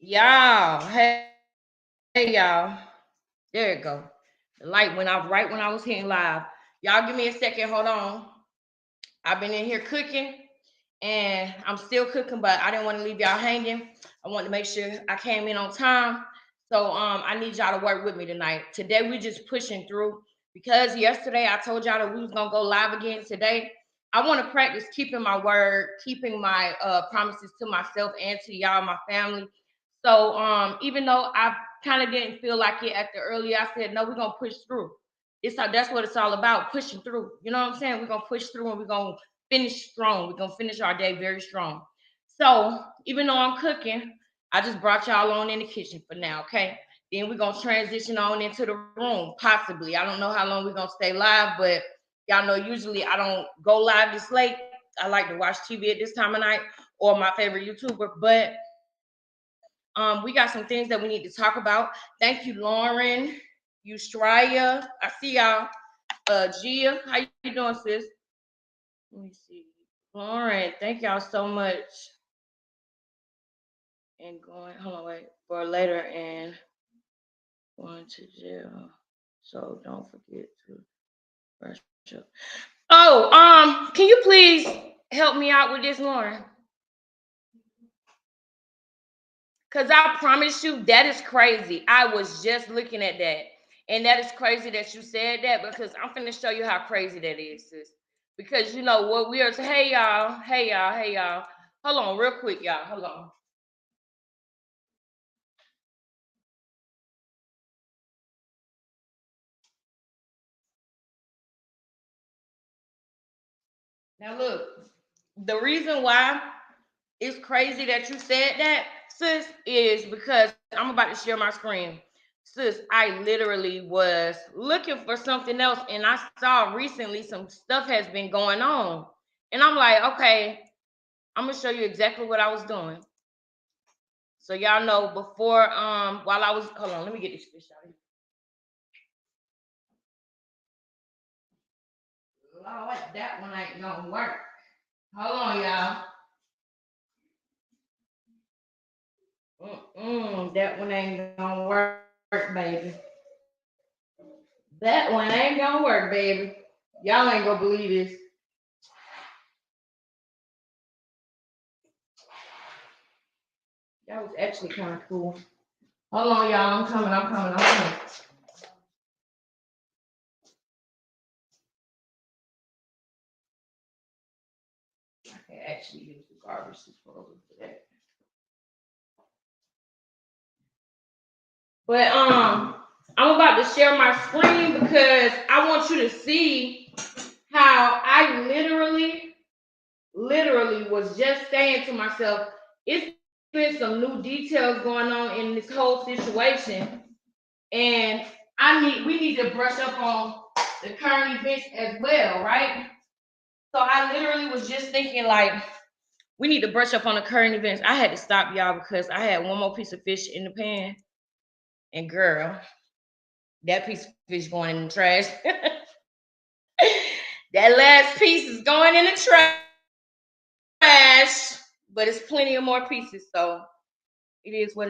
Y'all, hey, y'all. There it go. The light went off right when I was hitting live. Y'all give me a second. Hold on. I've been in here cooking and I'm still cooking, but I didn't want to leave y'all hanging. I wanted to make sure I came in on time. So I need y'all to work with me tonight. Today we just pushing through because yesterday I told y'all that we was gonna go live again today. I want to practice keeping my word, keeping my promises to myself and to y'all, my family. So even though I kind of didn't feel like it at the earlier, I said no, we're gonna push through. That's what it's all about, pushing through. You know what I'm saying? We're gonna push through and we're gonna finish strong. We're gonna finish our day very strong. So even though I'm cooking, I just brought y'all on in the kitchen for now, okay? Then we're gonna transition on into the room, possibly. I don't know how long we're gonna stay live, but y'all know usually I don't go live this late. I like to watch TV at this time of night or my favorite YouTuber, but we got some things that we need to talk about. Thank you, Lauren, Eustraya. I see y'all. Gia, how you doing, sis? Let me see. Lauren, thank y'all so much. And going, hold on, wait, for later and going to jail. So don't forget to brush up. Oh, can you please help me out with this, Lauren? Cause I promise you that is crazy. I was just looking at that. And that is crazy that you said that because I'm finna show you how crazy that is, sis. Because you know what we are hey y'all, hey y'all, hey y'all. Hold on real quick, y'all. Hold on. Now look, the reason why it's crazy that you said that, sis, is because I'm about to share my screen. Sis, I literally was looking for something else and I saw recently some stuff has been going on. And I'm like, okay, I'm gonna show you exactly what I was doing. So y'all know before while I was hold on, let me get this fish out of here. Lord, that one ain't gonna work. Hold on, y'all. That one ain't gonna work, baby. That one ain't gonna work, baby. Y'all ain't gonna believe this. That was actually kind of cool. Hold on, y'all. I'm coming. I'm coming. I'm coming. I can actually use the garbage disposal for that. But I'm about to share my screen because I want you to see how I literally was just saying to myself, it's been some new details going on in this whole situation, and we need to brush up on the current events as well, right? So I literally was just thinking like we need to brush up on the current events. I had to stop y'all because I had one more piece of fish in the pan, and girl, that piece of fish going in the trash. That last piece is going in the trash, but it's plenty of more pieces, so it is what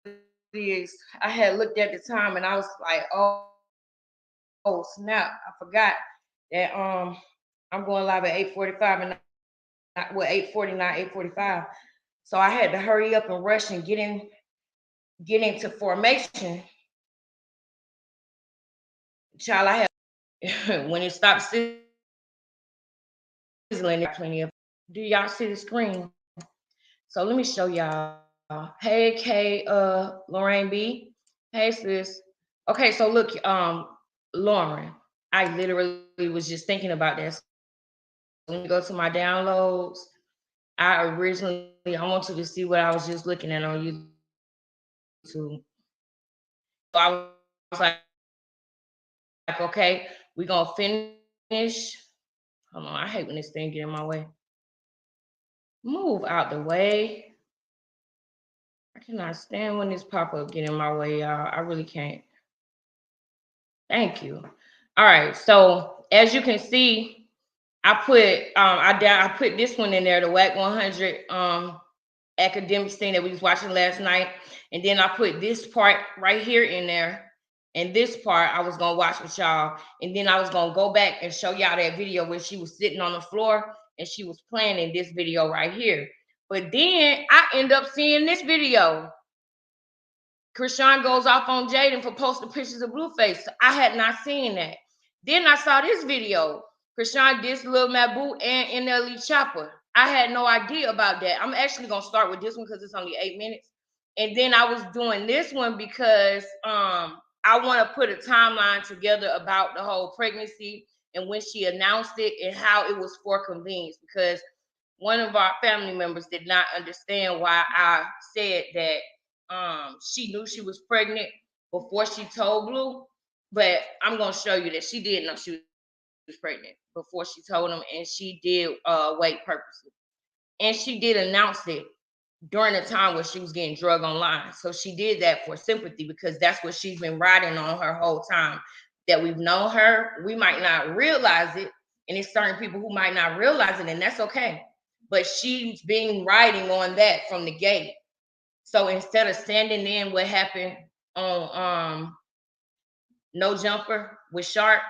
it is. I had looked at the time and I was like, oh snap, I forgot that I'm going live at 8:45 and not 8:49, 8:45. So I had to hurry up and rush and get into formation. Child, I have when it stops sizzling, there's plenty of. Do y'all see the screen? So let me show y'all. Hey K Lorraine B. Hey sis. Okay, so look, Lauren, I literally was just thinking about that. So let me go to my downloads. I originally I want you to see what I was just looking at on YouTube. So I was like, okay, we're gonna finish. Hold on, I hate when this thing get in my way. Move out the way. I cannot stand when this pop up get in my way, y'all. I really can't. Thank you. All right. So as you can see, I put I put this one in there, the WAC 100 academics thing that we was watching last night. And then I put this part right here in there. And this part I was gonna watch with y'all. And then I was gonna go back and show y'all that video where she was sitting on the floor and she was playing in this video right here. But then I end up seeing this video. Krishan goes off on Jaden for posting pictures of Blueface. I had not seen that. Then I saw this video. Krishan dissed Lil Mabu and NLE Chopper. I had no idea about that. I'm actually gonna start with this one because it's only 8 minutes. And then I was doing this one because I want to put a timeline together about the whole pregnancy and when she announced it and how it was for convenience, because one of our family members did not understand why I said that she knew she was pregnant before she told Blue. But I'm gonna show you that she did know she was pregnant before she told him, and she did wait purposely, and she did announce it during the time where she was getting drug online. So she did that for sympathy, because that's what she's been riding on her whole time that we've known her. We might not realize it, and it's certain people who might not realize it, and that's okay. But she's been riding on that from the gate. So instead of standing in what happened on No Jumper with Sharp,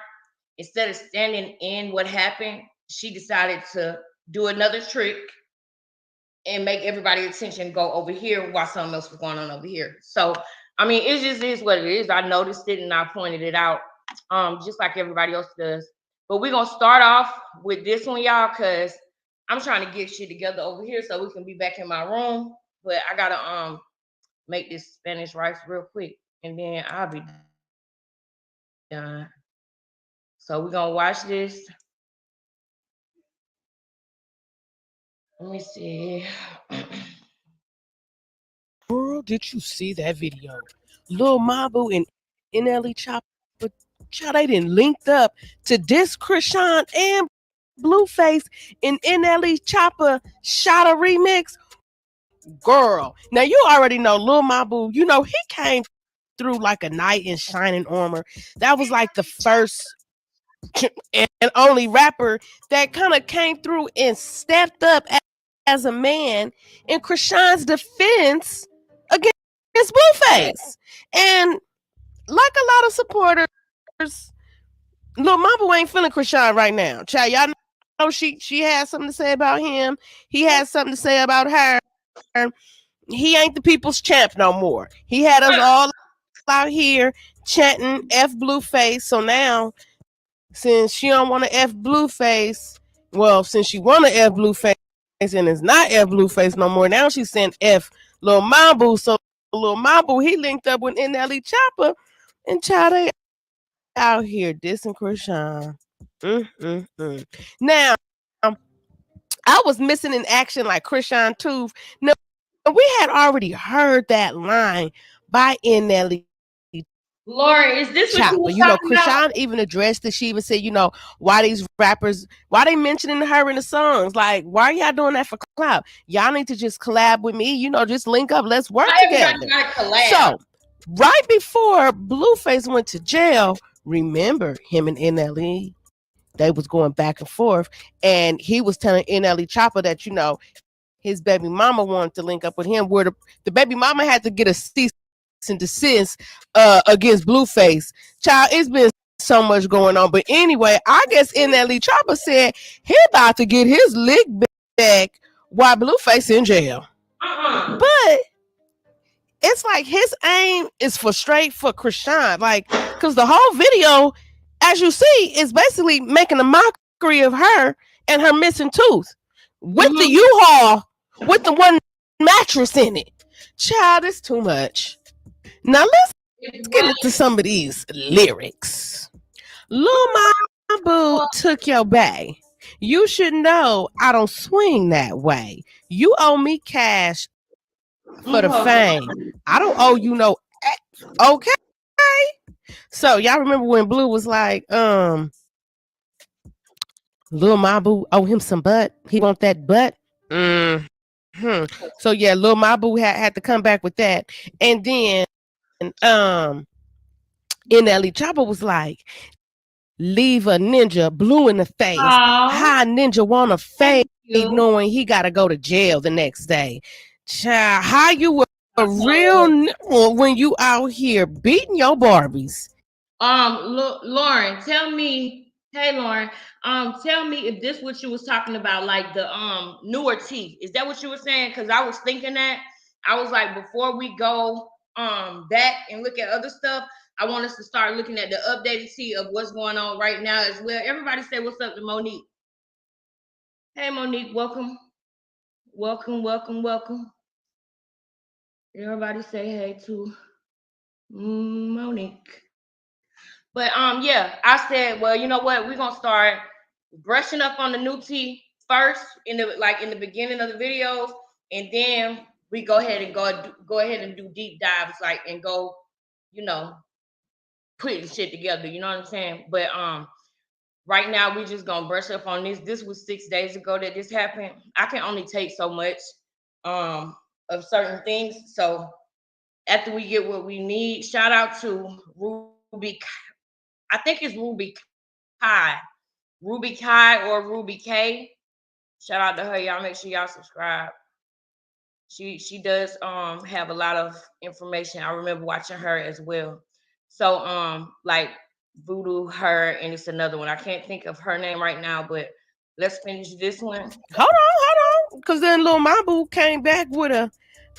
instead of standing in what happened, she decided to do another trick and make everybody's attention go over here while something else was going on over here. So, I mean, it just is what it is. I noticed it and I pointed it out, just like everybody else does. But we're going to start off with this one, y'all, because I'm trying to get shit together over here so we can be back in my room. But I got to make this Spanish rice real quick, and then I'll be done. So we're going to watch this. Let me see. Girl, did you see that video? Lil Mabu and NLE Chopper, child, they didn't linked up to diss Krishan and Blueface, and NLE Chopper shot a remix. Girl, now you already know Lil Mabu, you know, he came through like a knight in shining armor. That was like the first and only rapper that kind of came through and stepped up as a man in Krishan's defense against Blueface. And like a lot of supporters, Lil Mama ain't feeling Krishan right now. Child, y'all know she has something to say about him. He has something to say about her. He ain't the people's champ no more. He had us all out here chanting F Blueface. So now, since she don't want to F Blueface, well, since she want to F Blueface and it's not F Blueface no more, now she's saying F Lil Mabu. So Lil Mabu, he linked up with NLE Chopper, and child, they out here dissing Krishan. Now, I was missing in action like Krishan too. Now, we had already heard that line by NLE Lauren, is this what Chopper. you was You know, talking about? Krishan even addressed it. She even said, you know, why these rappers, why they mentioning her in the songs? Like, why are y'all doing that for clout? Y'all need to just collab with me. You know, just link up. Let's work together. So, right before Blueface went to jail, remember him and NLE, they was going back and forth, and he was telling NLE Chopper that, you know, his baby mama wanted to link up with him, where the baby mama had to get a cease and desist against Blueface. Child, it's been so much going on. But anyway, I guess NLE Chopper said he about to get his lick back while Blueface in jail. But it's like his aim is for Krishan. Like, because the whole video, as you see, is basically making a mockery of her and her missing tooth with the U-Haul with the one mattress in it. Child, it's too much. Now let's get into some of these lyrics. Lil Mabu took your bay. You should know I don't swing that way. You owe me cash for the fame. I don't owe you no. Okay. So y'all remember when Blue was like, Lil Mabu owe him some butt. He want that butt. So yeah, Lil Mabu had to come back with that. And then NLE Chopper was like, leave a ninja blue in the face. How ninja wanna fade knowing he gotta go to jail the next day. Child, how you a real nigga when you out here beating your Barbies? Lauren, tell me, hey Lauren, tell me if this what you was talking about, like the newer teeth. Is that what you were saying? Because I was thinking that. I was like, before we go back and look at other stuff, I want us to start looking at the updated teeth of what's going on right now as well. Everybody say what's up to Monique. Hey Monique, welcome, welcome, welcome, welcome. Everybody say hey to Monique. But yeah, I said, well, you know what? We're gonna start brushing up on the new tea first in the beginning of the videos, and then we go ahead and go ahead and do deep dives, like, and go, you know, putting shit together. You know what I'm saying? But right now we just gonna brush up on this. This was 6 days ago that this happened. I can only take so much um of certain things. So after we get what we need, shout out to Ruby. I think it's Ruby Kai, Ruby Kai or Ruby K. Shout out to her, y'all. Make sure y'all subscribe. She does have a lot of information. I remember watching her as well. So like Voodoo, her, and it's another one. I can't think of her name right now, but let's finish this one. Hold on. Cause then little Mabu came back with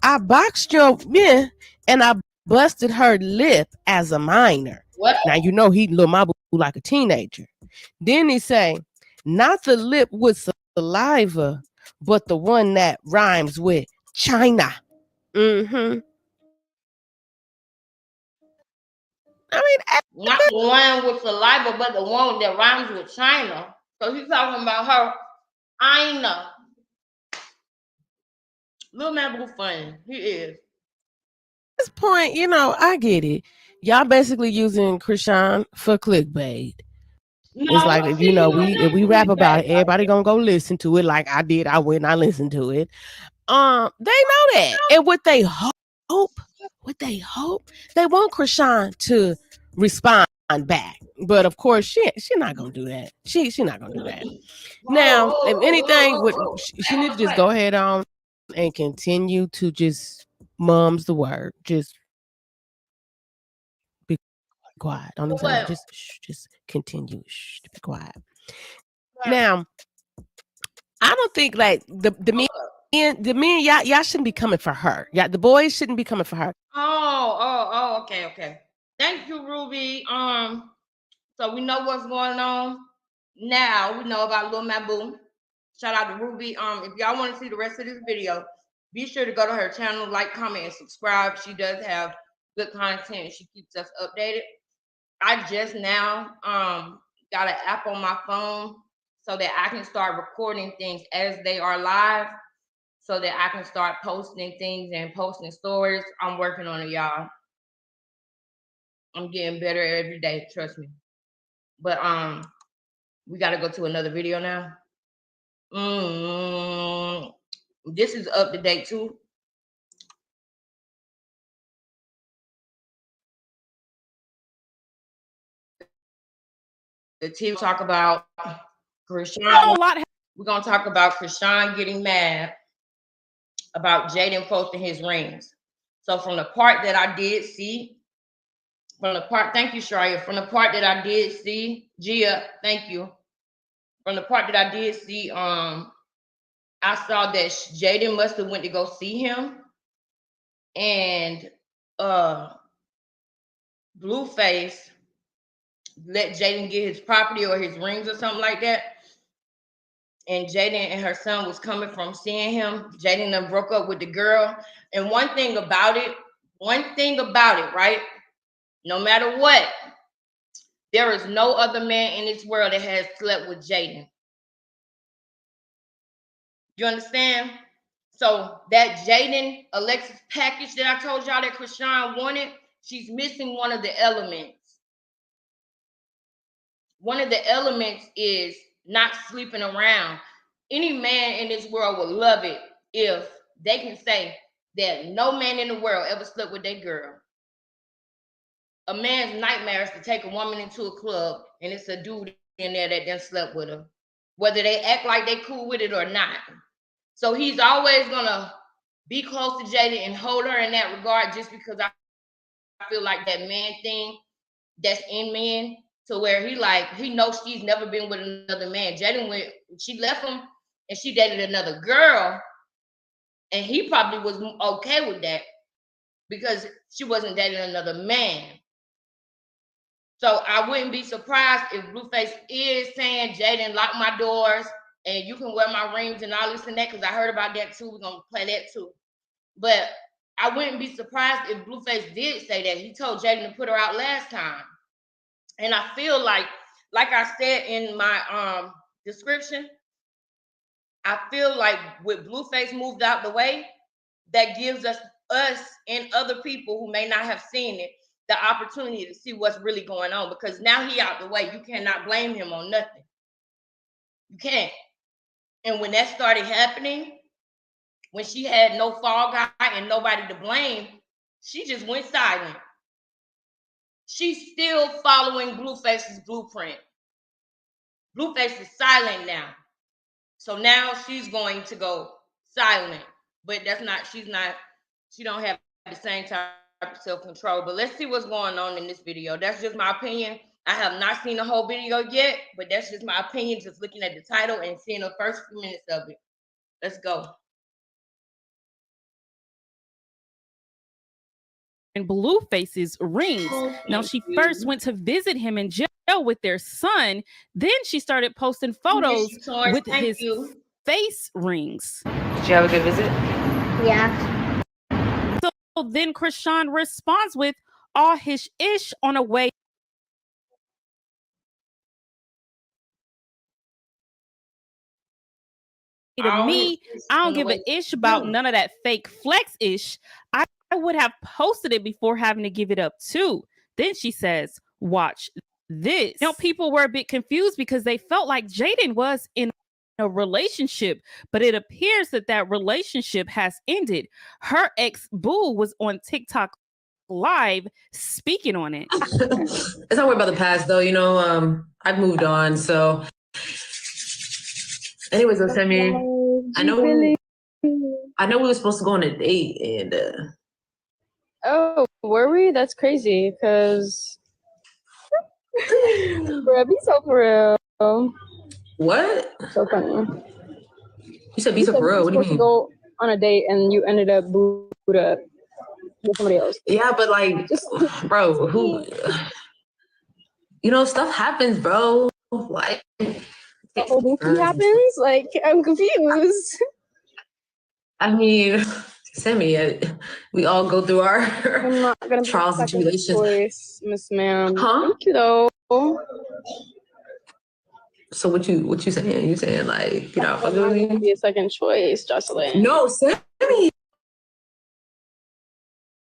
I boxed your yeah, and I busted her lip as a minor. What? Now you know he little Mabu like a teenager. Then he say, not the lip with saliva, but the one that rhymes with China. Mm-hmm. I mean, Not the one with saliva, but the one that rhymes with China. So he's talking about her Aina. Lil Mabu funny. He is. at this point, I get it. Y'all basically using Krishan for clickbait. It's No, like if she if we rap wasn't about back. it, everybody gonna go listen to it. Like I did, I went and I listened to it. They know that, and what they hope, they want Krishan to respond back. But of course, she not gonna do that. She not gonna do that. Now, if anything, would she need to just go ahead on and continue to just mum's the word, just be quiet. Don't even say nothing. What? Just just continue to be quiet. Now, I don't think like the men y'all shouldn't be coming for her. Yeah, the boys shouldn't be coming for her. Okay, okay. Thank you, Ruby. So we know what's going on. Now we know about Lil Mabu. Shout out to Ruby. If y'all want to see the rest of this video, be sure to go to her channel, like, comment, and subscribe. She does have good content. She keeps us updated. I just now got an app on my phone so that I can start recording things as they are live, so that I can start posting things and posting stories. I'm working on it, y'all. I'm getting better every day, trust me. But we gotta go to another video now. Mm, this is up to date too. The TV talk about Krishan. A lot. We're gonna talk about Krishan getting mad about Jaden posting his rings. So from the part that I did see, thank you, Shreya. From the part that I did see, Gia, thank you. From the part that I did see, I saw that Jaden must have went to go see him, and uh, Blueface let Jaden get his property or his rings or something like that. And Jaden and her son was coming from seeing him. Jaden then broke up with the girl. And one thing about it, right? No matter what, there is no other man in this world that has slept with Jaden. You understand? So that Jaden Alexis package that I told y'all that Krishan wanted, she's missing one of the elements. One of the elements is not sleeping around. Any man in this world would love it if they can say that no man in the world ever slept with their girl. A man's nightmare is to take a woman into a club and it's a dude in there that then slept with her, whether they act like they cool with it or not. So he's always gonna be close to Jada and hold her in that regard, just because I feel like that man thing that's in men, to where he knows she's never been with another man. Jada she left him and she dated another girl, and he probably was okay with that because she wasn't dating another man. So I wouldn't be surprised if Blueface is saying, Jaden, lock my doors and you can wear my rings and all this and that, because I heard about that too. We're going to play that too. But I wouldn't be surprised if Blueface did say that. He told Jaden to put her out last time. And I feel like I said in my description, I feel like with Blueface moved out the way, that gives us and other people who may not have seen it the opportunity to see what's really going on, because now he out the way. You cannot blame him on nothing. You can't. And when that started happening, when she had no fall guy and nobody to blame, she just went silent. She's still following Blueface's blueprint. Blueface is silent now. So now she's going to go silent. But she don't have the same type of self-control. But let's see what's going on in this video. That's just my opinion. I have not seen the whole video yet, but that's just my opinion, just looking at the title and seeing the first few minutes of it. Let's go. And Blueface's rings. Now, she first went to visit him in jail with their son. Then she started posting photos with his face rings. Did you have a good visit? Yeah. So then Krishan responds with all his ish on a way to me. I don't give a ish about none of that fake flex ish. I would have posted it before having to give it up too. Then she says, watch this. Now, people were a bit confused because they felt like Jaden was in a relationship, but it appears that relationship has ended. Her ex-boo was on TikTok live speaking on it. It's not worry about the past though, I've moved on. So anyways, I know we were supposed to go on a date, and oh, were we? That's crazy, because bro, be so for real. What? So funny. You said be so for real. What do you mean? To go on a date and you ended up booed up with somebody else. Yeah, but like, bro, who? Stuff happens, bro. Like, happens. Like, I'm confused. I mean, Sammy, we all go through our trials and tribulations. Miss Ma'am. Huh? Thank you, though. So what you saying? You saying like, I'm not gonna be a second choice, Jocelyn. No, Sammy.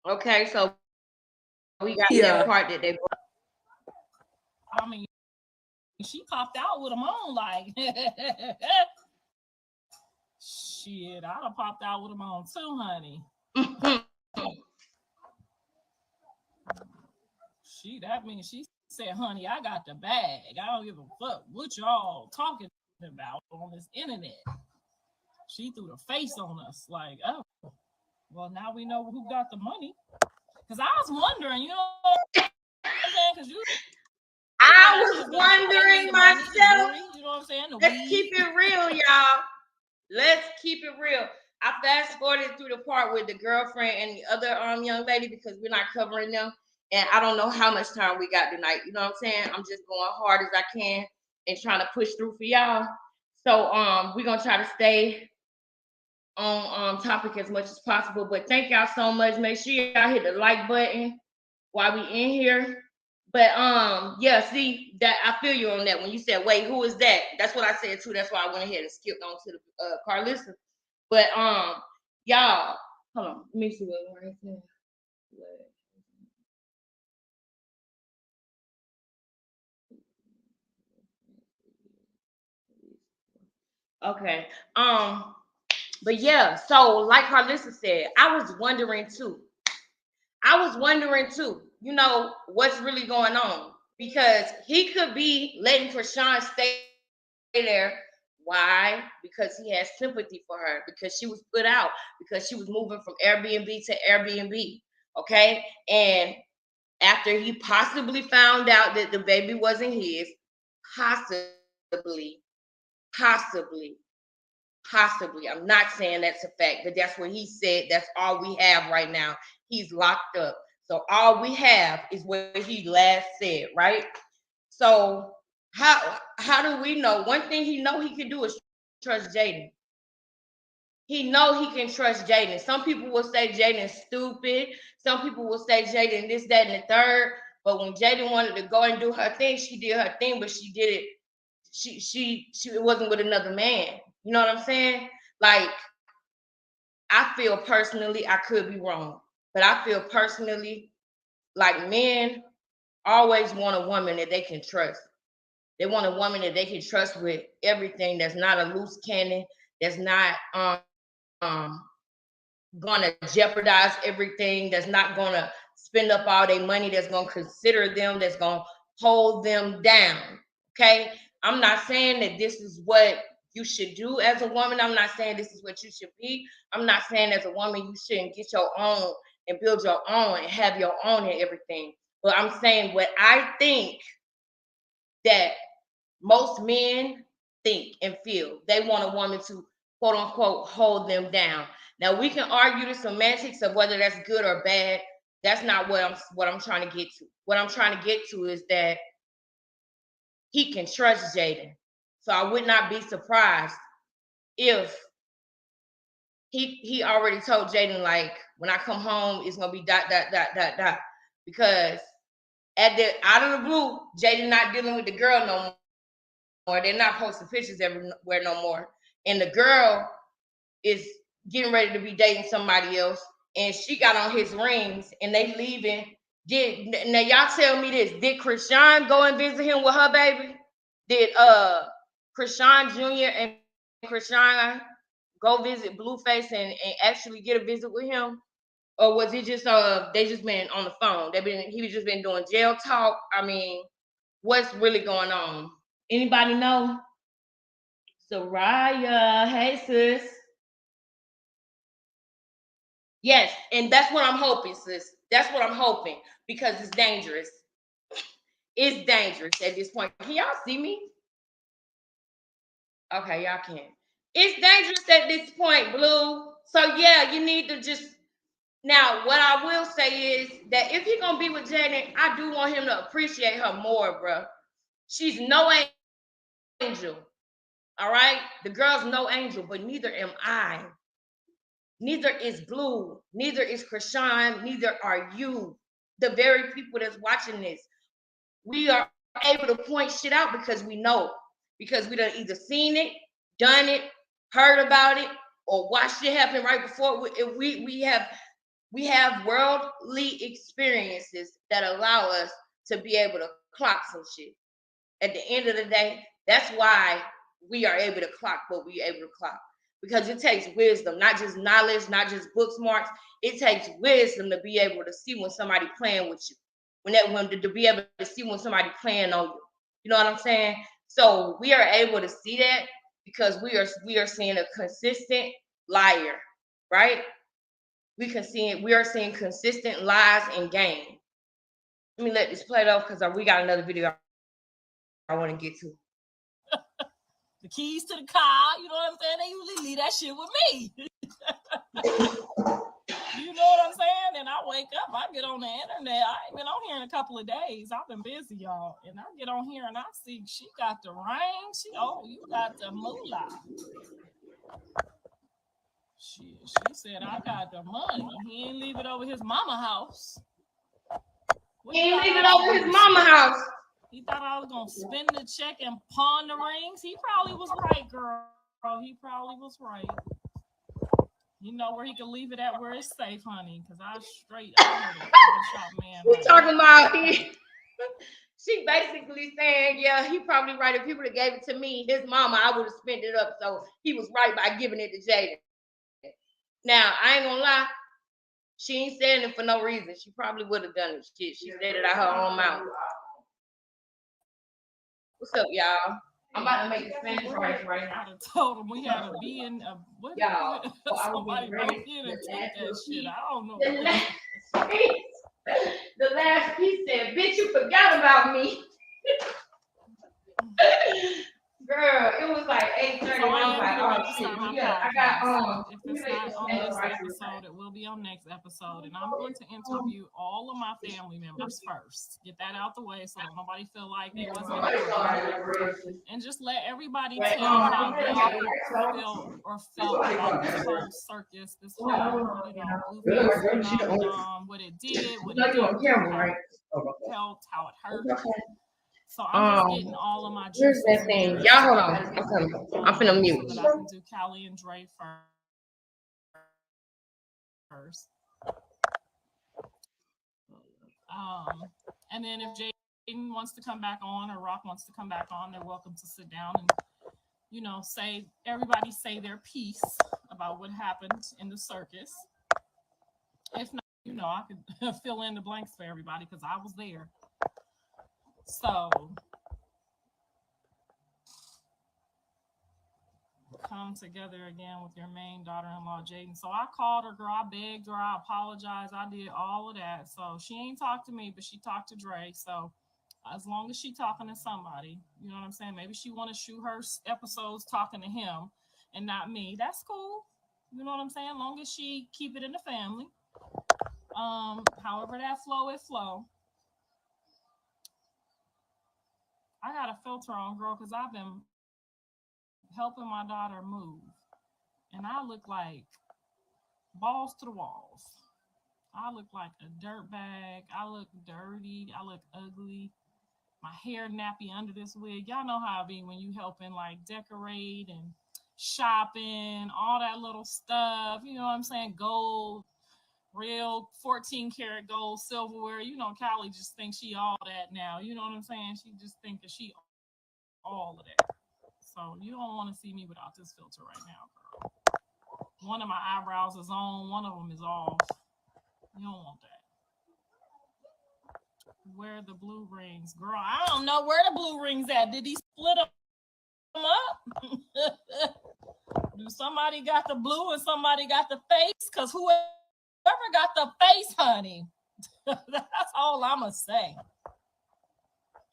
Okay, so we got that part that they. I mean, she popped out with them on like. Shit, I'd have popped out with them on too, honey. That means she said, honey, I got the bag. I don't give a fuck what y'all talking about on this internet. She threw the face on us like, oh, well, now we know who got the money. Because I was wondering, I was wondering myself. You know what I'm saying? Let's keep it real, y'all. Let's keep it real. I fast forwarded through the part with the girlfriend and the other young lady because we're not covering them. And I don't know how much time we got tonight. You know what I'm saying? I'm just going hard as I can and trying to push through for y'all. So we're gonna try to stay on topic as much as possible. But thank y'all so much. Make sure y'all hit the like button while we in here. But yeah, see that I feel you on that when you said, wait, who is that? That's what I said too. That's why I went ahead and skipped on to the Carlissa. But y'all, hold on, let me see what right there. Okay. But yeah, so like Carlissa said, I was wondering too. What's really going on, because he could be letting Krishan stay there with Why? Because he has sympathy for her, because she was put out, because she was moving from Airbnb to Airbnb. Okay. And after he possibly found out that the baby wasn't his, possibly, possibly, possibly, I'm not saying that's a fact, but that's what he said. That's all we have right now. He's locked up. So all we have is what he last said, right? So how do we know? One thing he know he can do is trust Jaden. He know he can trust Jaden. Some people will say Jaden's stupid. Some people will say Jaden this, that, and the third. But when Jaden wanted to go and do her thing, she did her thing, but she did it. She wasn't with another man. You know what I'm saying? Like, I feel personally, I could be wrong, but I feel personally like men always want a woman that they can trust. They want a woman that they can trust with everything. That's not a loose cannon. That's not gonna jeopardize everything. That's not gonna spend up all their money. That's gonna consider them. That's gonna hold them down. Okay. I'm not saying that this is what you should do as a woman. I'm not saying this is what you should be. I'm not saying as a woman you shouldn't get your own and build your own and have your own and everything. But I'm saying what I think that most men think and feel. They want a woman to quote unquote hold them down. Now we can argue the semantics of whether that's good or bad. That's not what I'm trying to get to. What I'm trying to get to is that he can trust Jaden. So I would not be surprised if he already told Jaden, like, when I come home, it's gonna be dot dot dot dot dot. Because at the out of the blue, Jaden not dealing with the girl no more. They're not posting pictures everywhere no more. And the girl is getting ready to be dating somebody else. And she got on his rings and they leaving. Now y'all tell me this. Did Krishan go and visit him with her baby? Did Krishan Jr. and Krishan go visit Blueface and actually get a visit with him? Or was it just they just been on the phone? He was just been doing jail talk. I mean, what's really going on? Anybody know? Soraya, hey sis. Yes, and that's what I'm hoping, sis. That's what I'm hoping because it's dangerous. It's dangerous at this point. Can y'all see me? Okay, y'all can. It's dangerous at this point, Blue. So yeah, you need to just now. What I will say is that if you're gonna be with Jaden, I do want him to appreciate her more, bro. She's no angel. All right, the girl's no angel, but neither am I. Neither is Blue. Neither is Krishan. Neither are you. The very people that's watching this. We are able to point shit out because we know. Because we done either seen it, done it, heard about it, or watched it happen right before. We have worldly experiences that allow us to be able to clock some shit. At the end of the day, that's why we are able to clock what we are able to clock. Because it takes wisdom, not just knowledge, not just book smarts. It takes wisdom to be able to see when somebody playing with you. To be able to see when somebody playing on you. You know what I'm saying? So we are able to see that because we are seeing a consistent liar, right? We are seeing consistent lies and game. Let me let this play though, because we got another video I want to get to. The keys to the car, you know what I'm saying? They usually leave that shit with me. You know what I'm saying? And I wake up, I get on the internet. I ain't been on here in a couple of days. I've been busy, y'all. And I get on here and I see she got the ring. You got the moolah. She said, I got the money. He ain't leave it over his mama house. He ain't leave it over his mama house. He thought I was going to spend the check and pawn the rings. He probably was right, girl. He probably was right. You know where he can leave it at where it's safe, honey. Because I know the pawn shop man. We talking about she basically saying, yeah, he probably right. If he would have gave it to me, his mama, I would have spent it up. So he was right by giving it to Jaden. Now, I ain't gonna lie. She ain't saying it for no reason. She probably would have done it. She said it out her own mouth. What's up, y'all? I'm about to make the Spanish rice right now. I told him we had to be in what Y'all, somebody broke in and took that shit. I don't know. The last piece said, "Bitch, you forgot about me." Girl, it was like 8:30. So I I was am like, getting ready to oh shit. start my Yeah, I podcast. got If it's not on this episode, it will be on next episode. And I'm going to interview all of my family members first. Get that out the way so nobody feel like they wasn't important. And just let everybody tell how they feel or felt about this whole circus, this whole, Blueface phenomenon, what it did, what it didn't do, how it felt, how it hurt. So I'm just getting all of my juices. Here's that thing. Y'all hold on. I'm coming. I'm finna mute. So that I can do Callie and Dre first. And then if Jaden wants to come back on or Rock wants to come back on, they're welcome to sit down and, everybody say their piece about what happened in the circus. If not, I could fill in the blanks for everybody because I was there. So come together again with your main daughter-in-law, Jaden. So I called her, girl. I begged her. I apologized. I did all of that. So she ain't talked to me, but she talked to Dre. So as long as she talking to somebody, you know what I'm saying? Maybe she want to shoot her episodes talking to him and not me. That's cool. You know what I'm saying? As long as she keep it in the family. However that flow, it flow. I got a filter on, girl, because I've been helping my daughter move. And I look like balls to the walls. I look like a dirt bag. I look dirty. I look ugly. My hair nappy under this wig. Y'all know how it be when you helping like decorate and shopping, all that little stuff. You know what I'm saying? Gold, real 14 karat gold, silverware. Callie just thinks she all that now. You know what I'm saying? She just thinks that she all of that. So you don't want to see me without this filter right now, girl. One of my eyebrows is on, one of them is off. You don't want that. Where are the blue rings? Girl, I don't know where the blue rings at. Did he split them up? Do somebody got the blue and somebody got the face? Because whoever got the face, honey, that's all I'm going to say.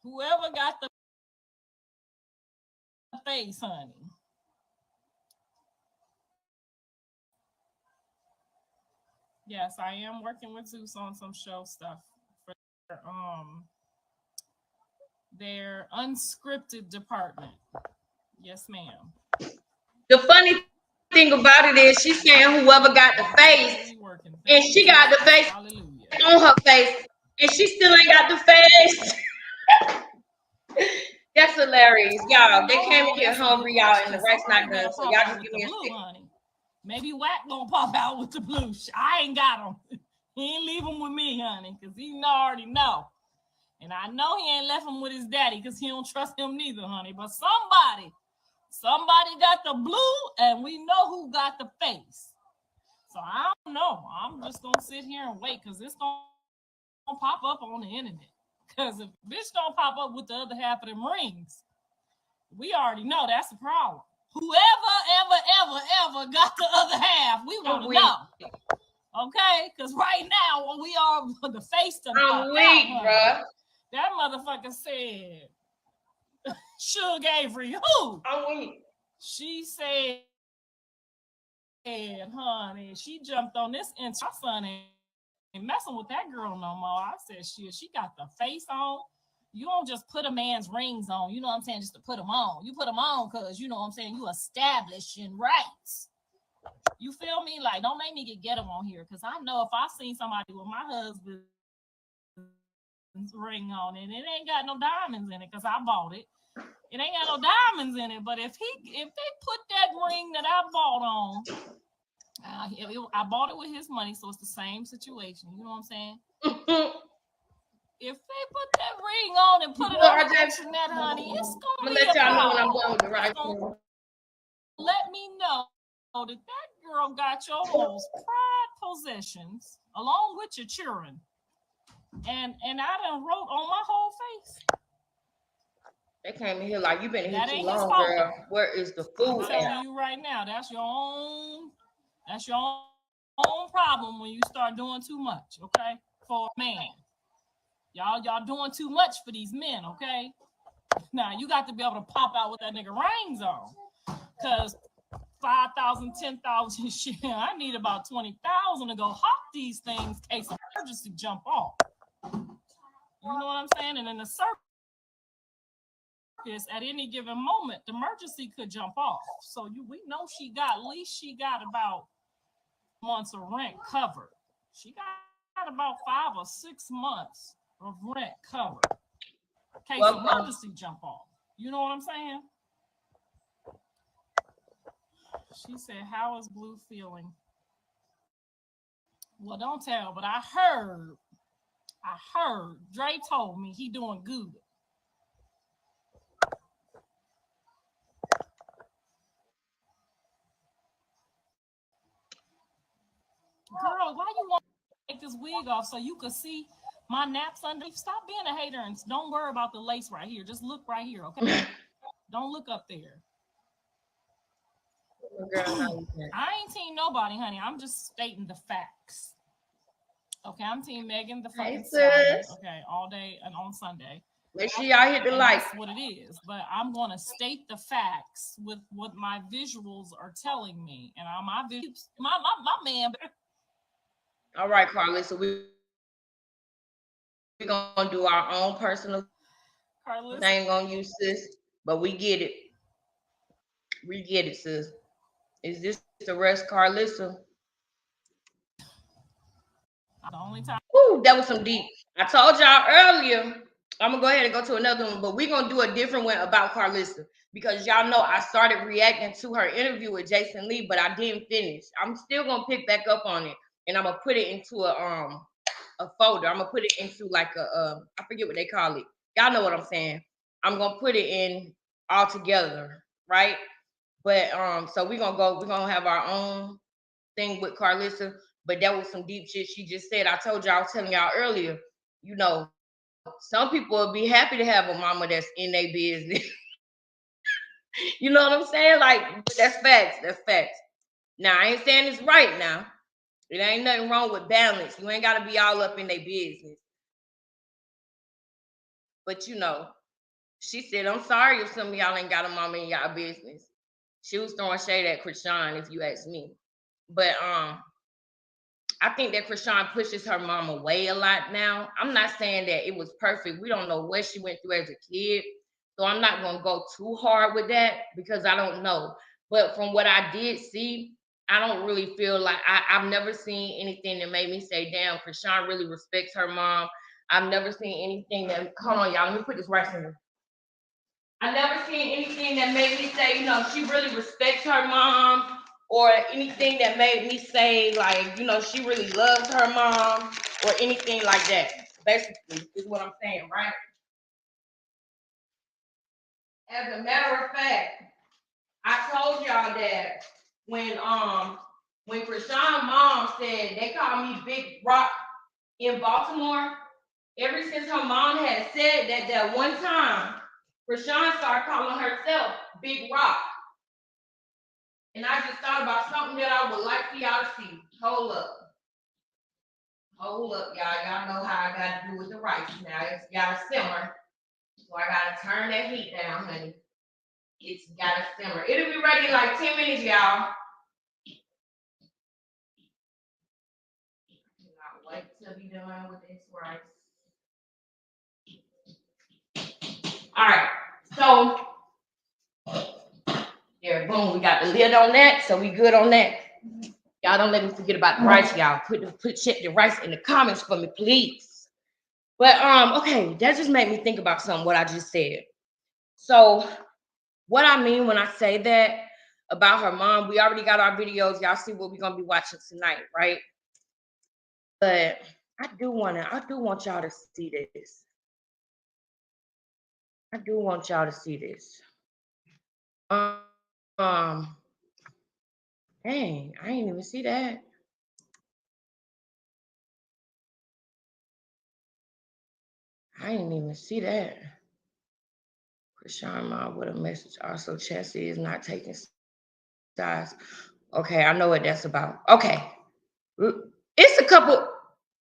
Whoever got the face, honey. Yes, I am working with Zeus on some show stuff for their unscripted department. Yes, ma'am. The funny thing about it is she's saying whoever got the face, and she got the face on her face, and she still ain't got the face. That's hilarious, y'all. They came here hungry, y'all, and the rice not done. So y'all just give me a stick. Maybe Wack gonna pop out with the blue. I ain't got him. He ain't leave him with me, honey, because he already know. And I know he ain't left him with his daddy because he don't trust him neither, honey. But somebody got the blue, and we know who got the face. So I don't know. I'm just gonna sit here and wait because it's gonna pop up on the internet. Because if bitch don't pop up with the other half of them rings, we already know that's the problem. Whoever, ever got the other half, we want to know. Okay? Because right now, we are the face to I'm weak, bruh. That motherfucker said, Suge Avery, who? I'm weak. She said, honey, she jumped on this and my son ain't messing with that girl no more. I said, she got the face on. You don't just put a man's rings on, you know what I'm saying, just to put them on. You put them on because, you know what I'm saying, you establishing rights. You feel me? Like, don't make me get them on here because I know if I seen somebody with my husband's ring on it, it ain't got no diamonds in it because I bought it. It ain't got no diamonds in it, but if they put that ring that I bought on, I bought it with his money, so it's the same situation. You know what I'm saying? If they put that ring on and put it on the internet, honey, it's gonna be let y'all know when I'm going with the right. Let me know that girl got your most prized possessions along with your children, and I done wrote on my whole face. They came in here like, you been in here That too ain't his long, fault girl. though. Where is the I'm food telling at? you right now, that's your own problem when you start doing too much, okay? For a man. Y'all doing too much for these men, okay? Now you got to be able to pop out with that nigga rings on. Cause 5,000, 10,000 shit. I need about 20,000 to go hop these things in case emergency jump off. You know what I'm saying? And in the circus, at any given moment, the emergency could jump off. So we know at least she got about months of rent covered. She got about 5 or 6 months of rent covered. In case emergency jump off. You know what I'm saying? She said, how is Blue feeling? Well, don't tell, but I heard Dre told me he doing good. Girl, why you want to take this wig off so you could see my naps underneath? Stop being a hater and don't worry about the lace right here. Just look right here, okay? Don't look up there. I ain't team nobody, honey. I'm just stating the facts. Okay, I'm team Megan the fucking Stallion. Okay, all day and on Sunday. Make sure y'all hit the like. That's what it is. But I'm going to state the facts with what my visuals are telling me. And my man. All right, Carlissa, we're going to do our own personal Carlissa. I ain't going to use sis, but we get it. We get it, sis. Is this the rest, Carlissa? The only time. Ooh, that was some deep. I told y'all earlier, I'm going to go ahead and go to another one, but we're going to do a different one about Carlissa because y'all know I started reacting to her interview with Jason Lee, but I didn't finish. I'm still going to pick back up on it, and I'm going to put it into a folder. I'm going to put it into like I forget what they call it. Y'all know what I'm saying. I'm going to put it in all together, right? But so we're gonna have our own thing with Carlissa, but that was some deep shit she just said. I told y'all, I was telling y'all earlier, you know, some people will be happy to have a mama that's in their business. You know what I'm saying? Like, that's facts. That's facts. Now, I ain't saying it's right now. It ain't nothing wrong with balance. You ain't got to be all up in their business. But, you know, she said, I'm sorry if some of y'all ain't got a mama in y'all business. She was throwing shade at Krishan, if you ask me. But I think that Krishan pushes her mom away a lot now. I'm not saying that it was perfect. We don't know what she went through as a kid. So I'm not going to go too hard with that because I don't know. But from what I did see, I don't really feel like I've never seen anything that made me say, damn, Krishan really respects her mom. I've never seen anything that, hold on, y'all, let me put this rice in here. I never seen anything that made me say, you know, she really respects her mom, or anything that made me say, like, you know, she really loves her mom, or anything like that. Basically, is what I'm saying, right? As a matter of fact, I told y'all that when Krishan's mom said they call me Big Rock in Baltimore, ever since her mom had said that one time, Krishan started calling herself Big Rock. And I just thought about something that I would like for y'all to see. Hold up. Hold up, y'all. Y'all know how I got to do with the rice now. It's got to simmer. So I got to turn that heat down, honey. It's got to simmer. It'll be ready in like 10 minutes, y'all. I'll wait to be done with this rice. All right. So, there, boom. We got the lid on that. So we good on that. Y'all don't let me forget about the rice, y'all. Check the rice in the comments for me, please. But okay, that just made me think about something, what I just said. So what I mean when I say that about her mom, we already got our videos. Y'all see what we're gonna be watching tonight, right? But I do want y'all to see this. I do want y'all to see this. Dang, I didn't even see that. I didn't even see that. Krishan mom with a message. Also, Chessie is not taking sides. Okay, I know what that's about. Okay. It's a couple.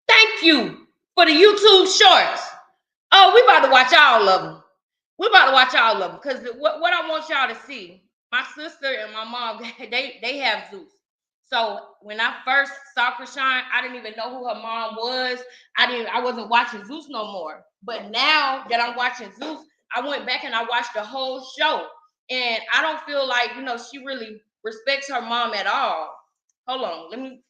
Thank you for the YouTube shorts. Oh, we about to watch all of them. We about to watch all of them because what I want y'all to see, my sister and my mom, they have Zeus. So when I first saw Krishan, I didn't even know who her mom was. I wasn't watching Zeus no more. But now that I'm watching Zeus, I went back and I watched the whole show. And I don't feel like, she really respects her mom at all. Hold on, let me.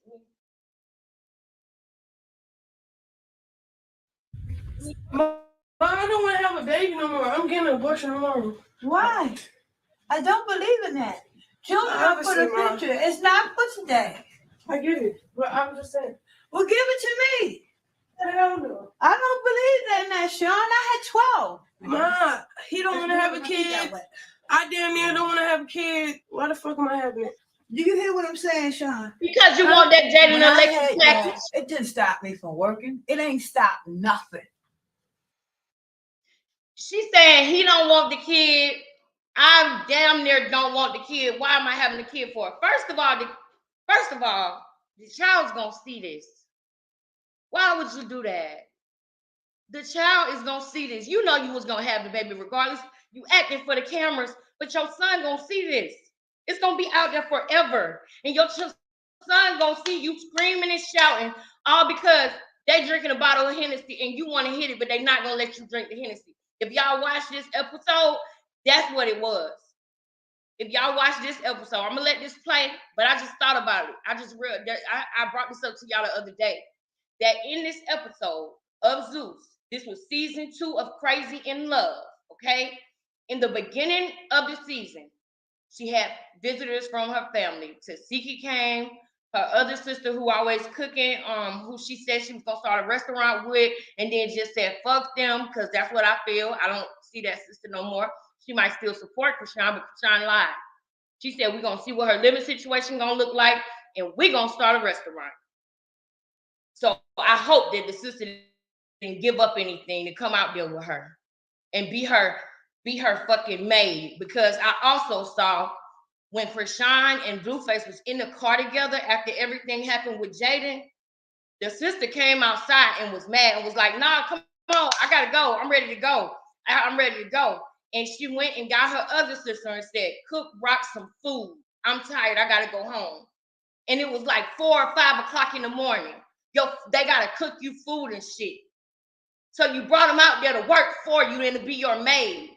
I don't want to have a baby no more. I'm getting an abortion tomorrow. Why? I don't believe in that. Children are for the future. It's not for today. I get it. But I'm just saying. Well, give it to me. Hell no. I don't believe in that, Sean. I had 12. Ma, he don't want to have a kid. I damn near don't want to have a kid. Why the fuck am I having it? Do you hear what I'm saying, Sean? Because you want that Jaden Alexis package. It didn't stop me from working. It ain't stopped nothing. She's saying he don't want the kid. I damn near don't want the kid. Why am I having the kid for? First of all, the child's gonna see this. Why would you do that? The child is gonna see this. You know you was gonna have the baby regardless. You acting for the cameras, but your son gonna see this. It's gonna be out there forever, and your son gonna see you screaming and shouting, all because they drinking a bottle of Hennessy and you want to hit it, but they not gonna let you drink the Hennessy. If y'all watch this episode, that's what it was. If y'all watch this episode, I'm gonna let this play, but I just thought about it. I brought this up to y'all the other day. That in this episode of Zeus, this was season 2 of Crazy in Love, okay? In the beginning of the season, she had visitors from her family. Tasiki came, her other sister who always cooking, who she said she was gonna start a restaurant with, and then just said fuck them, because that's what I feel. I don't see that sister no more. She might still support Krishan, but Krishan lied. She said we're gonna see what her living situation gonna look like, and we're gonna start a restaurant. So I hope that the sister didn't give up anything to come out there with her and be her fucking maid, because I also saw when Krishan and Blueface was in the car together after everything happened with Jaden, the sister came outside and was mad and was like, nah, come on, I gotta go. I'm ready to go. I'm ready to go. And she went and got her other sister and said, cook Rock some food. I'm tired. I gotta go home. And it was like 4 or 5 o'clock in the morning. They gotta cook you food and shit. So you brought them out there to work for you and to be your maid.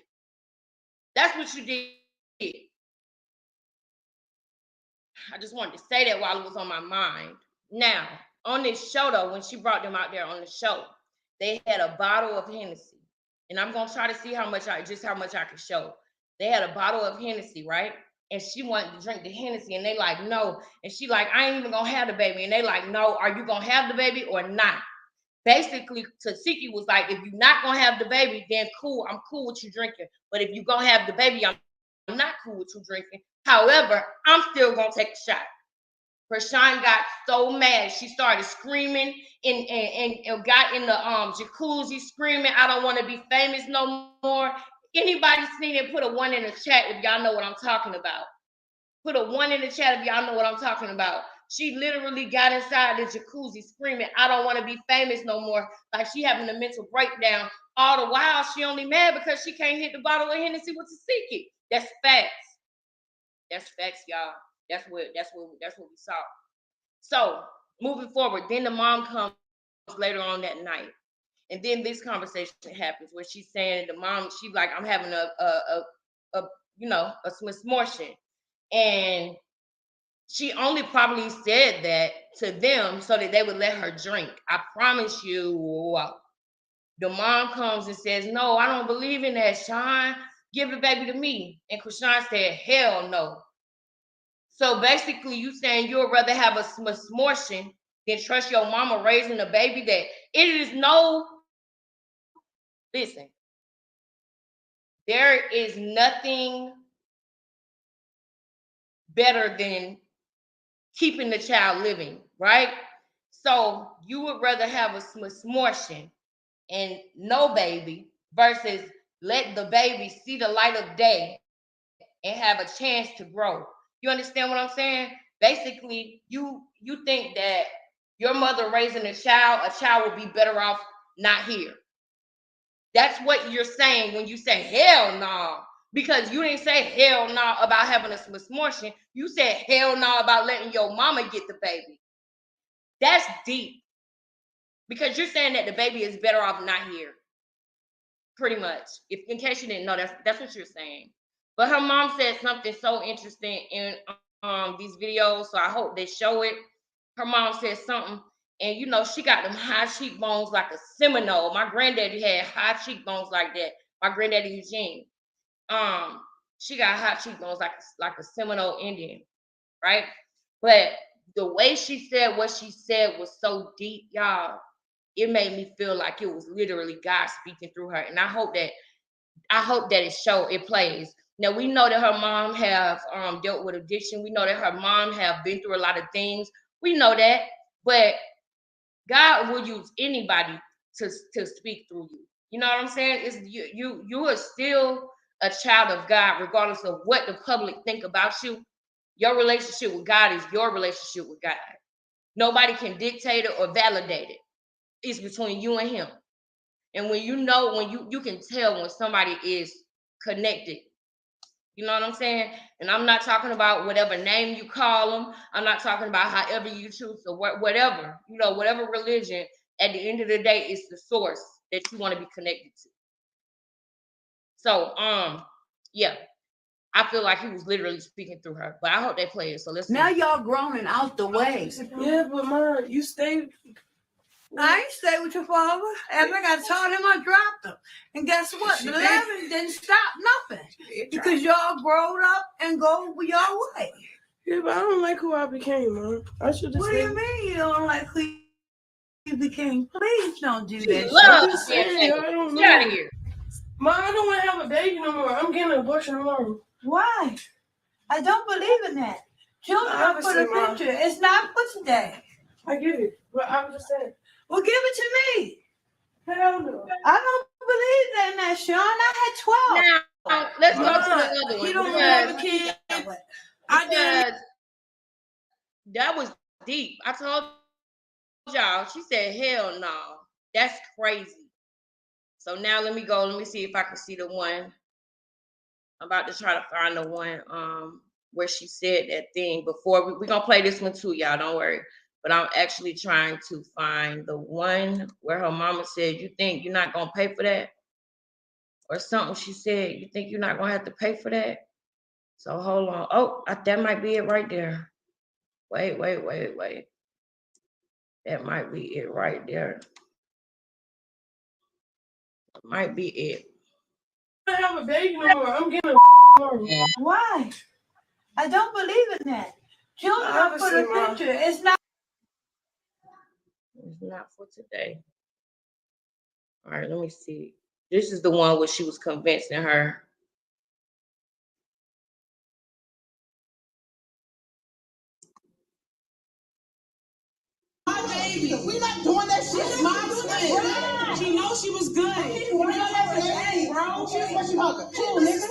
That's what you did. I just wanted to say that while it was on my mind. Now, on this show though, when she brought them out there on the show, they had a bottle of Hennessy. And I'm gonna try to see how much I can show. They had a bottle of Hennessy, right? And she wanted to drink the Hennessy, and they like, no. And she like, I ain't even gonna have the baby. And they like, no, are you gonna have the baby or not? Basically, Tasiki was like, if you're not gonna have the baby, then cool, I'm cool with you drinking. But if you're gonna have the baby, I'm not cool with you drinking. However, I'm still gonna take a shot. Krishan got so mad, she started screaming and got in the jacuzzi screaming, I don't want to be famous no more. Anybody seen it, put a 1 in the chat if y'all know what I'm talking about. Put a 1 in the chat if y'all know what I'm talking about. She literally got inside the jacuzzi screaming, I don't want to be famous no more. Like she having a mental breakdown. All the while, she only mad because she can't hit the bottle of Hennessy with Tasiki. That's facts. That's facts, y'all. That's what we saw. So moving forward, then the mom comes later on that night. And then this conversation happens where she's saying the mom, she's like, I'm having a smortion. And she only probably said that to them so that they would let her drink. I promise you. The mom comes and says, no, I don't believe in that, Sean. Give the baby to me. And Krishan said, hell no. So basically, you saying you would rather have a smortion than trust your mama raising a baby that it is no. Listen, there is nothing better than keeping the child living, right? So you would rather have a smortion and no baby versus let the baby see the light of day and have a chance to grow. You understand what I'm saying? Basically, you think that your mother raising a child will be better off not here. That's what you're saying when you say hell no. Because you didn't say hell no about having a misfortune. You said hell no about letting your mama get the baby. That's deep. Because you're saying that the baby is better off not here. Pretty much. If in case you didn't know, that's what you're saying. But her mom said something so interesting in these videos, so I hope they show it. Her mom said something, and you know, she got them high cheekbones like a Seminole. My granddaddy had high cheekbones like that. My granddaddy Eugene. She got high cheekbones like a Seminole Indian, right? But the way she said what she said was so deep, y'all. It made me feel like it was literally God speaking through her, and I hope that it plays. Now we know that her mom have dealt with addiction. We know that her mom have been through a lot of things. We know that, but God will use anybody to speak through you. You know what I'm saying? It's you are still a child of God, regardless of what the public think about you. Your relationship with God is your relationship with God. Nobody can dictate it or validate it. It's between you and Him. And when you can tell when somebody is connected. You know what I'm saying? And I'm not talking about whatever name you call them. I'm not talking about however you choose to work, whatever, whatever religion. At the end of the day, it's the source that you want to be connected to. So, yeah, I feel like he was literally speaking through her. But I hope they play it. So let's Now see. y'all grown and out the way. Yeah, but Mom, you stay. I ain't stay with your father. After I got told him, I dropped him. And guess what? The 11 didn't stop nothing. Because y'all growed up and go your way. Yeah, but I don't like who I became, Mom. I should just. What do you mean you don't like who you became? Please don't do that. Love, I'm just saying, I don't know. get out of here. Mom, I don't want to have a baby no more. I'm getting an abortion tomorrow. Why? I don't believe in that. Children are for the future. It's not for today. I get it, but I was just saying. Well, give it to me. Hell no. I don't believe in that, Sean. I had 12. Now, let's go to the other one. You don't have a kid. I did. That was deep. I told y'all. She said, hell no. That's crazy. So now let me go. Let me see if I can see the one. I'm about to try to find the one where she said that thing before. We're going to play this one too, y'all. Don't worry. But I'm actually trying to find the one where her mama said, you think you're not going to pay for that? Or something she said, you think you're not going to have to pay for that? So hold on. Oh, that might be it right there. Wait. That might be it right there. That might be it. I have a baby no more. I'm getting a Why? I don't believe in that. Children are for the future. It's not for today. All right, let me see. This is the one where she was convincing her. My baby, we not doing that shit. My twin. She knows she was good. You know that was hey, bro. She was what you hugger. Cool, nigga.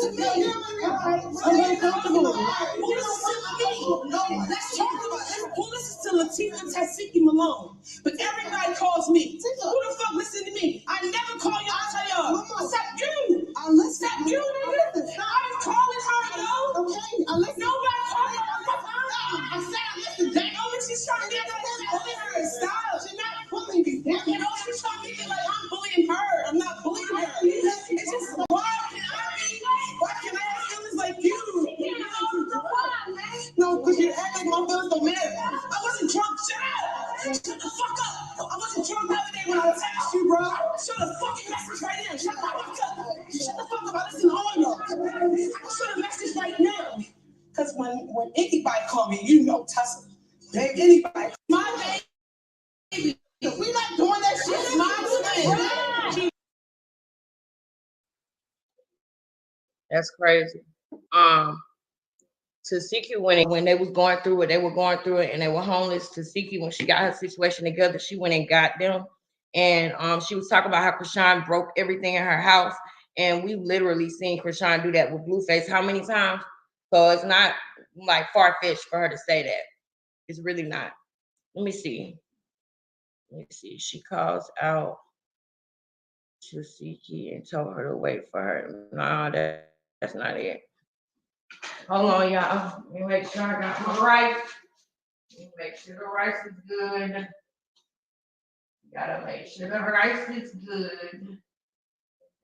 Alright, I'm uncomfortable. Who listens to me? No, let's talk about it. Who listens to Latifah Tasiki Malone? But everybody calls me. Who the fuck listen to me? I never call y'all. I tell y'all. Except you. Except you, nigga. I was calling her, yo. Okay, nobody called her. I said I listened. They know what she's trying to get. Stop. She's not bullying me. You know, she's trying to get like I'm bullying her. I'm not bullying her. It's just why can I have feelings like you? No, because you act like my feelings don't matter. I wasn't drunk. Shut the fuck up. I wasn't drunk the other day when I text you, bro. Shut the fucking message right now. Shut the fuck up. Shut the fuck up. I listen to all y'all. I should have message right now. Because when anybody call me, you know Tessa. Anybody. My baby. We not doing that shit. My twin. That's crazy. Tasiki when they was going through it, and they were homeless. Tasiki, when she got her situation together, she went and got them. And she was talking about how Krishan broke everything in her house. And we literally seen Krishan do that with Blueface how many times? So it's not like far-fetched for her to say that. It's really not. Let me see. She calls out to Siki and told her to wait for her. No, that's not it. Hold on, y'all. Let me make sure I got my rice. Make sure the rice is good. Gotta make sure the rice is good.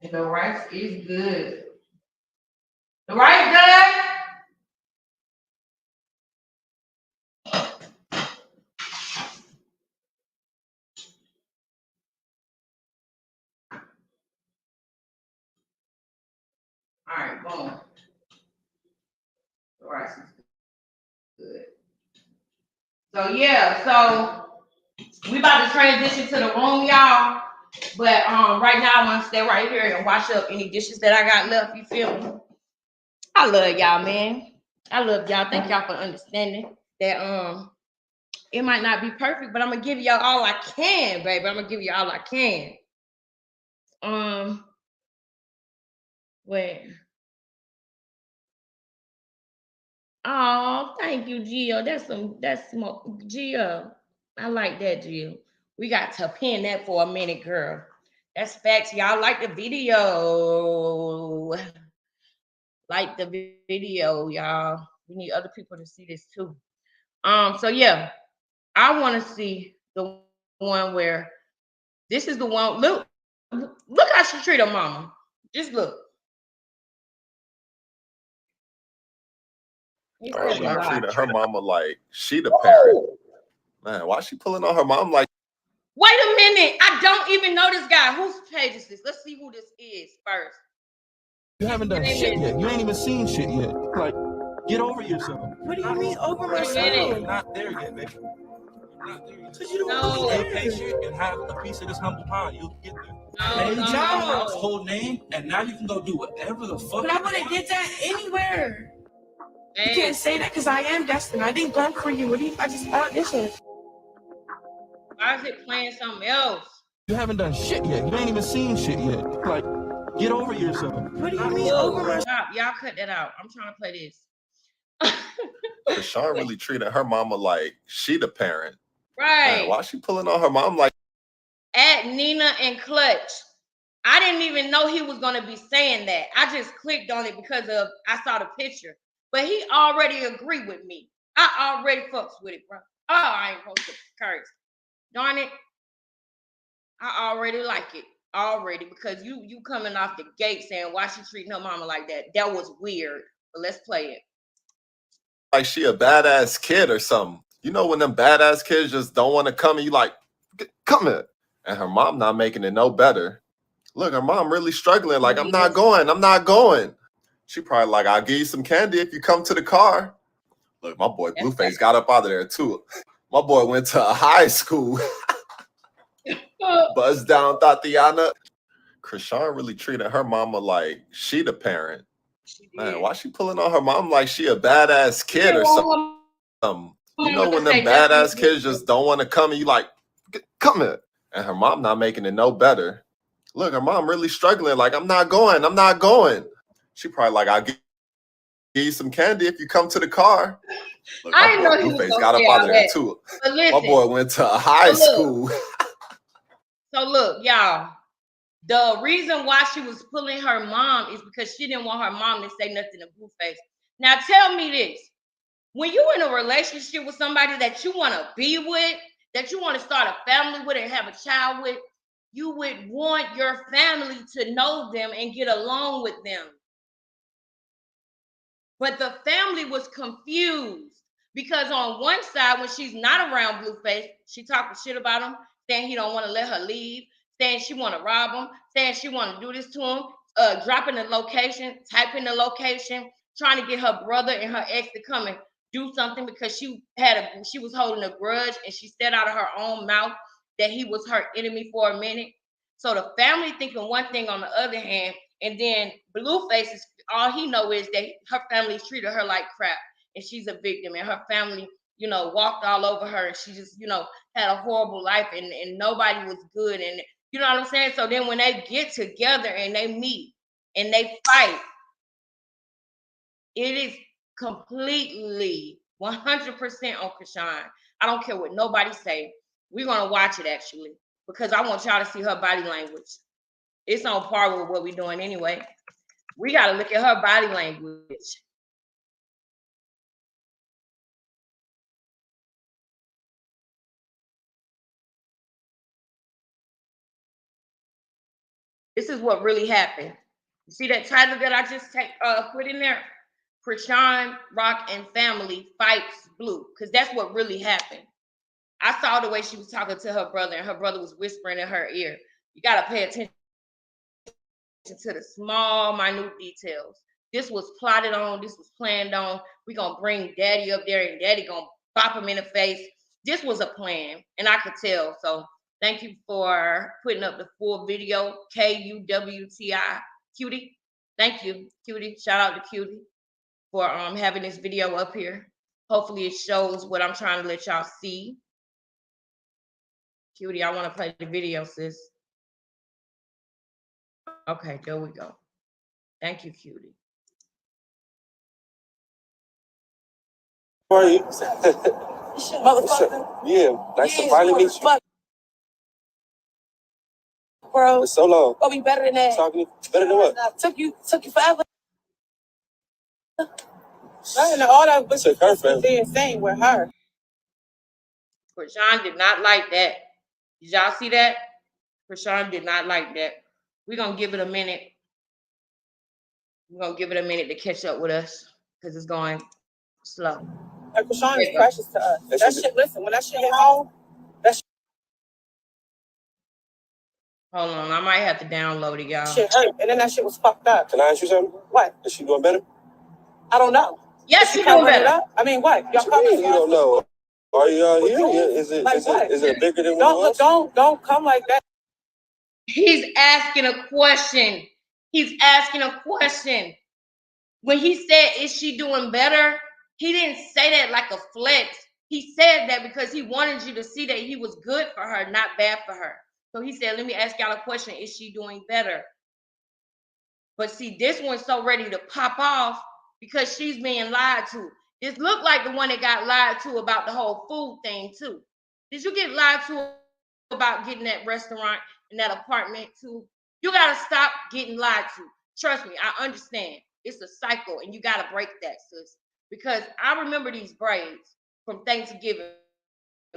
And the rice is good. The rice good? All right, boom. The rice is good. So yeah, so we about to transition to the room, y'all. But right now I want to stay right here and wash up any dishes that I got left. You feel me? I love y'all, man. I love y'all. Thank y'all for understanding that it might not be perfect, but I'm gonna give y'all all I can, baby. I'm gonna give you all I can. Wait. Oh, thank you, Gio. That's more Gio. I like that, Gio. We got to pin that for a minute, girl. That's facts. Y'all like the video. Like the video, y'all. We need other people to see this too. So yeah, I want to see the one where this is the one. Look how she treat her mama. Just look. She treated her mama like she the parent. Man, why she pulling on her mom like? Wait a minute. I don't even know this guy. Whose page is this? Let's see who this is first. You haven't done shit yet. You ain't even seen shit yet. Like, get over yourself. What do you mean over myself? You're not there yet, baby. Because you don't want to be patient and have a piece of this humble pie. You'll get there. Household name, and now you can go do whatever the fuck. But I wouldn't get that anywhere. You can't say that because I am destined. I didn't gun for you. What do you? I just auditioned. Why is it playing something else? You haven't done shit yet. You ain't even seen shit yet. Like, get over yourself. What do you mean over myself? Stop. Y'all cut that out. I'm trying to play this. Krishan really treated her mama like she the parent. Right. Man, why she pulling on her mom like? At Nina and Clutch. I didn't even know he was gonna be saying that. I just clicked on it because I saw the picture. But he already agreed with me. I already fucks with it, bro. Oh, I ain't supposed to curse. Darn it. I already like it. Already. Because you coming off the gate saying why she treating her mama like that. That was weird. But let's play it. Like she a badass kid or something. You know when them badass kids just don't want to come and you like, come here. And her mom not making it no better. Look, her mom really struggling. Like, I'm not going. She probably like, I'll give you some candy if you come to the car. Look, my boy Blueface got up out of there too. My boy went to a high school. Buzz down Tatiana. Krishan really treated her mama like she the parent. Man, why she pulling on her mom like she a badass kid or something? You know when them badass kids just don't want to come and you like, come here. And her mom not making it no better. Look, her mom really struggling. Like, I'm not going. She probably like, I'll give you some candy if you come to the car. Look, I know he was got up out of there too. My boy went to a high school. So look, y'all. The reason why she was pulling her mom is because she didn't want her mom to say nothing to Blueface. Now tell me this. When you're in a relationship with somebody that you want to be with, that you want to start a family with and have a child with, you would want your family to know them and get along with them. But the family was confused because on one side, when she's not around Blueface, she talking shit about him, saying he don't want to let her leave, saying she want to rob him, saying she want to do this to him, dropping the location, typing the location, trying to get her brother and her ex to come and do something because she was holding a grudge and she said out of her own mouth that he was her enemy for a minute. So the family thinking one thing on the other hand, and then Blueface is all he know is that her family treated her like crap and she's a victim and her family, walked all over her and she just, had a horrible life and nobody was good. And you know what I'm saying? So then when they get together and they meet and they fight, it is completely 100% on Krishan. I don't care what nobody say. We're gonna watch it actually because I want y'all to see her body language. It's on par with what we're doing anyway. We gotta look at her body language. This is what really happened. You see that title that I just put in there? Krishan Rock and Family Fights Blue, because that's what really happened. I saw the way she was talking to her brother, and her brother was whispering in her ear. You got to pay attention to the small, minute details. This was plotted on. This was planned on. We're going to bring Daddy up there, and Daddy going to bop him in the face. This was a plan, and I could tell. So thank you for putting up the full video, KUWTI, Cutie. Thank you, Cutie. Shout out to Cutie for having this video up here. Hopefully it shows what I'm trying to let y'all see. Cutie, I want to play the video, sis. Okay, there we go. Thank you, Cutie. How are you? Motherfucker. Yeah, nice to finally meet you. Bro, it's so long. Gonna be better than that. Talking better than what? Took you forever. I know all that was insane with her. Krishan did not like that. Did y'all see that? Krishan did not like that. We're gonna give it a minute. We're gonna give it a minute to catch up with us because it's going slow. Like Krishan is precious to us. That shit, listen, when that shit hit home, that shit. Hold on, I might have to download it, y'all. Shit hurt, and then that shit was fucked up. Can I ask you something? What? Is she doing better? I don't know. Yes, she's doing better. I mean, what? Y'all you don't know. Are you here? Is it bigger than what? Don't come like that. He's asking a question. He's asking a question. When he said, is she doing better? He didn't say that like a flex. He said that because he wanted you to see that he was good for her, not bad for her. So he said, let me ask y'all a question. Is she doing better? But see, this one's so ready to pop off because she's being lied to. This looked like the one that got lied to about the whole food thing too. Did you get lied to about getting that restaurant and that apartment too? You got to stop getting lied to. Trust me, I understand. It's a cycle and you got to break that, sis. Because I remember these braids from Thanksgiving,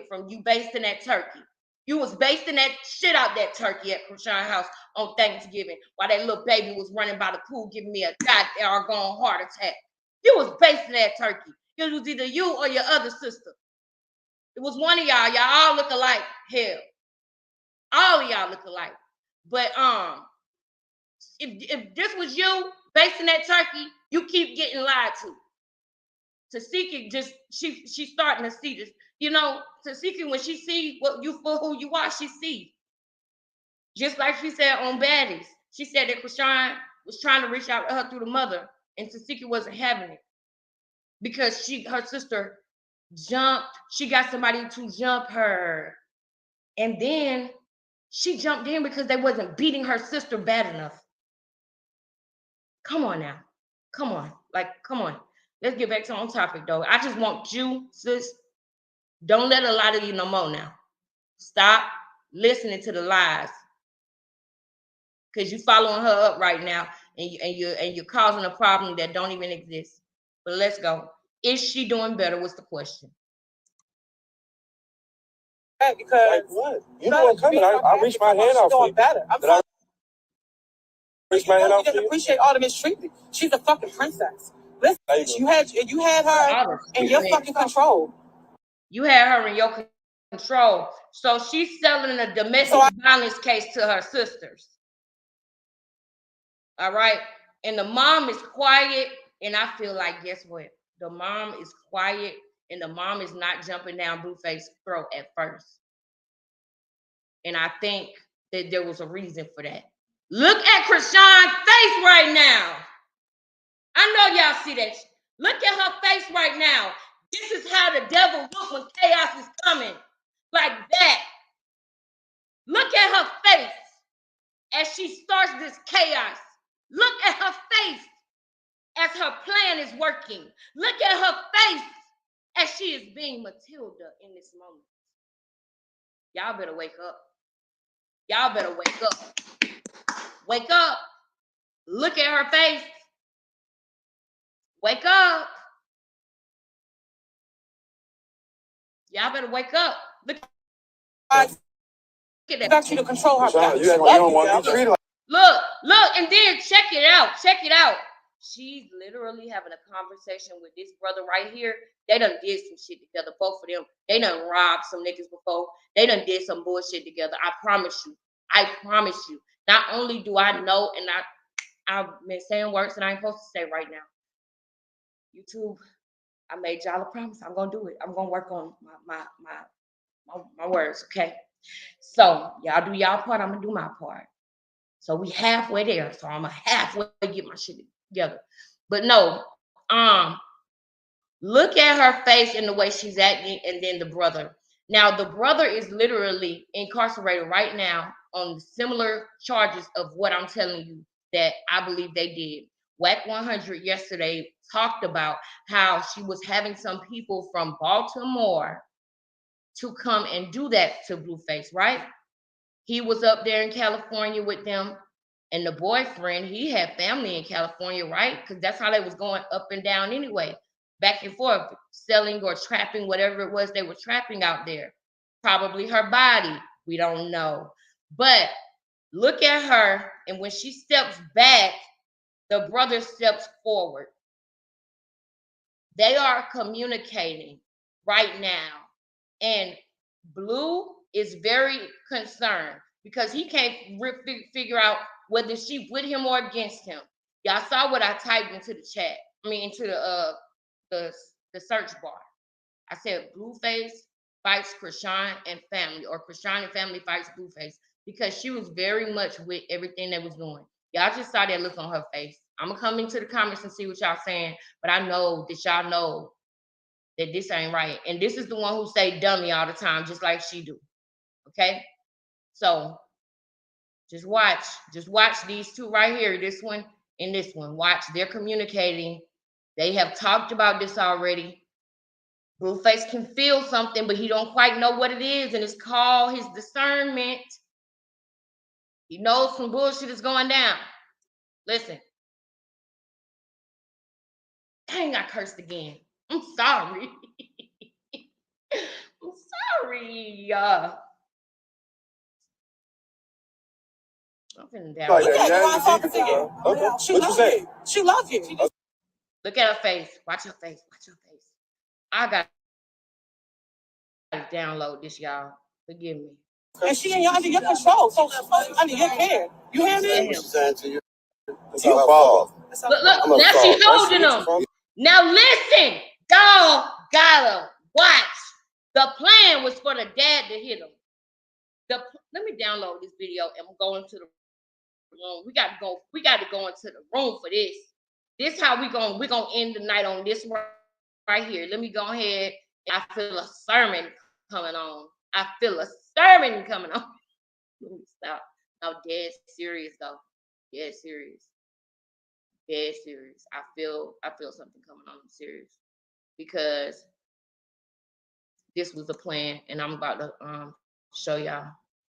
from you basting that turkey. You was basting that shit out that turkey at Krishan house on Thanksgiving while that little baby was running by the pool giving me a goddamn heart attack. You was basting that turkey. It was either you or your other sister. It was one of y'all. Y'all all look alike. Hell. All of y'all look alike. But if this was you basting that turkey, you keep getting lied to. Tasiki just she's starting to see this. You know, Tasiki, when she see what you for who you are, she see. Just like she said on Baddies. She said that Krishan was trying to reach out to her through the mother, and Tasiki wasn't having it. Because her sister jumped, she got somebody to jump her. And then she jumped in because they wasn't beating her sister bad enough. Come on now. Come on. Like, come on. Let's get back to on topic, though. I just want you, sis, don't let a lie to you no more now. Stop listening to the lies. Because you're following her up right now and you're causing a problem that don't even exist. But let's go. Is she doing better? What's the question? Because like what? You know what coming. I reached my hand out for you. Better. I reached my hand out for you. Appreciate all the mistreatment. She's a fucking princess. Listen, you had her in your fucking control. You had her in your control. So she's selling a domestic violence case to her sisters. All right. And the mom is quiet. And I feel like, guess what? The mom is quiet and the mom is not jumping down Blueface's throat at first. And I think that there was a reason for that. Look at Krishan's face right now. I know y'all see that. Look at her face right now. This is how the devil looks when chaos is coming. Like that. Look at her face as she starts this chaos. Look at as her plan is working. Look at her face as she is being Matilda in this moment. Y'all better wake up. Y'all better wake up. Wake up. Look at her face. Wake up. Y'all better wake up. Look at that. Got you to control her. Look, and then check it out. Check it out. She's literally having a conversation with this brother right here. They done did some shit together, both of them. They done robbed some niggas before. They done did some bullshit together. I promise you. I promise you. Not only do I know, and I've been saying words that I ain't supposed to say right now. YouTube, I made y'all a promise. I'm gonna do it. I'm gonna work on my words, okay? So y'all do y'all part, I'm gonna do my part. So we halfway there. So I'm gonna halfway get my shit together. But no, look at her face and the way she's acting, and then the brother. Now the brother is literally incarcerated right now on similar charges of what I'm telling you that I believe they did. WAC 100 yesterday talked about how she was having some people from Baltimore to come and do that to Blueface, right? He was up there in California with them, and the boyfriend, he had family in California, right? Because that's how they was going up and down anyway, back and forth, selling or trapping, whatever it was they were trapping out there. Probably her body, we don't know. But look at her, and when she steps back, the brother steps forward. They are communicating right now. And Blue is very concerned because he can't figure out whether she with him or against him. Y'all saw what I typed into the chat. Into the search bar. I said Blueface fights Krishan and family, or Krishan and family fights Blueface, because she was very much with everything they was doing. Y'all just saw that look on her face. I'm gonna come into the comments and see what y'all saying, but I know that y'all know that this ain't right. And this is the one who say dummy all the time, just like she do. Okay? So just watch these two right here, this one and this one. Watch, they're communicating. They have talked about this already. Blueface can feel something, but he don't quite know what it is, and it's called his discernment. He knows some bullshit is going down. Listen. Dang, I cursed again. I'm sorry. I'm sorry. I'm feeling down. What you say? She loves you. Look at her face. Watch her face. Watch her face. I got to download this, y'all. Forgive me. And she ain't under your control, so under your care. You hear me? Look, now she holding them. Now listen, y'all gotta watch. The plan was for the dad to hit him. Let me download this video and I'm going to the room. We got to go into the room for this. This how we're gonna end the night on this right here. Let me go ahead. I feel a sermon coming on. Let me stop. No, dead serious though. Dead serious. Dead serious. I feel something coming on. I'm serious, because this was the plan, and I'm about to show y'all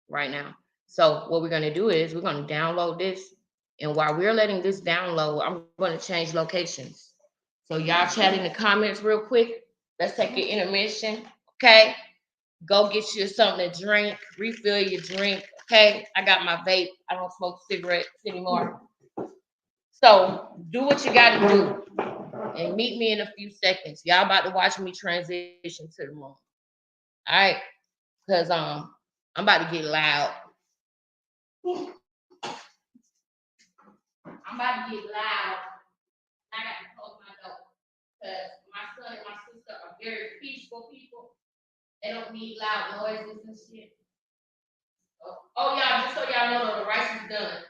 right now. So what we're gonna do is we're gonna download this, and while we're letting this download, I'm gonna change locations. So y'all chat in the comments real quick. Let's take an intermission, okay? Go get you something to drink, refill your drink, okay? I got my vape. I don't smoke cigarettes anymore. So do what you gotta do and meet me in a few seconds. Y'all about to watch me transition to the room. All right, because I'm about to get loud. I'm about to get loud. I got to close my door because my son and my sister are very peaceful people. They don't need loud noises and shit. Oh y'all, just so y'all know, the rice is done.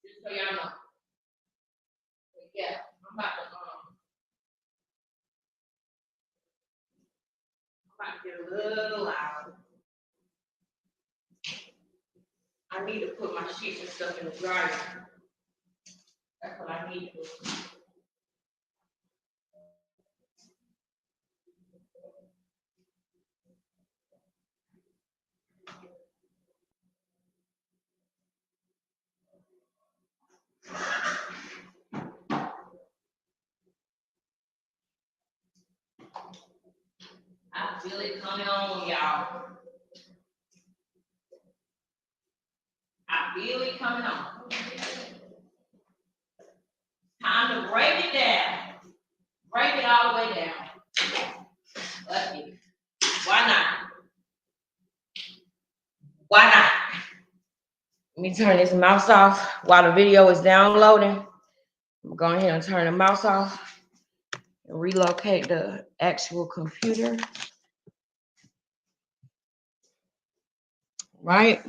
Just so y'all know. But yeah, I'm about to get a little loud. I need to put my sheets and stuff in the dryer. That's what I need to do. feel it coming on, y'all. I feel it coming on. Time to break it down. Break it all the way down. Let's get it. Why not? Why not? Let me turn this mouse off while the video is downloading. I'm going ahead and turn the mouse off and relocate the actual computer. Right?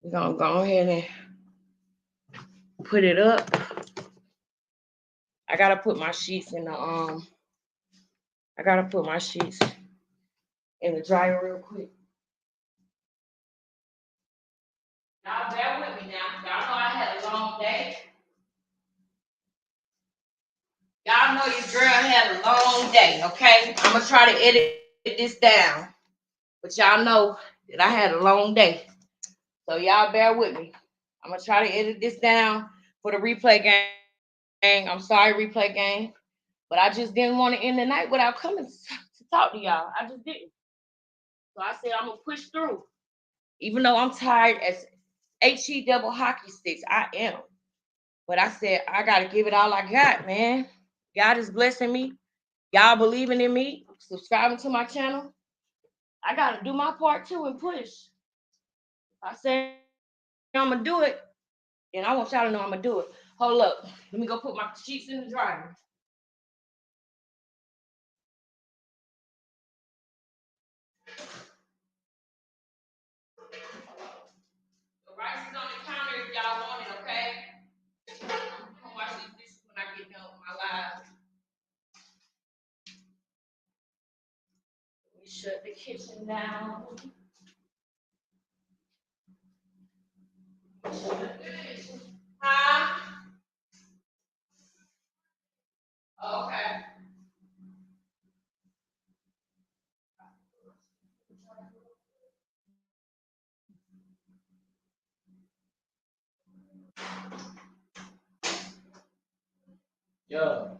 We're gonna go ahead and put it up. I gotta put my sheets in the dryer real quick. Y'all bear with me now. Y'all know I had a long day. Y'all know your girl had a long day, okay? I'm gonna try to edit this down. But y'all know that I had a long day. So y'all bear with me. I'm gonna try to edit this down for the replay gang. I'm sorry, replay gang. But I just didn't want to end the night without coming to talk to y'all. I just didn't. So I said I'm gonna push through. Even though I'm tired as HE double hockey sticks, I am. But I said I gotta give it all I got, man. God is blessing me. Y'all believing in me, subscribing to my channel. I gotta do my part too and push. I said I'm gonna do it, and I want y'all to know I'm gonna do it. Hold up, let me go put my sheets in the dryer. The rice is on the counter if y'all want it, okay? I'm gonna wash these dishes when I get done with my live. Let me shut the kitchen down. Huh? Okay. Yo.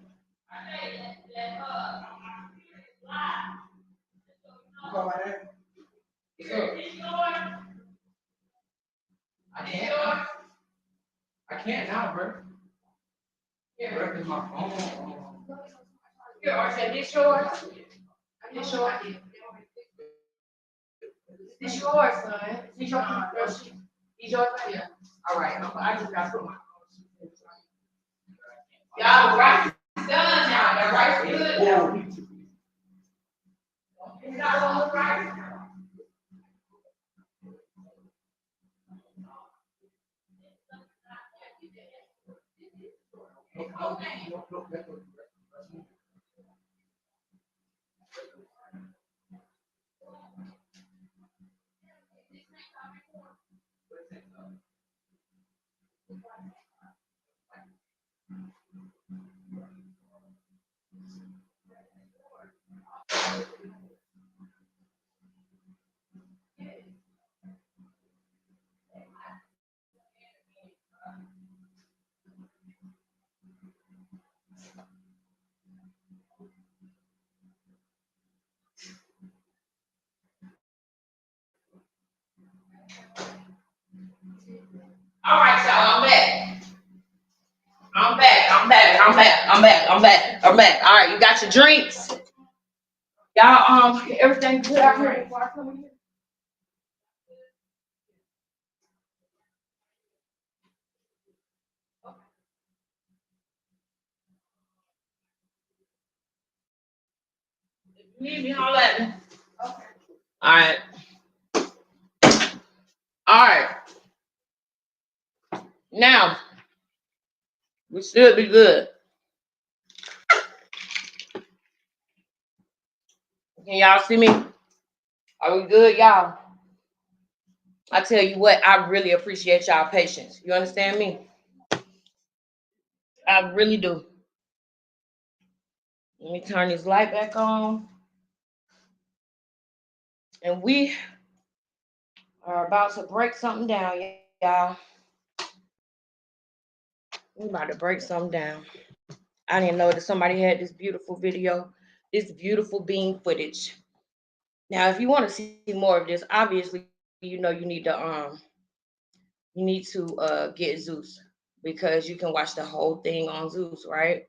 I can't now, bro. Bro, cause my phone. Here, Archie, this yours? This yours? This yours, son. This yours? These yours? Yeah. All right. I just got to put my y'all, the rice is done now. The rice is good now. It's not on the rice. All right, y'all, I'm back. I'm back. All right, you got your drinks. Y'all, everything good out here before I come in here? Need me, holler at me. Okay. All right. All right. Now, we should be good. Can y'all see me? Are we good, y'all? I tell you what, I really appreciate y'all patience. You understand me? I really do. Let me turn this light back on. And we are about to break something down, y'all. We about to break something down. I didn't know that somebody had this beautiful video, this beautiful bean footage Now, if you want to see more of this, obviously, you need to get Zeus, because you can watch the whole thing on Zeus, right?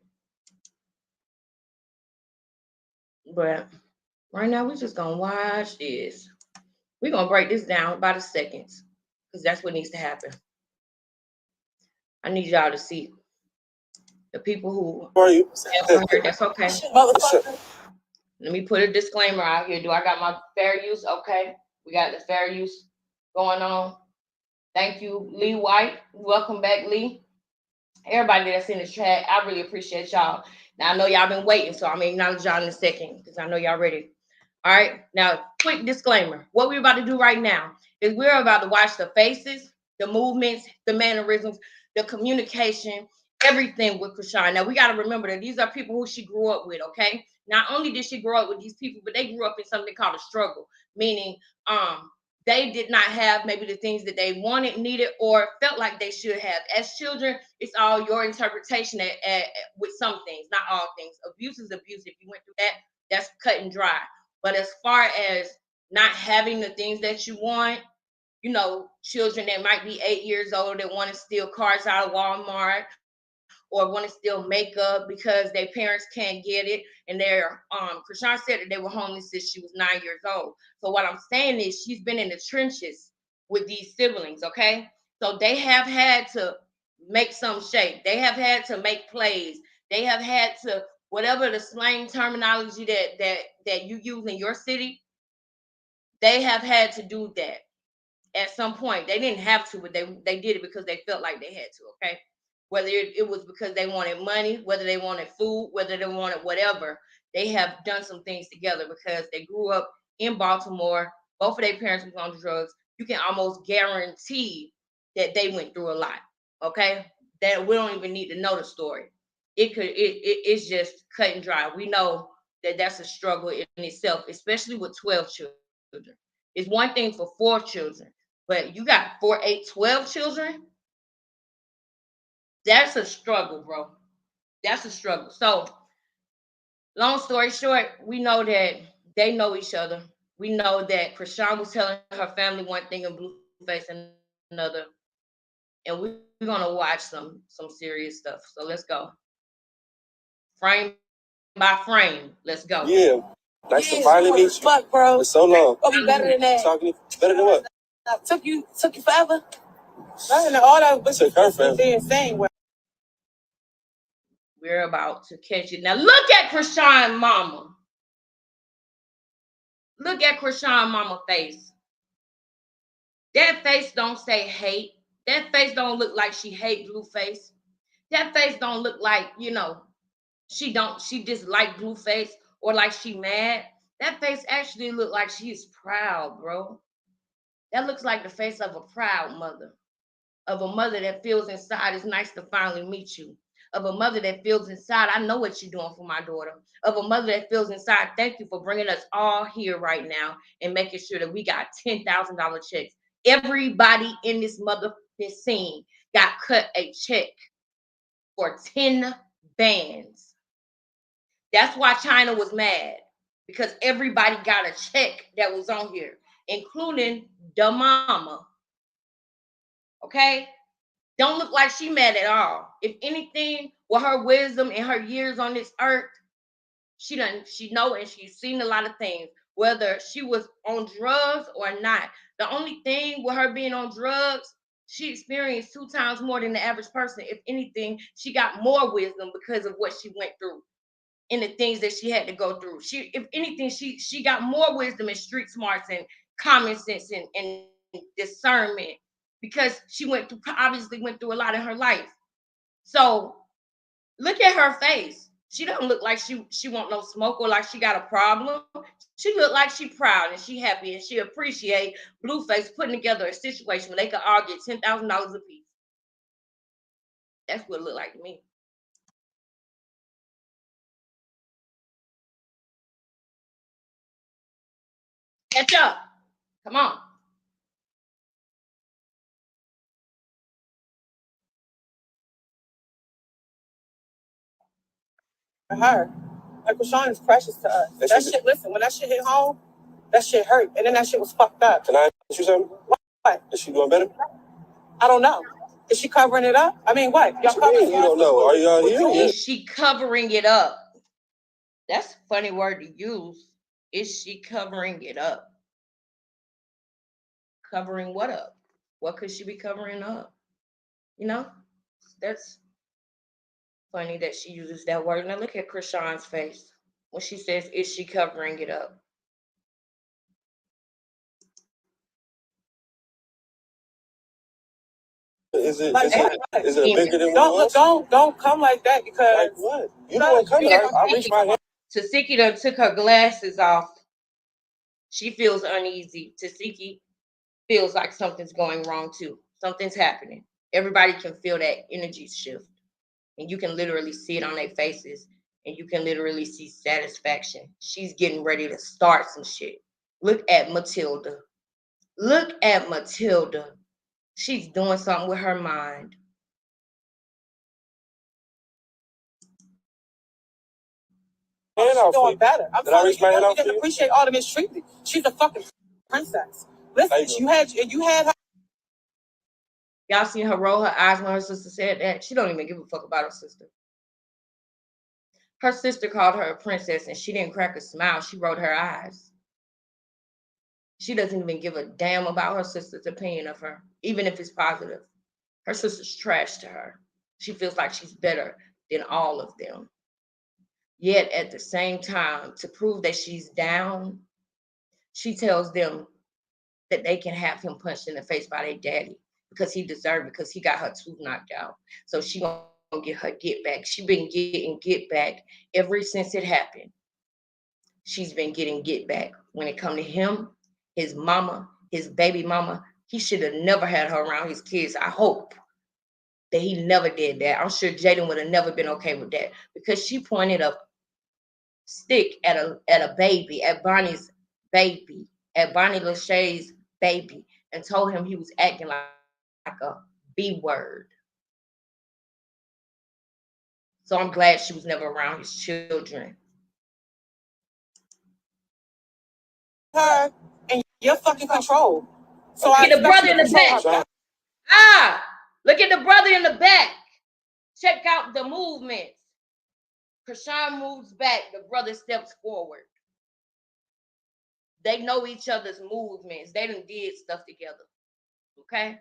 But right now, we're just gonna watch this. We're gonna break this down by the seconds, because that's what needs to happen. I need y'all to see the people who have heard. That's okay. Let me put a disclaimer out here. Do I got my fair use? Okay, we got the fair use going on. Thank you, Lee White. Welcome back, Lee. Everybody that's in the chat, I really appreciate y'all. Now I know y'all been waiting, so I'm gonna acknowledge y'all in a second because I know y'all ready. All right. Now, quick disclaimer. What we're about to do right now is we're about to watch the faces, the movements, the mannerisms, the communication, everything with Chrisean. Now, we got to remember that these are people who she grew up with, okay? Not only did she grow up with these people, but they grew up in something called a struggle, meaning they did not have maybe the things that they wanted, needed, or felt like they should have. As children, it's all your interpretation with some things, not all things. Abuse is abuse. If you went through that, that's cut and dry. But as far as not having the things that you want, children that might be 8 years old that want to steal cars out of Walmart or want to steal makeup because their parents can't get it. And Chrisean said that they were homeless since she was 9 years old. So what I'm saying is she's been in the trenches with these siblings, okay? So they have had to make some shape. They have had to make plays. They have had to, whatever the slang terminology that you use in your city, they have had to do that at some point. They didn't have to, but they did it because they felt like they had to, okay? Whether it was because they wanted money, whether they wanted food, whether they wanted whatever, they have done some things together because they grew up in Baltimore. Both of their parents was on drugs. You can almost guarantee that they went through a lot, okay? That we don't even need to know the story. It's just cut and dry. We know that that's a struggle in itself, especially with 12 children. It's one thing for 4 children, but you got 4, 8, 12 children. That's a struggle, bro. That's a struggle. So, long story short, we know that they know each other. We know that Chrisean was telling her family one thing and Blueface another. And we're gonna watch some serious stuff. So let's go. Frame by frame. Let's go. Yeah. Nice to finally meet you. Fuck, bro. It's so long. Oh, we better than that. Talking better than what? Took you forever. Nothing. All that was took her forever. Insane. We're about to catch it. Now look at Chrisean mama. Look at Chrisean mama face. That face don't say hate. That face don't look like she hate Blueface. That face don't look like, she dislike Blueface or like she mad. That face actually look like she's proud, bro. That looks like the face of a proud mother. Of a mother that feels inside it's nice to finally meet you. Of a mother that feels inside, I know what you're doing for my daughter. Of a mother that feels inside, thank you for bringing us all here right now and making sure that we got $10,000 checks. Everybody in this motherfucking scene got cut a check for 10 bands. That's why China was mad, because everybody got a check that was on here, including the mama. Okay? Don't look like she mad at all. If anything, with her wisdom and her years on this earth, she know and she's seen a lot of things, whether she was on drugs or not. The only thing with her being on drugs, she experienced 2 times more than the average person. If anything, she got more wisdom because of what she went through and the things that she had to go through. If anything, she got more wisdom and street smarts and common sense and discernment, because she obviously went through a lot in her life. So look at her face. She doesn't look like she want no smoke or like she got a problem. She look like she proud and she happy and she appreciate Blueface putting together a situation where they could all get $10,000 a piece. That's what it looked like to me. Catch up. Come on. Her. Like Chrisean is precious to us. That shit, listen, when that shit hit home, That shit hurt. And then that shit was fucked up. Can I ask you something? What? Is she doing better? I don't know. Is she covering it up? I mean, what? Y'all covering it up? You don't know. Are y'all here? Is she covering it up? That's a funny word to use. Is she covering it up? Covering what up? What could she be covering up? You know, that's funny that she uses that word. Now look at Krishan's face when she says, "Is she covering it up?" Is it Like, is it bigger than what it was? Don't come like that because Like what? You know what coming. I reached my hand. Tasiki done took her glasses off. She feels uneasy. Tasiki feels like something's going wrong too. Something's happening. Everybody can feel that energy shift. And you can literally see it on their faces. And you can literally see satisfaction. She's getting ready to start some shit. Look at Matilda. Look at Matilda. She's doing something with her mind. she's doing better. I'm telling you, you didn't appreciate all the mistreatment. She's a fucking princess. Listen, you had her. Y'all seen her roll her eyes when her sister said that? She don't even give a fuck about her sister. Her sister called her a princess and she didn't crack a smile. She rolled her eyes. She doesn't even give a damn about her sister's opinion of her, even if it's positive. Her sister's trash to her. She feels like she's better than all of them. Yet at the same time, to prove that she's down, she tells them that they can have him punched in the face by their daddy because he deserved it, because he got her tooth knocked out. So she gonna get her get back. She been getting get back ever since it happened. She's been getting get back. When it come to him, his mama, his baby mama, he should have never had her around his kids. I hope that he never did that. I'm sure Jaden would have never been okay with that, because she pointed a stick at a baby, at Bonnie's baby, at Bonnie Lachey's baby, and told him he was acting like a B word. So I'm glad she was never around his children. Her in your fucking control. So look at the brother in the back. Look at the brother in the back. Check out the movements. Krishan moves back. The brother steps forward. They know each other's movements. They done did stuff together. Okay?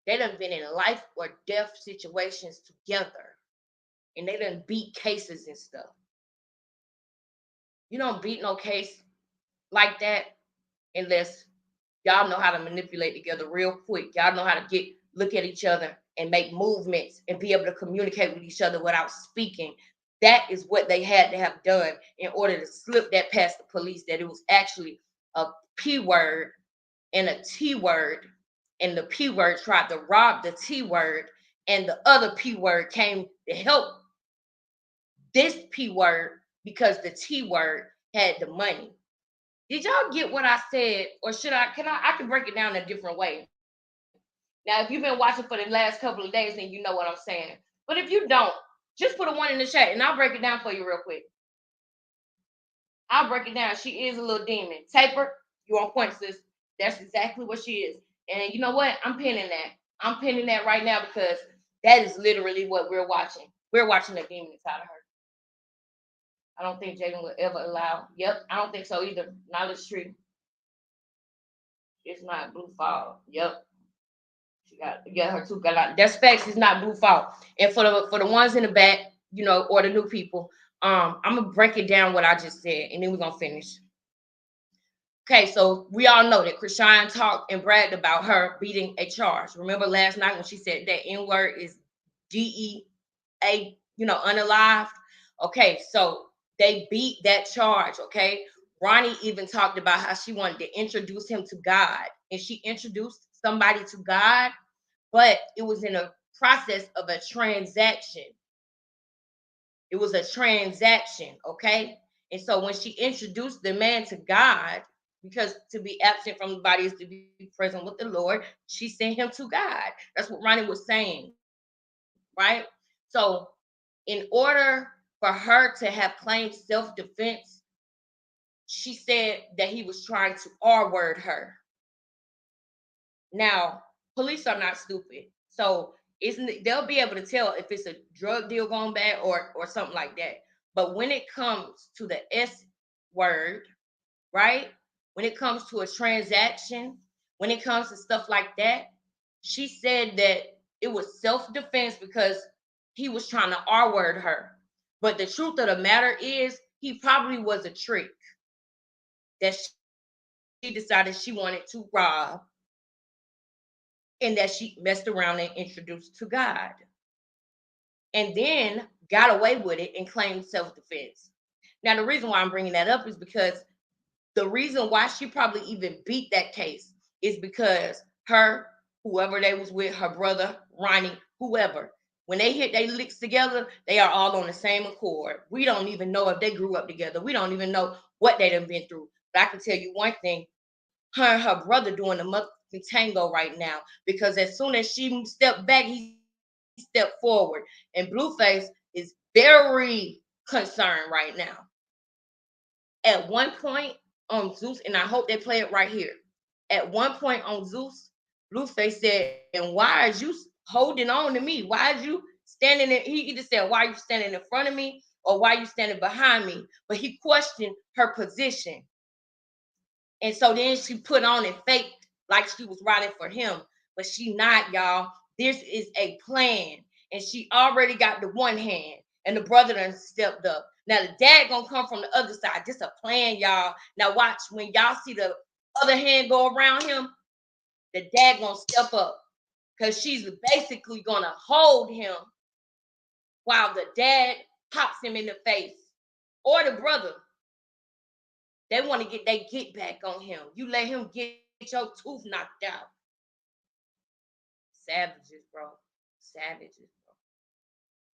They done been in life or death situations together. And they done beat cases and stuff. You don't beat no case like that unless y'all know how to manipulate together real quick. Y'all know how to look at each other and make movements and be able to communicate with each other without speaking. That is what they had to have done in order to slip that past the police, that it was actually a P word and a T word, and the P word tried to rob the T word, and the other P word came to help this P word because the T word had the money. Did y'all get what I said? Or I can break it down a different way. Now, if you've been watching for the last couple of days, then you know what I'm saying. But if you don't, just put a 1 in the chat and I'll break it down for you real quick. I'll break it down. She is a little demon. Taper, you on point, sis. That's exactly what she is. And you know what? I'm pinning that. I'm pinning that right now because that is literally what we're watching. We're watching a demon inside of her. I don't think Jaden will ever allow. Yep, I don't think so either. Knowledge tree. It's not blue fall. Yep. She got her tooth got out. That's facts. It's not blue fall. And for the ones in the back, you know, or the new people, I'm gonna break it down what I just said, and then we're gonna finish. Okay, so we all know that Krishan talked and bragged about her beating a charge. Remember last night when she said that N-word is DEA, unalived? Okay, so they beat that charge, okay? Ronnie even talked about how she wanted to introduce him to God, and she introduced somebody to God, but it was in a process of a transaction. It was a transaction, okay? And so when she introduced the man to God, because to be absent from the body is to be present with the Lord, she sent him to God. That's what Ronnie was saying, right? So in order for her to have claimed self-defense, she said that he was trying to R-word her. Now, police are not stupid, so they'll be able to tell if it's a drug deal going bad or something like that. But when it comes to the S word, right? When it comes to a transaction, when it comes to stuff like that, she said that it was self-defense because he was trying to R-word her. But the truth of the matter is, he probably was a trick that she decided she wanted to rob, and that she messed around and introduced to God, and then got away with it and claimed self-defense. Now, the reason why I'm bringing that up is because the reason why she probably even beat that case is because whoever they was with, her brother, Ronnie, whoever, when they hit their licks together, they are all on the same accord. We don't even know if they grew up together. We don't even know what they done been through. But I can tell you one thing, her and her brother doing the motherfucking tango right now, because as soon as she stepped back, he stepped forward. And Blueface is very concerned right now. At one point on Zeus, and I hope they play it right here. At one point on Zeus, Blueface said, "And why are you holding on to me? Why are you standing there?" He either said, "Why are you standing in front of me?" or "Why are you standing behind me?" But he questioned her position. And so then she put on and faked like she was riding for him. But she not, y'all. This is a plan. And she already got the one hand. And the brother done stepped up. Now the dad gonna come from the other side. This a plan, y'all. Now watch, when y'all see the other hand go around him, the dad gonna step up. Because she's basically gonna hold him while the dad pops him in the face. Or the brother. They want to get their get back on him. You let him get your tooth knocked out. Savages, bro. Savages, bro.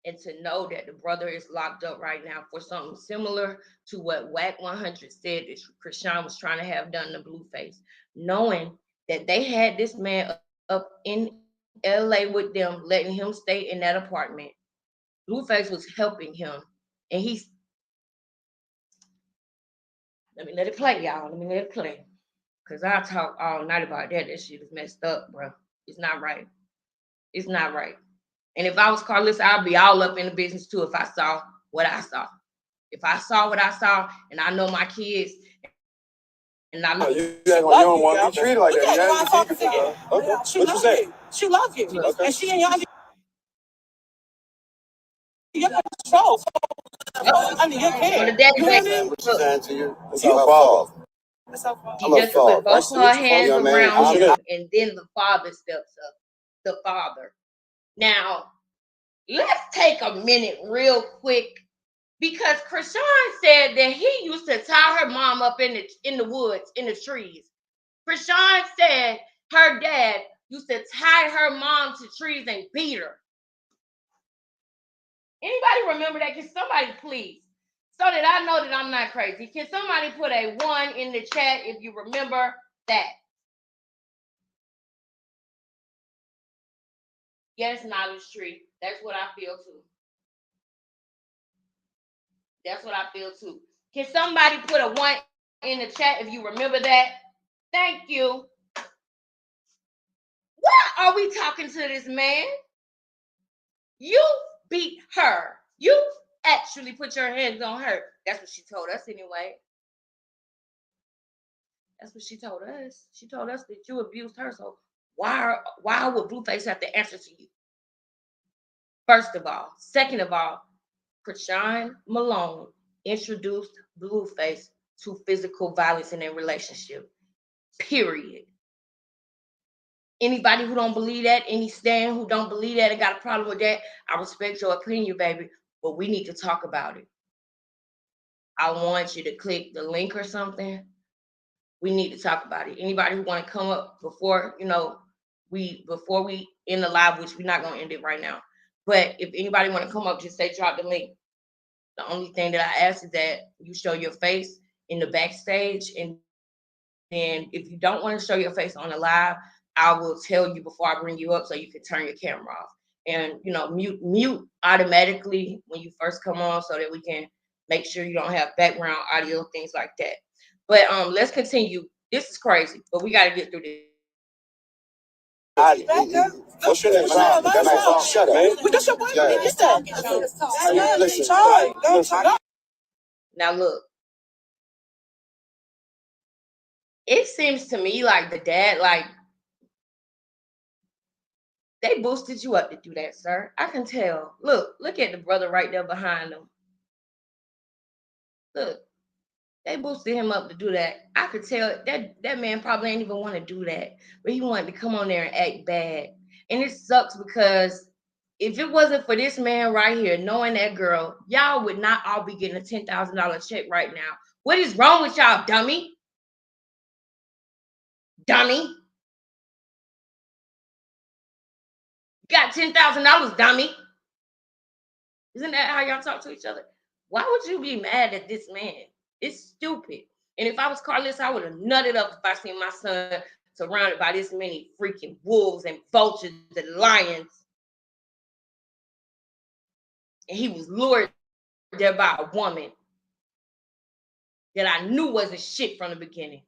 And to know that the brother is locked up right now for something similar to what WAC 100 said that Krishan was trying to have done to Blueface. Knowing that they had this man up in LA with them, letting him stay in that apartment. Blueface was helping him. And he's... Let me let it play, y'all. Let me let it play. Because I talk all night about that. That shit is messed up, bro. It's not right. It's not right. And if I was Carlos, I'd be all up in the business too if I saw what I saw. If I saw what I saw, and I know my kids, and I know... You don't want to be treated like that. Okay. What you say? She loves you. Okay. And she ain't under your control. Under your care. The daddy back. What you saying to you? It's her fault. He just put both her hands around him, and then the father steps up. The father. Now, let's take a minute real quick, because Krishan said that he used to tie her mom up in the woods, in the trees. Krishan said her dad used to tie her mom to trees and beat her. Anybody remember that? Can somebody please, so that I know that I'm not crazy, can somebody put a 1 in the chat if you remember that? Yes, knowledge tree. That's what I feel too. That's what I feel too. Can somebody put a 1 in the chat if you remember that? Thank you. Why are we talking to this man? You beat her. You actually put your hands on her. That's what she told us anyway. That's what she told us. She told us that you abused her. So why would Blueface have to answer to you? First of all. Second of all, Krishan Malone introduced Blueface to physical violence in their relationship. Period. Anybody who don't believe that, any stan who don't believe that and got a problem with that, I respect your opinion, baby, but we need to talk about it. I want you to click the link or something. We need to talk about it. Anybody who want to come up before, before we end the live, which we're not going to end it right now. But if anybody want to come up, just say drop the link. The only thing that I ask is that you show your face in the backstage. And then if you don't want to show your face on the live, I will tell you before I bring you up so you can turn your camera off. And, mute automatically when you first come on so that we can make sure you don't have background audio, things like that. But let's continue. This is crazy, but we got to get through this. What's your name? Shut up, man. But that's your boyfriend. Listen. Now look, it seems to me like the dad, like they boosted you up to do that, sir. I can tell. Look at the brother right there behind him. Look, they boosted him up to do that. I could tell that man probably ain't even want to do that, but he wanted to come on there and act bad. And it sucks because if it wasn't for this man right here, knowing that girl, y'all would not all be getting a $10,000 check right now. What is wrong with y'all, dummy? Dummy. You got $10,000, dummy. Isn't that how y'all talk to each other? Why would you be mad at this man? It's stupid. And if I was Carlos, I would have nutted up if I seen my son surrounded by this many freaking wolves and vultures and lions. And he was lured there by a woman that I knew wasn't shit from the beginning.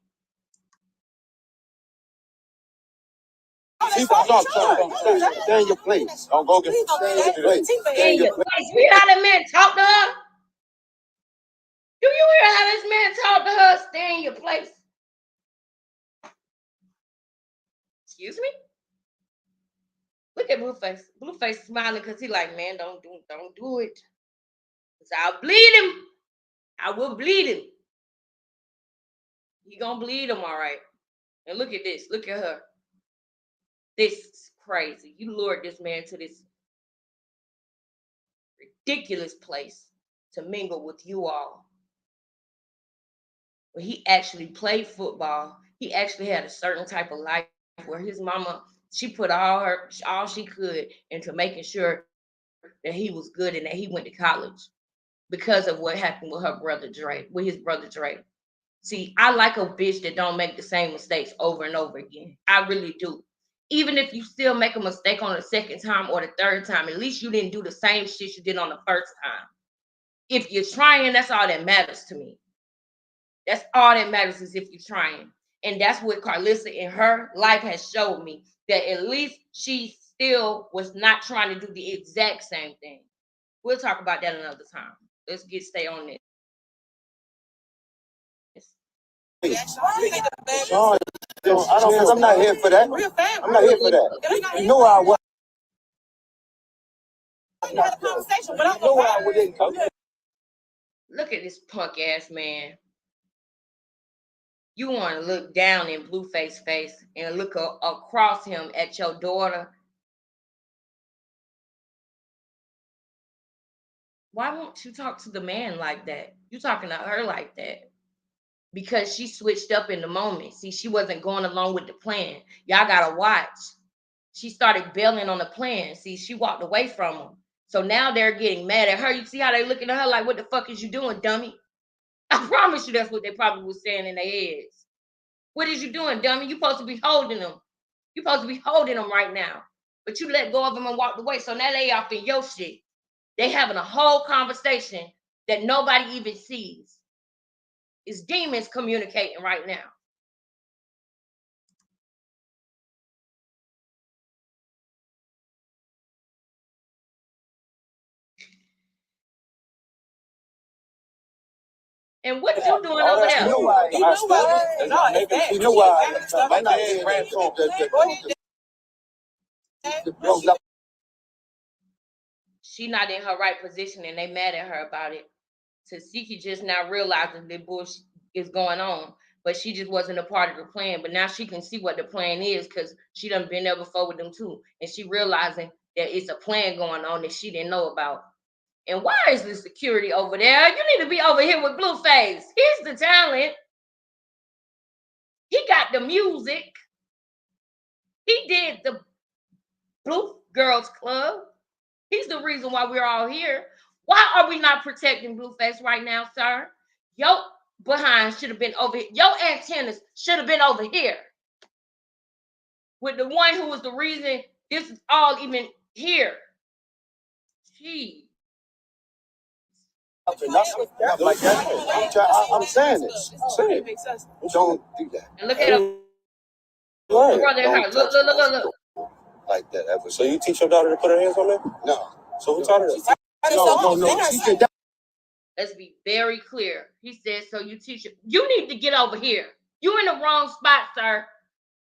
Stay in your place. Don't go get Stay in your place. You hear how that man talk to her? Do you hear how this man talk to her? Stay in your place. Excuse me? Look at Blueface. Blueface smiling because he like, man, don't do it. Because I'll bleed him. I will bleed him. You gonna bleed him, all right. And look at this. Look at her. This is crazy. You lured this man to this ridiculous place to mingle with you all. When he actually played football, he actually had a certain type of life where his mama, she put all she could into making sure that he was good and that he went to college because of what happened with her brother Dre, with his brother Dre. See, I like a bitch that don't make the same mistakes over and over again. I really do. Even if you still make a mistake on the second time or the third time, at least you didn't do the same shit you did on the first time. If you're trying, that's all that matters to me. That's all that matters is if you're trying. And that's what Carlissa in her life has showed me, that at least she still was not trying to do the exact same thing. We'll talk about that another time. Let's stay on this. Sean, I'm not here for that. I'm not here for that. You know I was. Look at this punk ass man. You want to look down in Blueface's face and look across him at your daughter. Why won't you talk to the man like that? You talking to her like that because she switched up in the moment. See, she wasn't going along with the plan. Y'all gotta watch. She started bailing on the plan. See, she walked away from him. So now they're getting mad at her. You see how they looking at her like, what the fuck is you doing, dummy? I promise you that's what they probably was saying in their heads. What is you doing, dummy? You supposed to be holding them. You supposed to be holding them right now. But you let go of them and walked away. So now they off in your shit. They having a whole conversation that nobody even sees. It's demons communicating right now. And what you doing over there? You know why? My dad ran to She not in her right position and they mad at her about it. Tasiki just now realizing the bullshit is going on, but she just wasn't a part of the plan. But now she can see what the plan is because she done been there before with them too. And she realizing that it's a plan going on that she didn't know about. And why is the security over there? You need to be over here with Blueface. He's the talent. He got the music. He did the Blue Girls Club. He's the reason why we're all here. Why are we not protecting Blueface right now, sir? Your behind should have been over here. Your antennas should have been over here. With the one who was the reason this is all even here. Gee. Like that. I'm saying this. Don't do that. And look at him. Brother, look. Like that ever. So you teach your daughter to put her hands on me? No. So who taught her that? No. She said that. Let's be very clear. He said, so you teach it. You need to get over here. You in the wrong spot, sir.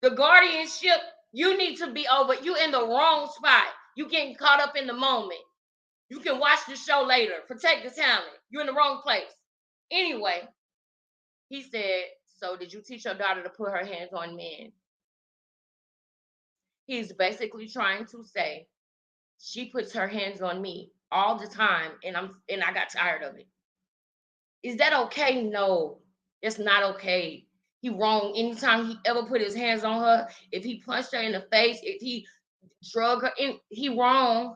The guardianship, you need to be over. You in the wrong spot. You getting caught up in the moment. You can watch the show later. Protect the talent. You're in the wrong place. Anyway, he said, so did you teach your daughter to put her hands on men? He's basically trying to say, she puts her hands on me all the time, and I got tired of it. Is that okay? No, it's not okay. He wrong. Anytime he ever put his hands on her, if he punched her in the face, if he drug her in, he wrong.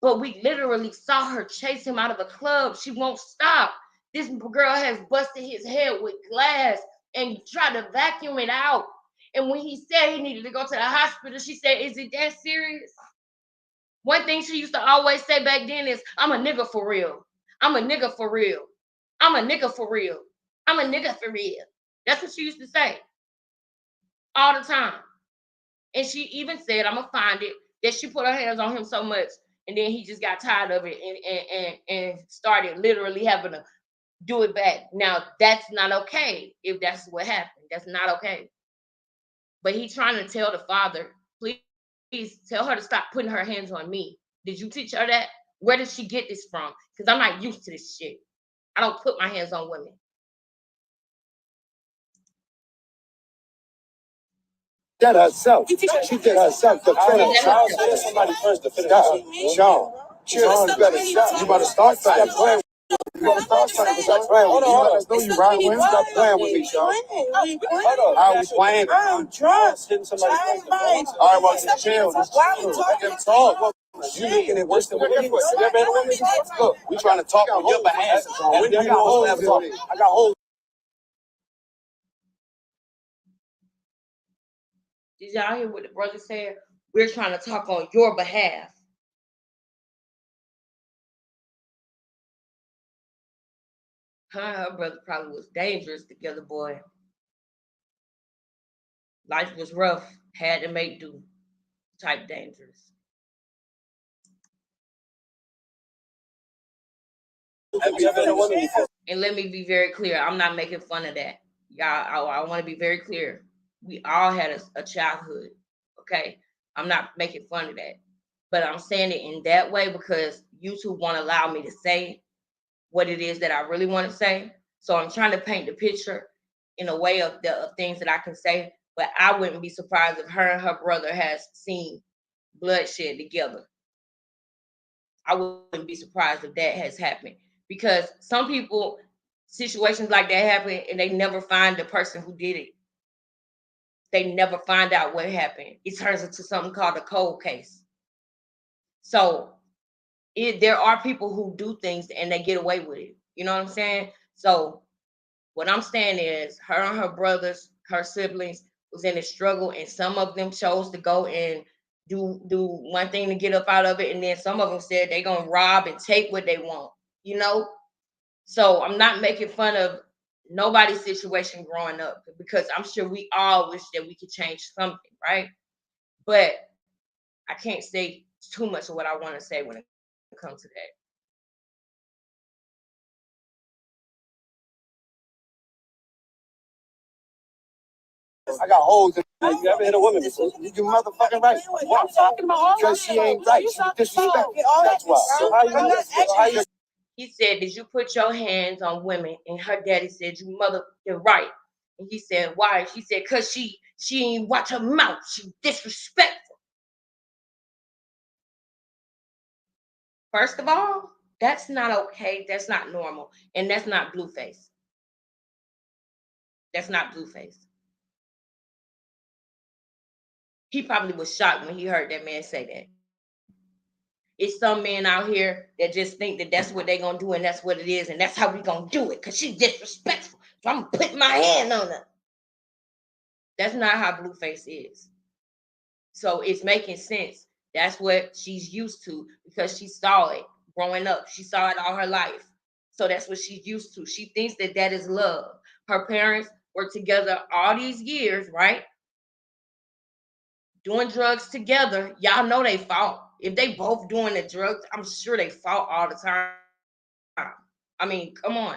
But we literally saw her chase him out of a club. She won't stop. This girl has busted his head with glass and tried to vacuum it out. And when he said he needed to go to the hospital, she said, is it that serious? One thing she used to always say back then is, I'm a nigga for real. I'm a nigga for real. I'm a nigga for real. I'm a nigga for real. That's what she used to say all the time. And she even said, I'm gonna find it, that she put her hands on him so much, and then he just got tired of it and started literally having to do it back. Now, that's not okay if that's what happened. That's not okay. But he's trying to tell the father, please tell her to stop putting her hands on me. Did you teach her that? Where did she get this from? Because I'm not used to this shit. I don't put my hands on women. That herself. She did herself. Somebody first to finish. Sean, you better start playing. You better start playing. Hold on. Know you right when you stop playing with me, Sean. I was playing. I'm drunk. All right, well, just chill. Let them talk. You making it worse than what it is. Look, we trying to talk on your behalf. I got holes. Did y'all hear what the brother said? We're trying to talk on your behalf. Her brother probably was dangerous together, boy. Life was rough, had to make do, type dangerous. And let me be very clear, I'm not making fun of that. Y'all, I want to be very clear. We all had a childhood, okay? I'm not making fun of that. But I'm saying it in that way because YouTube won't allow me to say what it is that I really want to say. So I'm trying to paint the picture in a way of things that I can say. But I wouldn't be surprised if her and her brother has seen bloodshed together. I wouldn't be surprised if that has happened. Because some people, situations like that happen and they never find the person who did it. They never find out what happened. It turns into something called a cold case. So there are people who do things and they get away with it. You know what I'm saying? So what I'm saying is her and her brothers, her siblings was in a struggle, and some of them chose to go and do one thing to get up out of it. And then some of them said they're going to rob and take what they want, you know? So I'm not making fun of nobody's situation growing up because I'm sure we all wish that we could change something, right? But I can't say too much of what I want to say when it comes to that. I got holes in it. You ever hit a woman before? You motherfucking right. What I'm talking about? Because she ain't right. She disrespectful. That's why. So how you He said, did you put your hands on women? And her daddy said, you mother, you're right. And he said, why? She said, because she ain't watch her mouth. She disrespectful. First of all, that's not okay. That's not normal. And that's not Blueface. That's not Blueface. He probably was shocked when he heard that man say that. It's some men out here that just think that that's what they're going to do and that's what it is and that's how we going to do it because she's disrespectful. So I'm putting my hand on her. That's not how Blueface is. So it's making sense. That's what she's used to because she saw it growing up. She saw it all her life. So that's what she's used to. She thinks that that is love. Her parents were together all these years, right? Doing drugs together. Y'all know they fought. If they both doing the drugs, I'm sure they fought all the time. I mean, come on.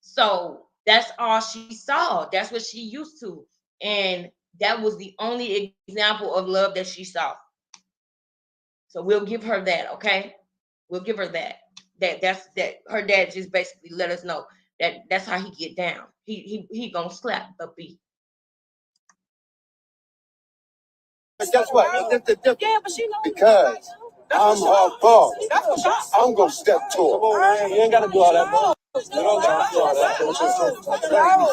So that's all she saw. That's what she used to. And that was the only example of love that she saw. So we'll give her that, okay? We'll give her that. That's her dad just basically let us know that that's how he get down. He gonna slap the beat. Guess what? Yeah, but she knows because I'm her boss. I'm gonna step to her. Come on, man. You ain't gotta do all that, bro. You don't gotta do all that.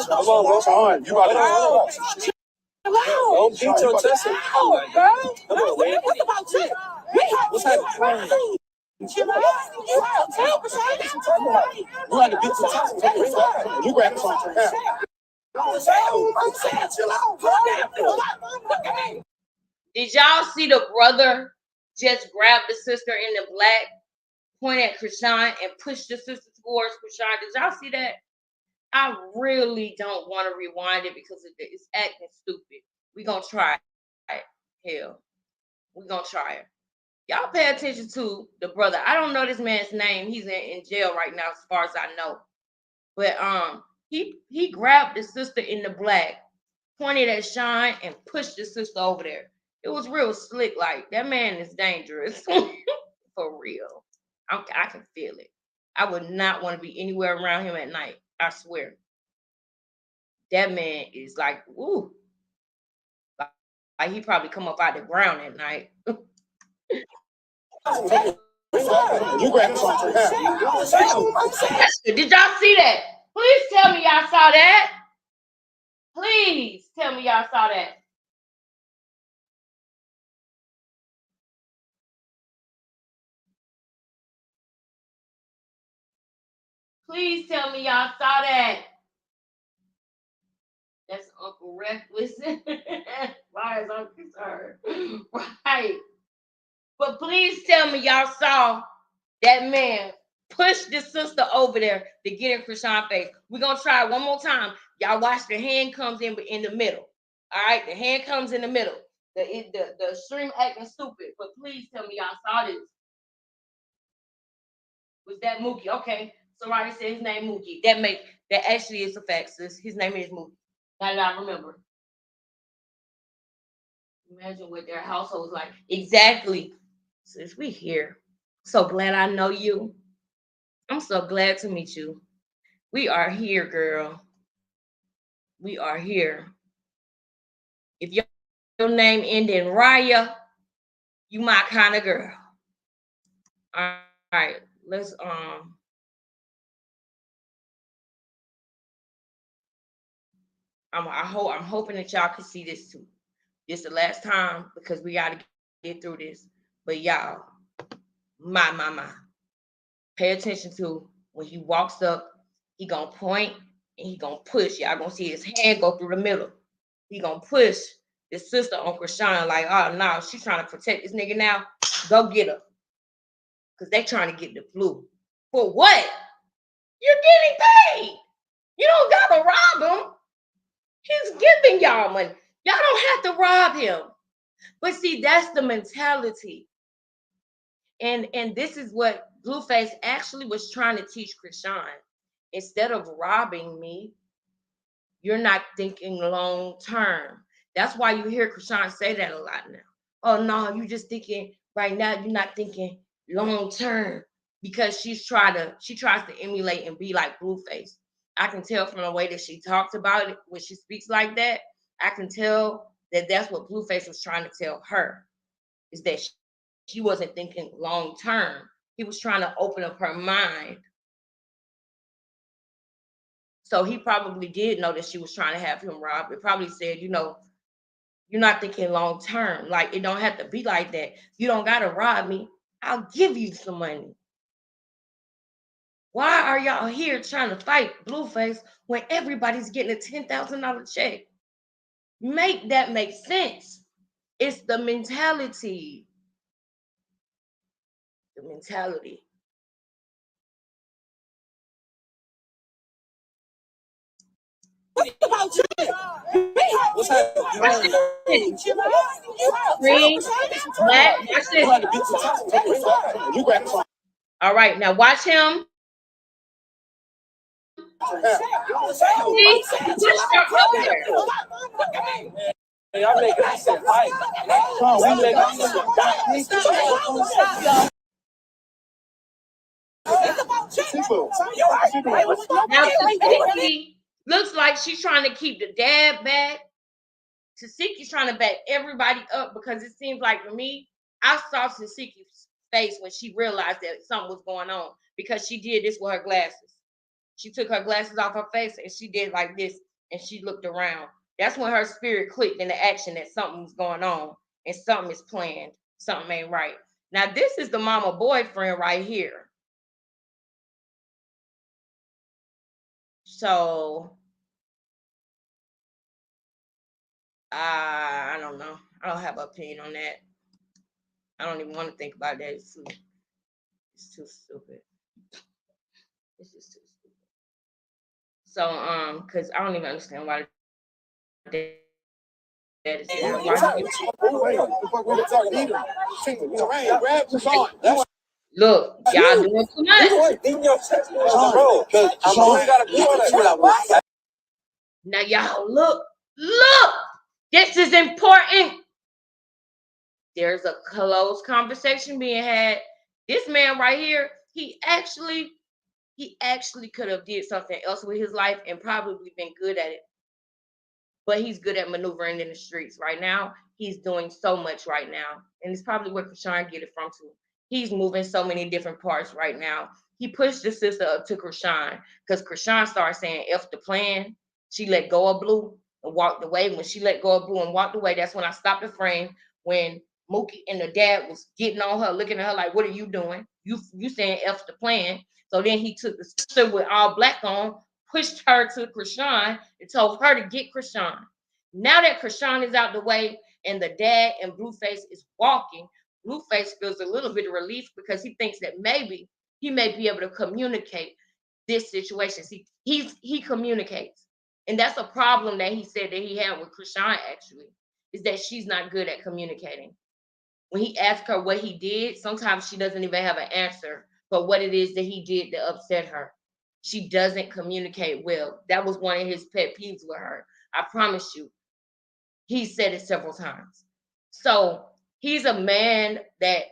Come on, bro. Sean, you about to don't beat your chest. Come on, man. What's about you? What's happening? You had to beat your chest. You grab something. Did y'all see the brother just grab the sister in the black, point at Krishan, and push the sister towards Krishan? Did y'all see that? I really don't want to rewind it because it's acting stupid. We're going to try it. Hell, we're going to try it. Y'all pay attention to the brother. I don't know this man's name. He's in jail right now as far as I know. But he grabbed the sister in the black, pointed at Sean, and pushed the sister over there. It was real slick. Like, that man is dangerous. For real. I can feel it. I would not want to be anywhere around him at night. I swear. That man is like, ooh. Like he probably come up out the ground at night. You grab something. Did y'all see that? Please tell me y'all saw that. Please tell me y'all saw that. Please tell me y'all saw that. That's Uncle Reckless. Why is Uncle concerned? Right. But please tell me y'all saw that man push the sister over there to get in Krishan's face. We're going to try it one more time. Y'all watch, the hand comes in the middle. All right? The hand comes in the middle. The stream acting stupid. But please tell me y'all saw this. Was that Mookie? Okay. Somebody said his name Mookie. That actually is a fact, sis. His name is Mookie. Now that I remember. Imagine what their household was like. Exactly. Sis, we here. So glad I know you. I'm so glad to meet you. We are here, girl. We are here. If your name end in Raya, you my kind of girl. All right. Let's I'm hoping that y'all can see this too. This the last time because we gotta get through this. But y'all, my. Pay attention to when he walks up, he gonna point and he gonna push. Y'all gonna see his hand go through the middle. He gonna push his sister on Krishan like, oh no, she's trying to protect this nigga now. Go get her. Cause they trying to get the flu. For what? You're getting paid. You don't gotta rob him. He's giving y'all money. Y'all don't have to rob him. But see, that's the mentality. And this is what Blueface actually was trying to teach Krishan. Instead of robbing me, you're not thinking long term. That's why you hear Krishan say that a lot now. Oh no, you just thinking right now, you're not thinking long term. Because she tries to emulate and be like Blueface. I can tell from the way that she talks about it when she speaks like that. I can tell that that's what Blueface was trying to tell her, is that she wasn't thinking long term. He was trying to open up her mind. So he probably did know that she was trying to have him robbed. It probably said, you're not thinking long term. Like, it don't have to be like that. You don't got to rob me. I'll give you some money. Why are y'all here trying to fight Blueface when everybody's getting a $10,000 check? Make that make sense. It's the mentality. The mentality. What's happening? Green, black, watch this. All right, now watch him. See, push her up there. Hey, y'all making this shit fight. We making this shit fight. Now Tasiki looks like she's trying to keep the dad back. Tasiki's trying to back everybody up because it seems like for me, I saw Tasiki's face when she realized that something was going on because she did this with her glasses. She took her glasses off her face and she did like this and she looked around. That's when her spirit clicked into action that something was going on and something is planned. Something ain't right. Now, this is the mama boyfriend right here. So, I don't know. I don't have an opinion on that. I don't even want to think about that. It's too stupid. It's just too stupid. So, because I don't even understand why that is there. Look, y'all doing too much. Now, y'all look. This is important. There's a close conversation being had. This man right here, he actually could have did something else with his life and probably been good at it. But he's good at maneuvering in the streets right now. He's doing so much right now. And it's probably where Krishan get it from too. He's moving so many different parts right now. He pushed the sister up to Krishan because Krishan started saying F the plan. She let go of Blue and walked away. When she let go of Blue and walked away, that's when I stopped the frame. When Mookie and the dad was getting on her, looking at her like, what are you doing? You saying F the plan. So then he took the sister with all black on, pushed her to Krishan and told her to get Krishan. Now that Krishan is out the way and the dad and Blueface is walking, Blueface feels a little bit of relief because he thinks that maybe he may be able to communicate this situation. See, he communicates. And that's a problem that he said that he had with Krishan actually, is that she's not good at communicating. When he asked her what he did, sometimes she doesn't even have an answer for what it is that he did to upset her. She doesn't communicate well. That was one of his pet peeves with her. I promise you. He said it several times. So he's a man that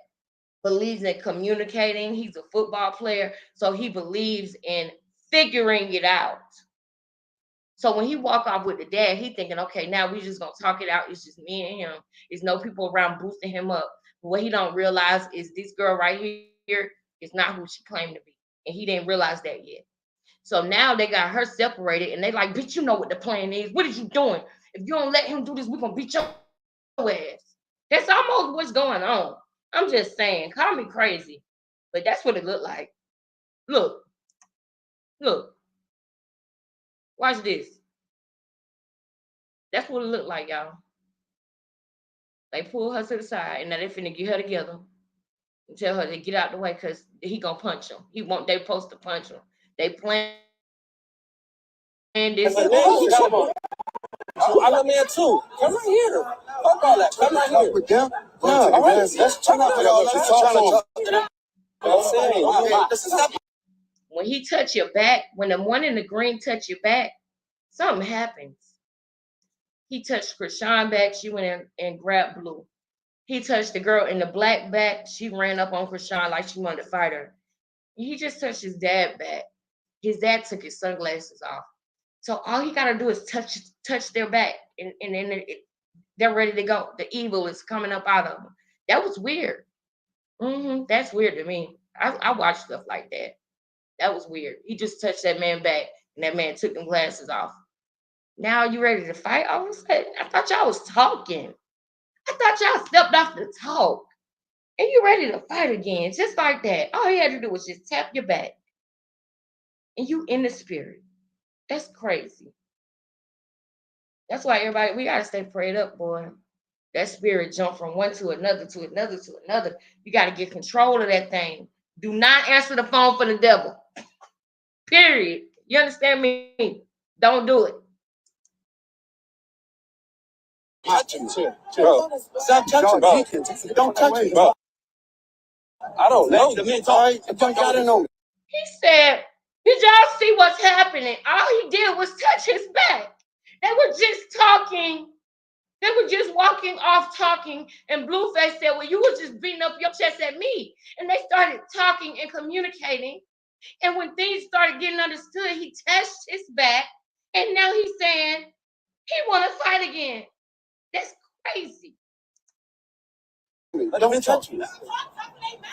believes in communicating. He's a football player. So he believes in figuring it out. So when he walk off with the dad, he thinking, okay, now we just gonna talk it out. It's just me and him. There's no people around boosting him up. But what he don't realize is this girl right here is not who she claimed to be. And he didn't realize that yet. So now they got her separated and they like, bitch, you know what the plan is. What is you doing? If you don't let him do this, we're gonna beat your ass. That's almost what's going on. I'm just saying, call me crazy. But that's what it looked like. Look. Watch this. That's what it looked like, y'all. They pull her to the side and now they finna get her together and tell her to get out the way because he gonna punch him. They supposed to punch him. They planned this. I'm a man too. Come right here. Fuck all that. Come right here. With them? No, all right. Let's talk about it. When he touch your back, when the one in the green touch your back, something happens. He touched Krishan back. She went in and grabbed Blue. He touched the girl in the black back. She ran up on Krishan like she wanted to fight her. He just touched his dad back. His dad took his sunglasses off. So all he got to do is touch their back, and then they're ready to go. The evil is coming up out of them. That was weird. That's weird to me. I watch stuff like that. That was weird. He just touched that man back, and that man took them glasses off. Now you ready to fight? All of a sudden, I thought y'all was talking. I thought y'all stepped off the talk, and you ready to fight again, just like that. All you had to do was just tap your back, and you in the spirit. That's crazy. That's why everybody, we got to stay prayed up, boy. That spirit jump from one to another, to another, to another. You got to get control of that thing. Do not answer the phone for the devil. Period. You understand me? Don't do it. touching me, bro. Stop touching me. Don't touch me, bro. I don't know. The men talk. Don't gotta know me. He said, "Did y'all see what's happening? All he did was touch his back. They were just talking. They were just walking off talking." And Blueface said, "Well, you were just beating up your chest at me." And they started talking and communicating. And when things started getting understood, he touched his back. And now he's saying he want to fight again. That's crazy. Don't touch me.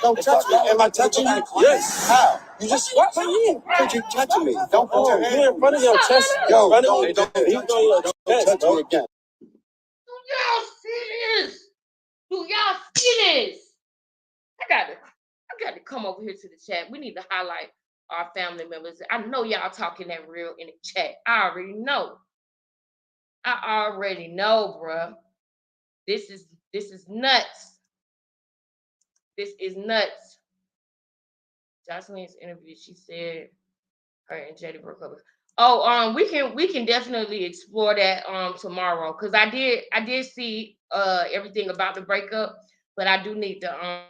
Don't touch me. Am I touching you? Yes. How? You just swept me. Because you touching me. Don't put your hand in front of your chest. Yo, don't touch me again. Do y'all see this? Do y'all see this? I got to come over here to the chat. We need to highlight our family members. I know y'all talking that real in the chat. I already know. Bruh. This is nuts. This is nuts. Jocelyn's interview, she said her and Jada broke up. Oh, we can definitely explore that tomorrow, because I did see everything about the breakup, but I do need to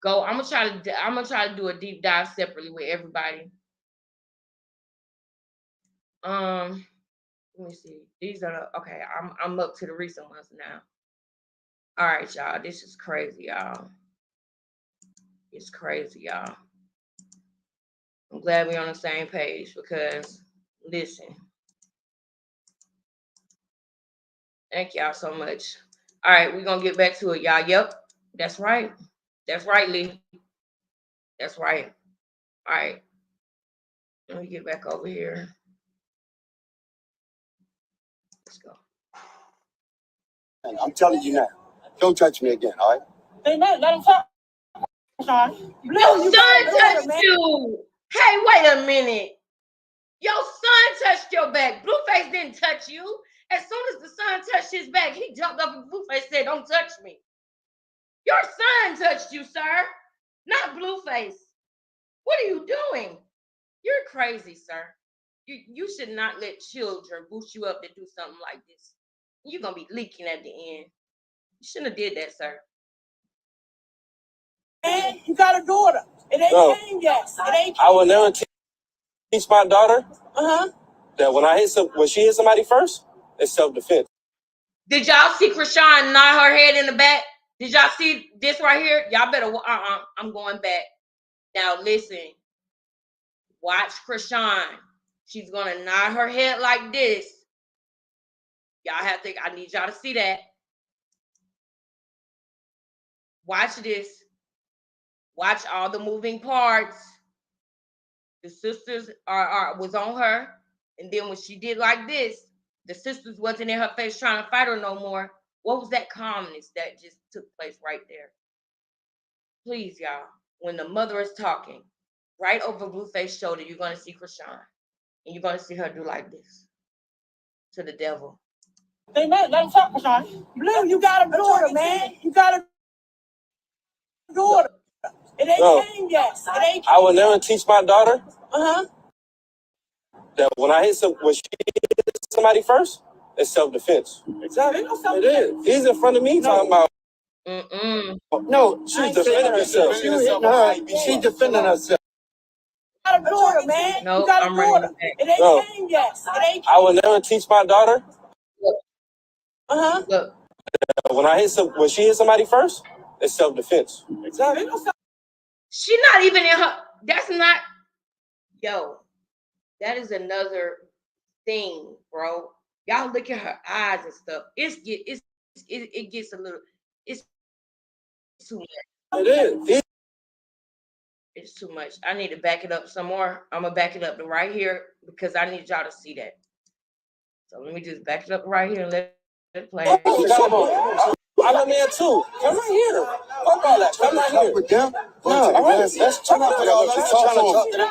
go. I'm gonna try to do a deep dive separately with everybody. Let me see. These are okay. I'm up to the recent ones now. All right, y'all. This is crazy, y'all. It's crazy, y'all. I'm glad we're on the same page, because listen. Thank y'all so much. All right, we're gonna get back to it, y'all. Yep, that's right. That's right, Lee. That's right. All right. Let me get back over here. Let's go. I'm telling you now. Don't touch me again, all right? Hey, let him talk. Your son touched you. Hey, wait a minute. Your son touched your back. Blueface didn't touch you. As soon as the son touched his back, he jumped up and Blueface said, "Don't touch me." Your son touched you, sir, not Blueface. What are you doing? You're crazy, sir. You should not let children boost you up to do something like this. You're going to be leaking at the end. You shouldn't have did that, sir. Man, you got a daughter. It ain't came yet. I will never teach my daughter that when she hits somebody first, it's self-defense. Did y'all see Krishan nod her head in the back? Did y'all see this right here? Y'all better, I'm going back. Now listen, watch Krishan. She's going to nod her head like this. I need y'all to see that. Watch this. Watch all the moving parts. The sisters was on her. And then when she did like this, the sisters wasn't in her face trying to fight her no more. What was that calmness that just took place right there? Please, y'all, when the mother is talking, right over Blueface's shoulder, you're going to see Krishan. And you're going to see her do like this to the devil. Hey, let him talk, Krishan. Blue, you got a daughter, man. You got a daughter. It ain't came yet. I will never teach my daughter that when she hits somebody first, it's self-defense. Exactly. It is. He's in front of me talking about. No, she's defending herself. She was hitting her. She's defending herself. You got a daughter, man. No, you got a I'm daughter. It ain't came yet. I will never teach my daughter. Look. When she hits somebody first, it's self-defense. Exactly. She's not even in her. That's not. Yo, that is another thing, bro. Y'all look at her eyes and stuff. It gets a little. It's too much. It is. It's too much. I need to back it up some more. I'm gonna back it up to right here because I need y'all to see that. So let me just back it up right here and let it play. Come on. I'm a man too. Come right here. Fuck all that. Come right here. With them? No, all right. Let's turn up. Let's talk to them.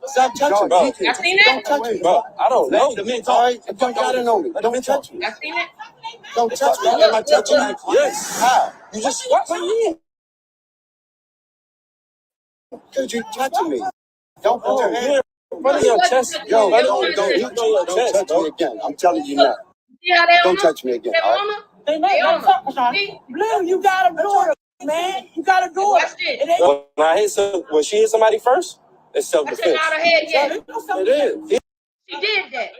Stop touching, bro. I seen it. Don't touch me, bro. I don't know. The men talk. Don't gotta know me. Don't touch me. I seen it. Don't touch me. Am I touching you? Yes. How? You just swept me. Because you touching me. Don't put your hand. Front of your chest. Yo, don't touch me again. I'm telling you now. Don't touch me again. All right? They Blue, you gotta do it, man. You gotta do it. When she hit somebody first, it's self-defense. Not her head yet. It is. She did that.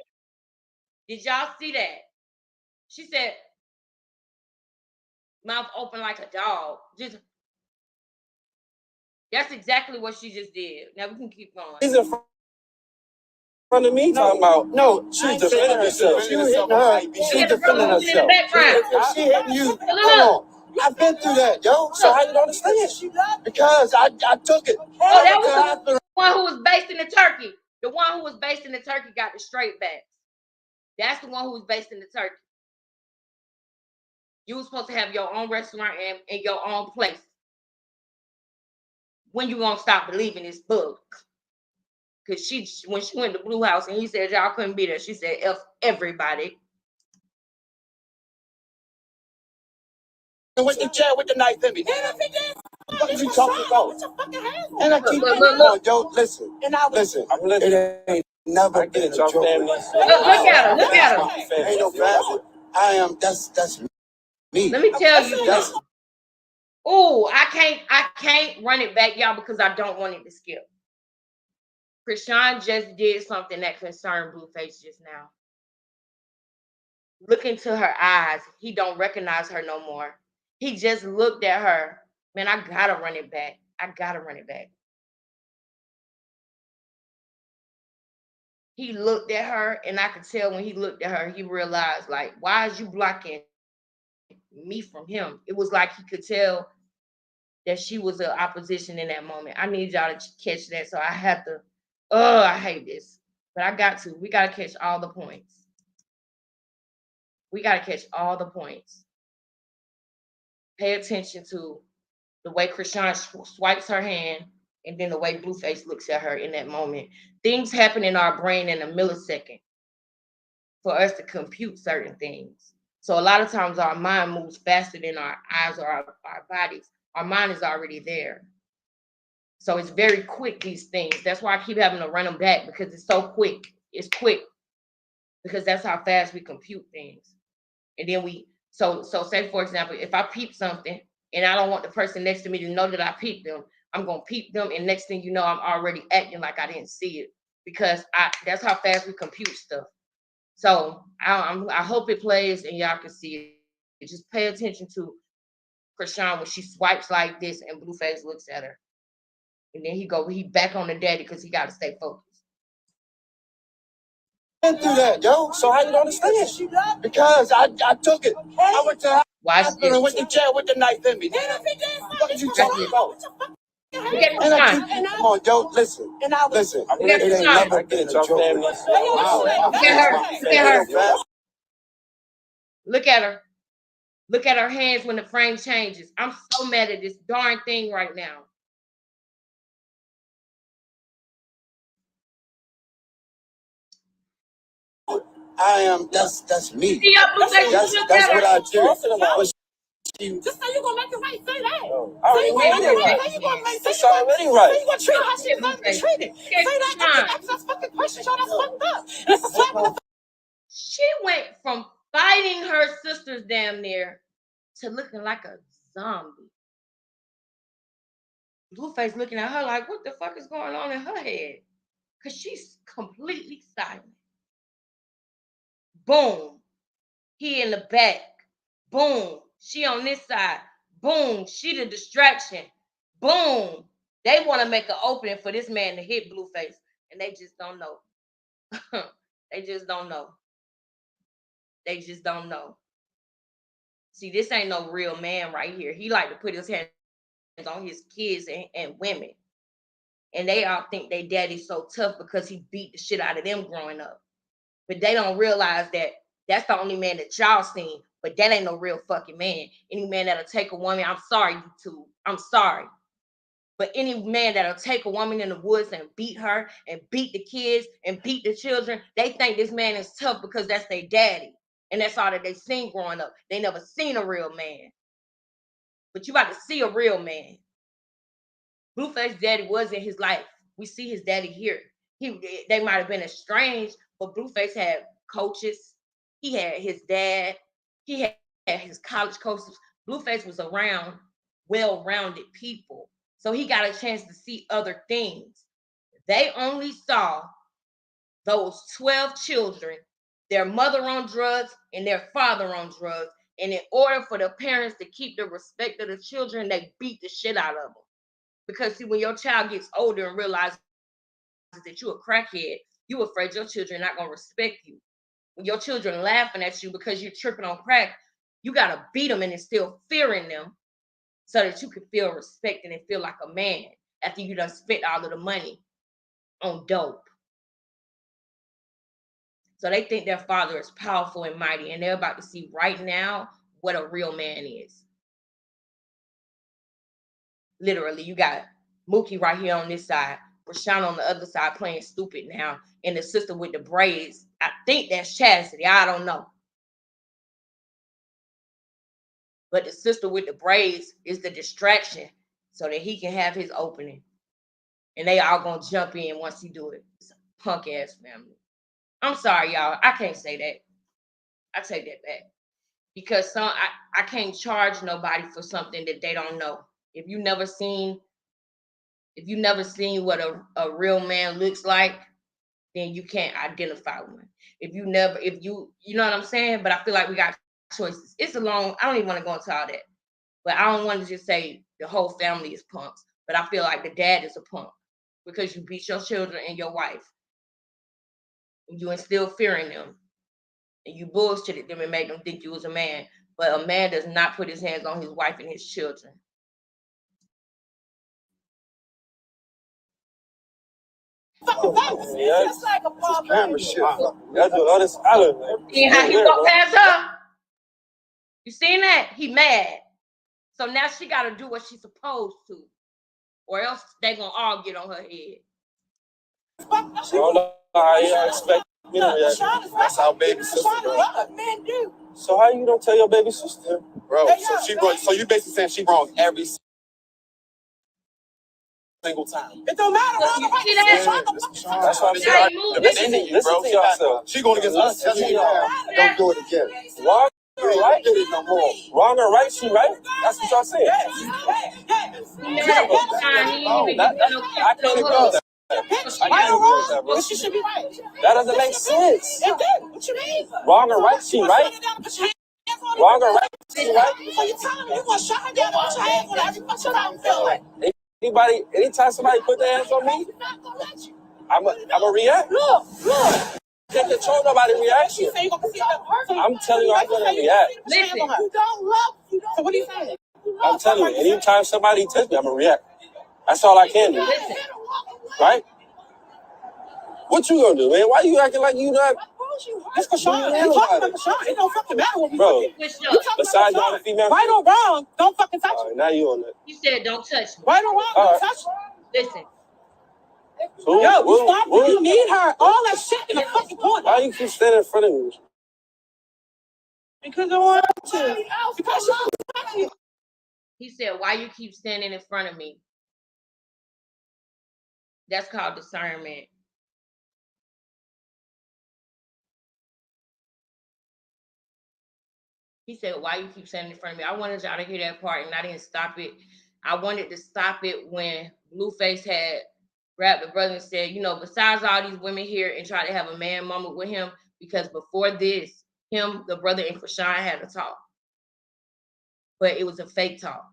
Did y'all see that? She said, mouth open like a dog. Just that's exactly what she just did. Now we can keep going. She's in front of me talking about she's defending herself. You hitting her. She's defending herself. If she hitting you, hold on. I've been through that, yo. So how you don't understand? Because I took it. Oh, that was the one who was based in the turkey. The one who was based in the turkey got the straight backs. That's the one who was based in the turkey. You were supposed to have your own restaurant and your own place. When you gonna stop believing this book? Because when she went to Blue House and he said y'all couldn't be there, she said F everybody. Went to jail with the knife in me. What are you talking about? And I keep yo, listen. It ain't never been a joke. Look at her. Ain't no family. I am. That's me. Let me tell you something. Oh, I can't run it back, y'all, because I don't want it to skip. Krishan just did something that concerned Blueface just now. Look into her eyes. He don't recognize her no more. He just looked at her. Man, I gotta run it back. He looked at her, and I could tell when he looked at her, he realized, like, why is you blocking me from him? It was like he could tell that she was an opposition in that moment. I need y'all to catch that, so I have to. I hate this, but I got to. We got to catch all the points. Pay attention to the way Krishan swipes her hand and then the way Blueface looks at her in that moment. Things happen in our brain in a millisecond for us to compute certain things. So a lot of times our mind moves faster than our eyes or our bodies. Our mind is already there. So it's very quick, these things. That's why I keep having to run them back, because it's so quick. It's quick because that's how fast we compute things. And then so say, for example, if I peep something and I don't want the person next to me to know that I peeped them, I'm going to peep them. And next thing you know, I'm already acting like I didn't see it, because that's how fast we compute stuff. So I hope it plays and y'all can see it. Just pay attention to Krishan when she swipes like this and Blueface looks at her. And then he back on the daddy because he got to stay focused. Been through that, yo. So how you don't understand? Because I took it. I went to hospital and went to jail with the knife in me. What are you talking about? And I keep, come on, yo, listen. It ain't never been a joke. Look at her. Look at her hands when the frame changes. I'm so mad at this darn thing right now. I am. That's me. That's what I do. Just how you gonna make it right? Say that. How you gonna make it already right? How you gonna treat her how she's gonna be treated? Say that. Ask us fucking questions. Y'all, that's fucked up. It's a slap in the face. She went from fighting her sisters damn near to looking like a zombie. Blueface looking at her like, what the fuck is going on in her head? Because she's completely silent. Boom. He in the back. Boom. She on this side. Boom. She the distraction. Boom. They want to make an opening for this man to hit Blueface. And they just don't know. They just don't know. See, this ain't no real man right here. He like to put his hands on his kids and women. And they all think they daddy's so tough because he beat the shit out of them growing up. But they don't realize that that's the only man that y'all seen. But that ain't no real fucking man. Any man that'll take a woman, I'm sorry, you two. I'm sorry. But any man that'll take a woman in the woods and beat her and beat the kids and beat the children, they think this man is tough because that's their daddy. And that's all that they seen growing up. They never seen a real man. But you about to see a real man. Blueface daddy was in his life. We see his daddy here. they might have been estranged, but Blueface had coaches. He had his dad. He had his college coaches. Blueface was around well-rounded people. So he got a chance to see other things. They only saw those 12 children, their mother on drugs and their father on drugs. And in order for the parents to keep the respect of the children, they beat the shit out of them. Because see, when your child gets older and realizes that you're a crackhead, you afraid your children are not going to respect you. When your children laughing at you because you're tripping on crack, you got to beat them and instill fear in them so that you can feel respected and feel like a man after you done spent all of the money on dope. So they think their father is powerful and mighty, and they're about to see right now what a real man is. Literally, you got Mookie right here on this side, Rashawn on the other side playing stupid now, and the sister with the braids. I think that's Chastity. I don't know. But the sister with the braids is the distraction so that he can have his opening. And they all gonna jump in once he do it. It's a punk ass family. I'm sorry, y'all. I can't say that. I take that back. Because I can't charge nobody for something that they don't know. If you never seen what a real man looks like, then you can't identify one. If you know what I'm saying? But I feel like we got choices. It's a long, I don't even want to go into all that. But I don't want to just say the whole family is punks. But I feel like the dad is a punk because you beat your children and your wife. And you instill fear in them. And you bullshitted them and made them think you was a man. But a man does not put his hands on his wife and his children. That's like a camera shit. Y'all do all this island, man. See how he walked past her? You seen that? He mad. So now she got to do what she's supposed to. Or else they going to all get on her head. I don't know how you expect me to react. That's how baby sister do. So how you don't tell your baby sister? Bro, so you basically saying she wrong every single time. It don't matter. That's what I'm saying. Listen to yourself. She going against us. Don't do it again. Why? Right? No more. Wrong or right? She right? That's what y'all saying. I can't agree with that. Right or wrong? But she should be right. That doesn't make sense. It did. What you mean? Wrong or right? She right? Wrong or right? She right? So you telling me you gonna shut her down and put your hands on her every fucking time you feel like? Anytime somebody put their hands on me, I'm a react. Look. Can't control nobody's reaction. I'm telling you, I'm gonna react. Listen, you don't love. So what are you saying? I'm telling you, anytime somebody touch me, I'm gonna react. That's all I can do. Listen. Right? What you gonna do, man? Why you acting like you not? It's Kashawn. You talking about Kashawn. It don't fucking matter what we do. Besides y'all the female. Right or wrong, don't fucking touch me. Now you on that. You said don't touch me. Right or wrong, don't touch me. Listen. You need her. All that shit in the fucking corner. Why you keep standing in front of me? Because I want to. Because he said, why you keep standing in front of me? That's called discernment. He said, why you keep standing in front of me? I wanted y'all to hear that part, and I didn't stop it. I wanted to stop it when Blueface had grabbed the brother and said, besides all these women here, and try to have a man moment with him, because before this, him, the brother, and Krishan had a talk. But it was a fake talk.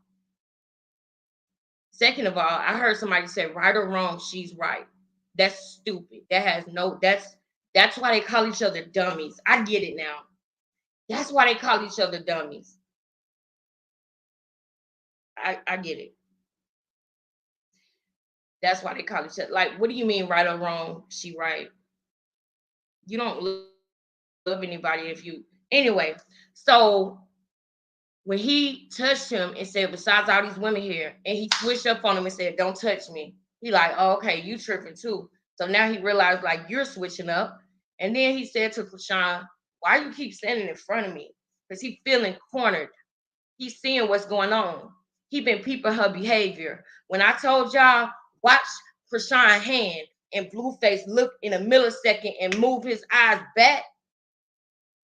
Second of all, I heard somebody say, right or wrong, she's right. That's stupid. That's why they call each other dummies. I get it now. That's why they call each other dummies. I get it. That's why they call each other. Like, what do you mean right or wrong? She right. You don't love anybody if you... Anyway, so when he touched him and said, besides all these women here, and he switched up on him and said, don't touch me. He like, oh, okay, you tripping too. So now he realized, like, you're switching up. And then he said to Krishan, why you keep standing in front of me? Because he's feeling cornered. He's seeing what's going on. He been peeping her behavior. When I told y'all, watch Krishan's hand, and Blueface look in a millisecond and move his eyes back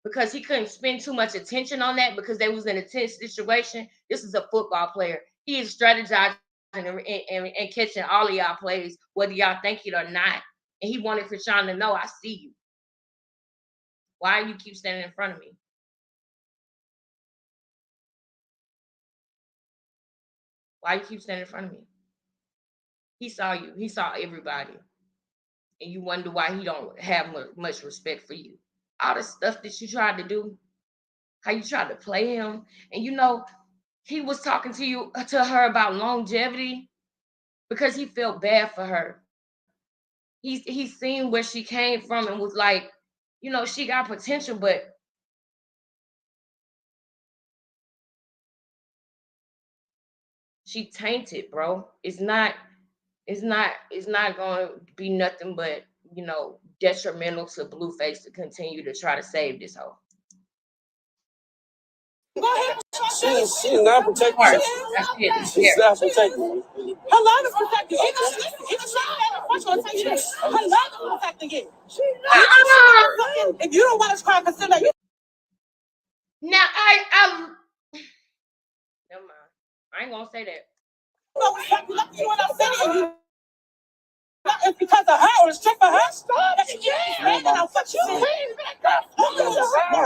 because he couldn't spend too much attention on that because they was in a tense situation. This is a football player. He is strategizing and catching all of y'all plays, whether y'all think it or not. And he wanted Krishan to know, I see you. Why you keep standing in front of me? Why you keep standing in front of me? He saw you. He saw everybody. And you wonder why he don't have much respect for you. All the stuff that you tried to do, how you tried to play him. And you know, he was talking to her about longevity because he felt bad for her. He seen where she came from and was like, you know, she got potential, but she tainted, bro. It's not going to be nothing but, you know, detrimental to Blueface to continue to try to save this hoe. She's not protecting me. She's not protecting me. Her love is protecting you. Her love is protecting you. If you don't want to try, consider you. Now I never mind. I ain't gonna say that. You what I'm saying? It's because of her or it's just for her.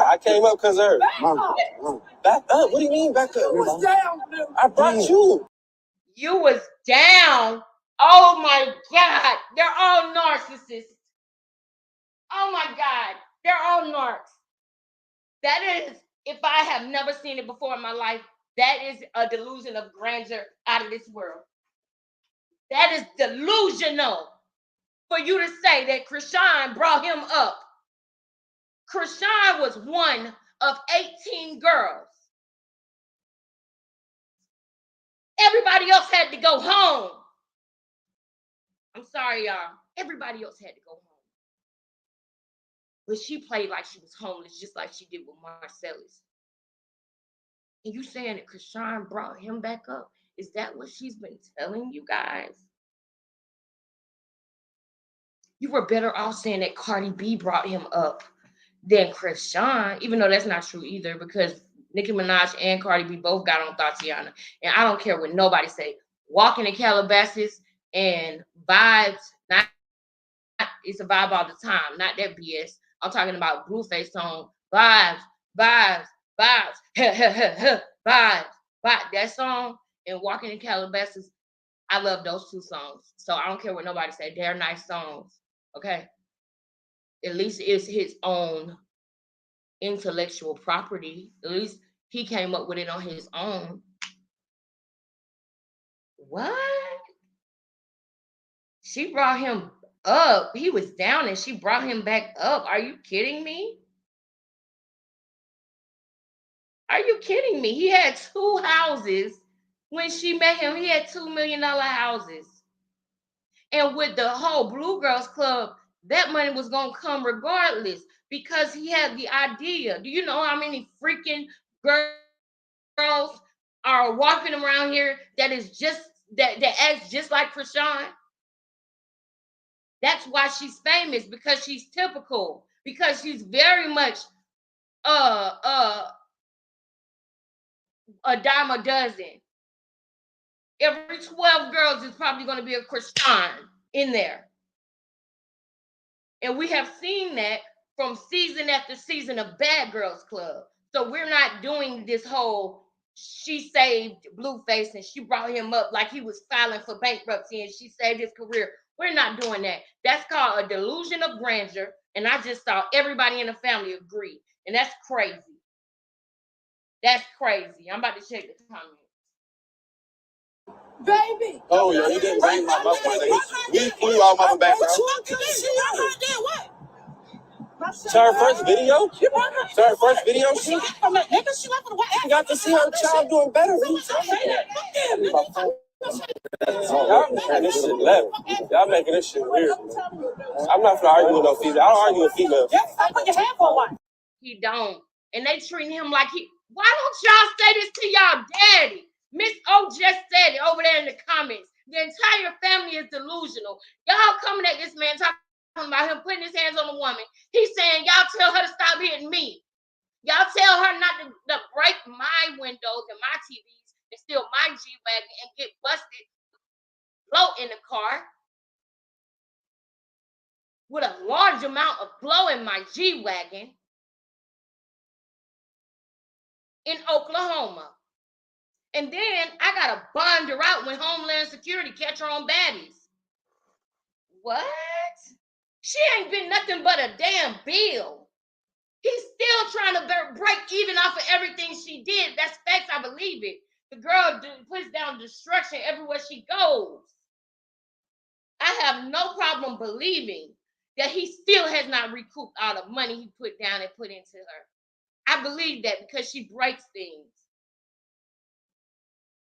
I came up because of her. Back up. What do you mean back up? I brought you. You was down. Oh my God. They're all narcissists. Oh my God. They're all narcs. That is, if I have never seen it before in my life, that is a delusion of grandeur out of this world. That is delusional for you to say that Krishan brought him up. Krishan was one of 18 girls. Everybody else had to go home. I'm sorry, y'all. Everybody else had to go home. But she played like she was homeless, just like she did with Marcellus. And you saying that Krishan brought him back up? Is that what she's been telling you guys? You were better off saying that Cardi B brought him up than Krishan, even though that's not true either, because Nicki Minaj and Cardi B both got on Tatiana. And I don't care what nobody say. Walking in Calabasas and Vibes, not it's a vibe all the time, not that BS. I'm talking about Blueface song, Vibes, Vibes, Vibes, Vibes. That song and Walking in Calabasas, I love those two songs. So I don't care what nobody say. They're nice songs. Okay. At least it's his own intellectual property. At least he came up with it on his own. What? She brought him up. He was down and she brought him back up. Are you kidding me? Are you kidding me? He had 2 houses when she met him. He had $2 million houses. And with the whole Blue Girls Club, that money was going to come regardless because he had the idea. Do you know how many freaking girls are walking around here that is just that acts just like Krishan? That's why she's famous, because she's typical, because she's very much a dime a dozen. Every 12 girls is probably going to be a Krishan in there. And we have seen that from season after season of Bad Girls Club. So we're not doing this whole she saved Blueface and she brought him up like he was filing for bankruptcy and she saved his career. We're not doing that. That's called a delusion of grandeur. And I just saw everybody in the family agree. And that's crazy. That's crazy. I'm about to check the comments. Baby. Oh, yeah, you didn't bring my mother. We flew out my background. It's her first video? It's her first video? She got to see her child doing better. Y'all making this shit left. Y'all making this shit weird. I'm not gonna argue with no female. I don't argue with females. He don't. And they treating him like he. Why don't y'all say this to y'all daddy? Miss O just said it over there in the comments. The entire family is delusional. Y'all coming at this man talking about him putting his hands on a woman. He's saying, y'all tell her to stop hitting me. Y'all tell her not to break my windows and my TVs and steal my G-Wagon and get busted, blow in the car with a large amount of blow in my G-Wagon in Oklahoma. And then I got to bond her out when Homeland Security catch her on baddies. What? She ain't been nothing but a damn bill. He's still trying to break even off of everything she did. That's facts. I believe it. The girl puts down destruction everywhere she goes. I have no problem believing that he still has not recouped all the money he put down and put into her. I believe that because she breaks things.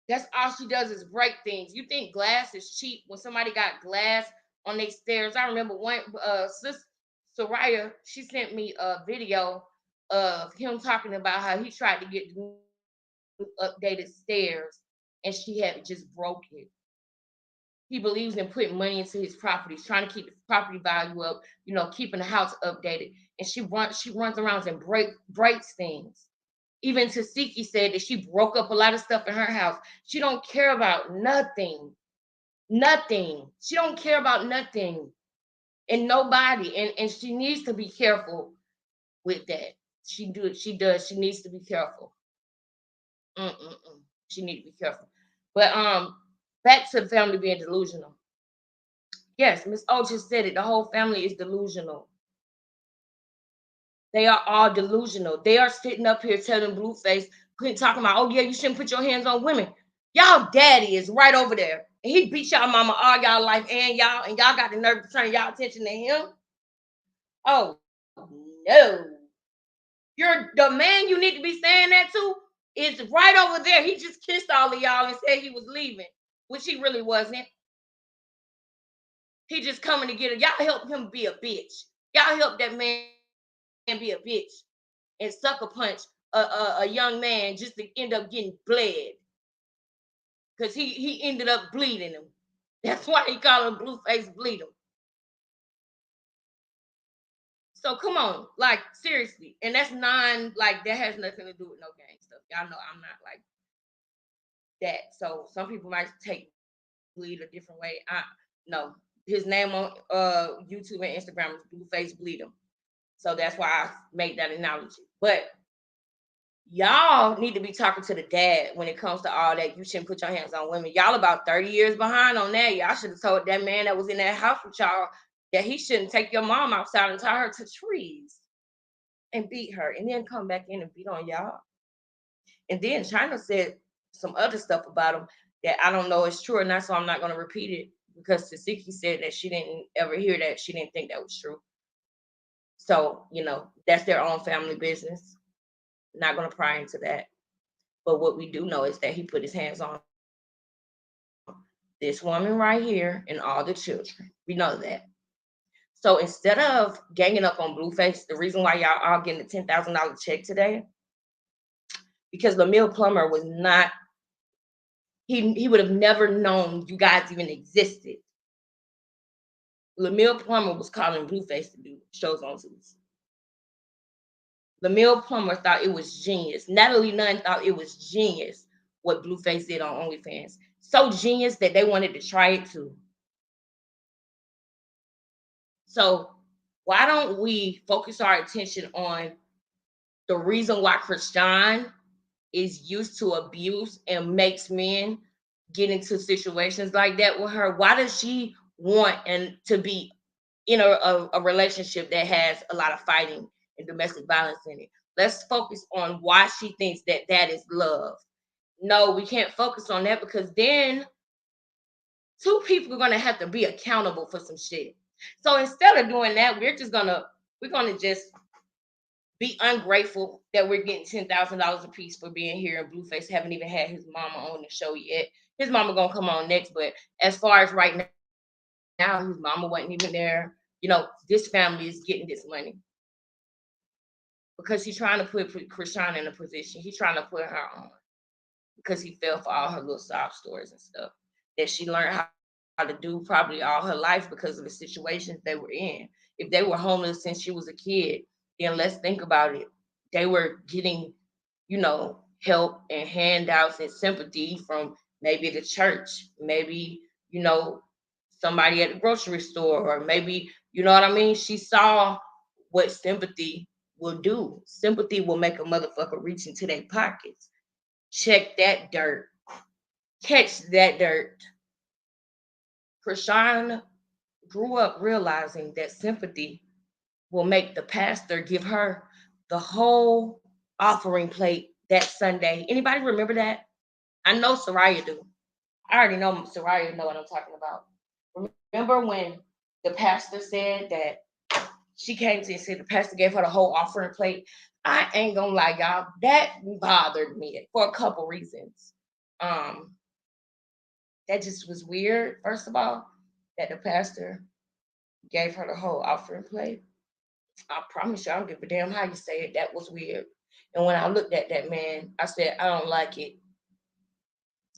That's all she does is break things. You think glass is cheap when somebody got glass on their stairs? I remember one sis Soraya, she sent me a video of him talking about how he tried to get updated stairs and she had just broke it. He believes in putting money into his properties, trying to keep the property value up, keeping the house updated. And she runs around and breaks things. Even Tasiki said that she broke up a lot of stuff in her house. She don't care about nothing. Nothing. She don't care about nothing and nobody. And she needs to be careful with that. She does. She needs to be careful. She needs to be careful. But back to the family being delusional. Yes, Miss O just said it. The whole family is delusional. They are all delusional. They are sitting up here telling Blueface, talking about, oh yeah, you shouldn't put your hands on women. Y'all daddy is right over there. And he beat y'all mama all y'all life and y'all got the nerve to turn y'all attention to him. Oh no. You're the man you need to be saying that to is right over there. He just kissed all of y'all and said he was leaving, which he really wasn't. He just coming to get it. Y'all help him be a bitch. Y'all help that man be a bitch and sucker punch a young man just to end up getting bled. Because he ended up bleeding him. That's why he called him Blueface Bleed him. So come on, like seriously. And that's that has nothing to do with no gang stuff. Y'all know I'm not like that. So some people might take bleed a different way. No. His name on YouTube and Instagram is Blueface Bleed him. So that's why I made that analogy. But y'all need to be talking to the dad when it comes to all that. You shouldn't put your hands on women. Y'all about 30 years behind on that. Y'all should have told that man that was in that house with y'all that he shouldn't take your mom outside and tie her to trees and beat her and then come back in and beat on y'all. And then China said some other stuff about him that I don't know is true or not, so I'm not going to repeat it because Tasiki said that she didn't ever hear that. She didn't think that was true. So, that's their own family business. Not going to pry into that. But what we do know is that he put his hands on this woman right here and all the children. We know that. So instead of ganging up on Blueface, the reason why y'all all getting a $10,000 check today, because Lamille Plummer was not, he would have never known you guys even existed. Lamille Plummer was calling Blueface to do shows on Zeus. Lamille Plummer thought it was genius. Natalie Nunn thought it was genius what Blueface did on OnlyFans. So genius that they wanted to try it too. So why don't we focus our attention on the reason why Christian is used to abuse and makes men get into situations like that with her? Why does she want to be in a relationship that has a lot of fighting and domestic violence in it? Let's focus on why she thinks that is love. No, we can't focus on that because then two people are going to have to be accountable for some shit. So instead of doing that, we're going to just be ungrateful that we're getting $10,000 a piece for being here, and Blueface haven't even had his mama on the show yet. His mama going to come on next, but as far as right now, his mama wasn't even there. This family is getting this money because he's trying to put Krishan in a position. He's trying to put her on because he fell for all her little sob stories and stuff. that she learned how to do probably all her life because of the situations they were in. If they were homeless since she was a kid, then let's think about it. They were getting, help and handouts and sympathy from maybe the church, maybe, somebody at the grocery store, or maybe, you know what I mean? She saw what sympathy will do. Sympathy will make a motherfucker reach into their pockets. Check that dirt. Catch that dirt. Krishan grew up realizing that sympathy will make the pastor give her the whole offering plate that Sunday. Anybody remember that? I know Soraya do. I already know Soraya know what I'm talking about. Remember when the pastor said that she came to and said the pastor gave her the whole offering plate? I ain't gonna lie, y'all. That bothered me for a couple reasons. That just was weird, first of all, that the pastor gave her the whole offering plate. I promise you, I don't give a damn how you say it. That was weird. And when I looked at that man, I said, I don't like it.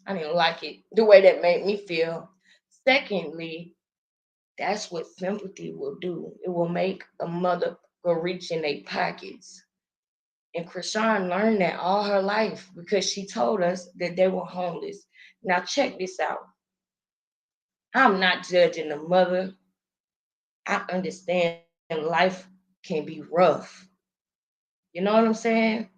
I didn't like it, the way that made me feel. Secondly, that's what sympathy will do. It will make a mother go reach in their pockets. And Krishan learned that all her life because she told us that they were homeless. Now check this out. I'm not judging the mother. I understand life can be rough. You know what I'm saying?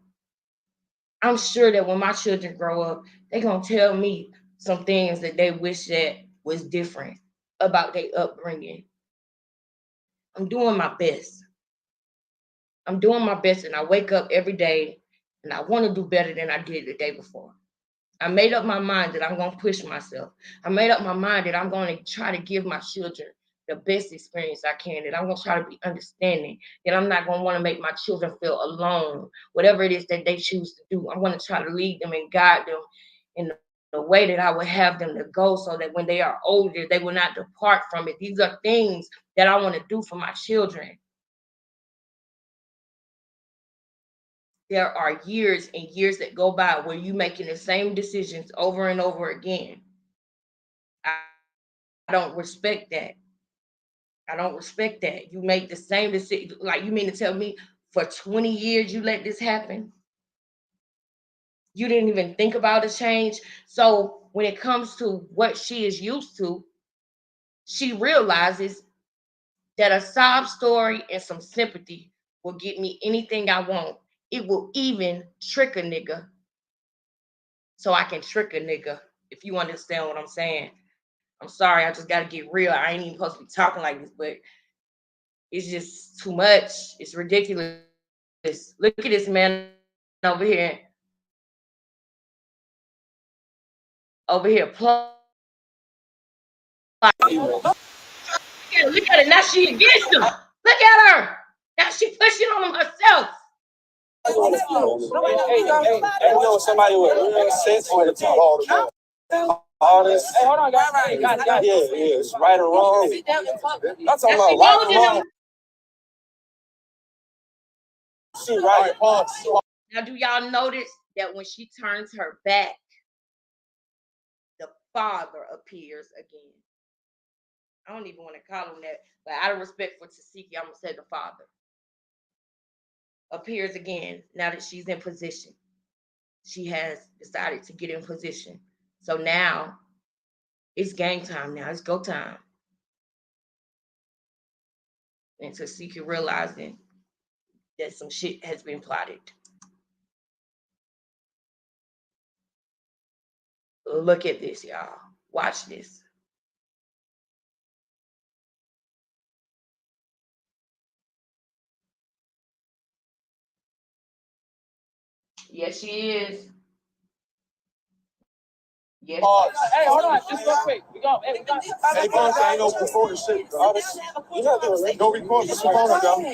I'm sure that when my children grow up, they're going to tell me some things that they wish that was different about their upbringing. I'm doing my best. I'm doing my best, and I wake up every day and I want to do better than I did the day before. I made up my mind that I'm going to push myself. I made up my mind that I'm going to try to give my children the best experience I can, that I'm going to try to be understanding, that I'm not going to want to make my children feel alone, whatever it is that they choose to do. I'm going to try to lead them and guide them in the way that I would have them to go, so that when they are older, they will not depart from it. These are things that I want to do for my children. There are years and years that go by where you're making the same decisions over and over again. I don't respect that. I don't respect that. You make the same decision. Like, you mean to tell me for 20 years you let this happen? You didn't even think about a change. So when it comes to what she is used to, she realizes that a sob story and some sympathy will get me anything I want. It will even trick a nigga. So I can trick a nigga, if you understand what I'm saying. I'm sorry, I just got to get real. I ain't even supposed to be talking like this, but it's just too much. It's ridiculous. Look at this man over here. Over here. Look at it. Now she against him. Look at her. Now she pushing on him herself. Hey, somebody with real sense for the talk. All this. Hey, hold on, guys. Yeah, it's right or wrong. I'm talking about right or wrong. She right. Now, do y'all notice that when she turns her back, the father appears again? I don't even want to call him that, but out of respect for Tasiki, I'm going to say the father appears again now that she's in position. She has decided to get in position. So now it's game time now. It's go time. And Tasiki realizing that some shit has been plotted. Look at this, y'all. Watch this. Yes, she is. Yes. Hey, hold on, just real quick. We got. Hey, ain't no recording shit. All this. You have to go record. Put your phone down.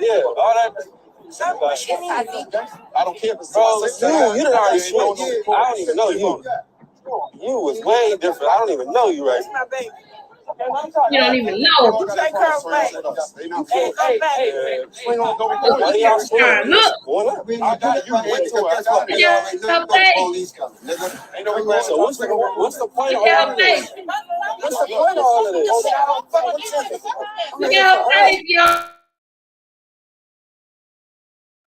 Yeah, all that. I don't care. Bro, you done already switched. I don't even know you. You was way different. I don't even know you right now. You don't even know. You can't come back. You can't come back. Look. So what's the point of all of this? What's the point of all of this? Look at her face, y'all.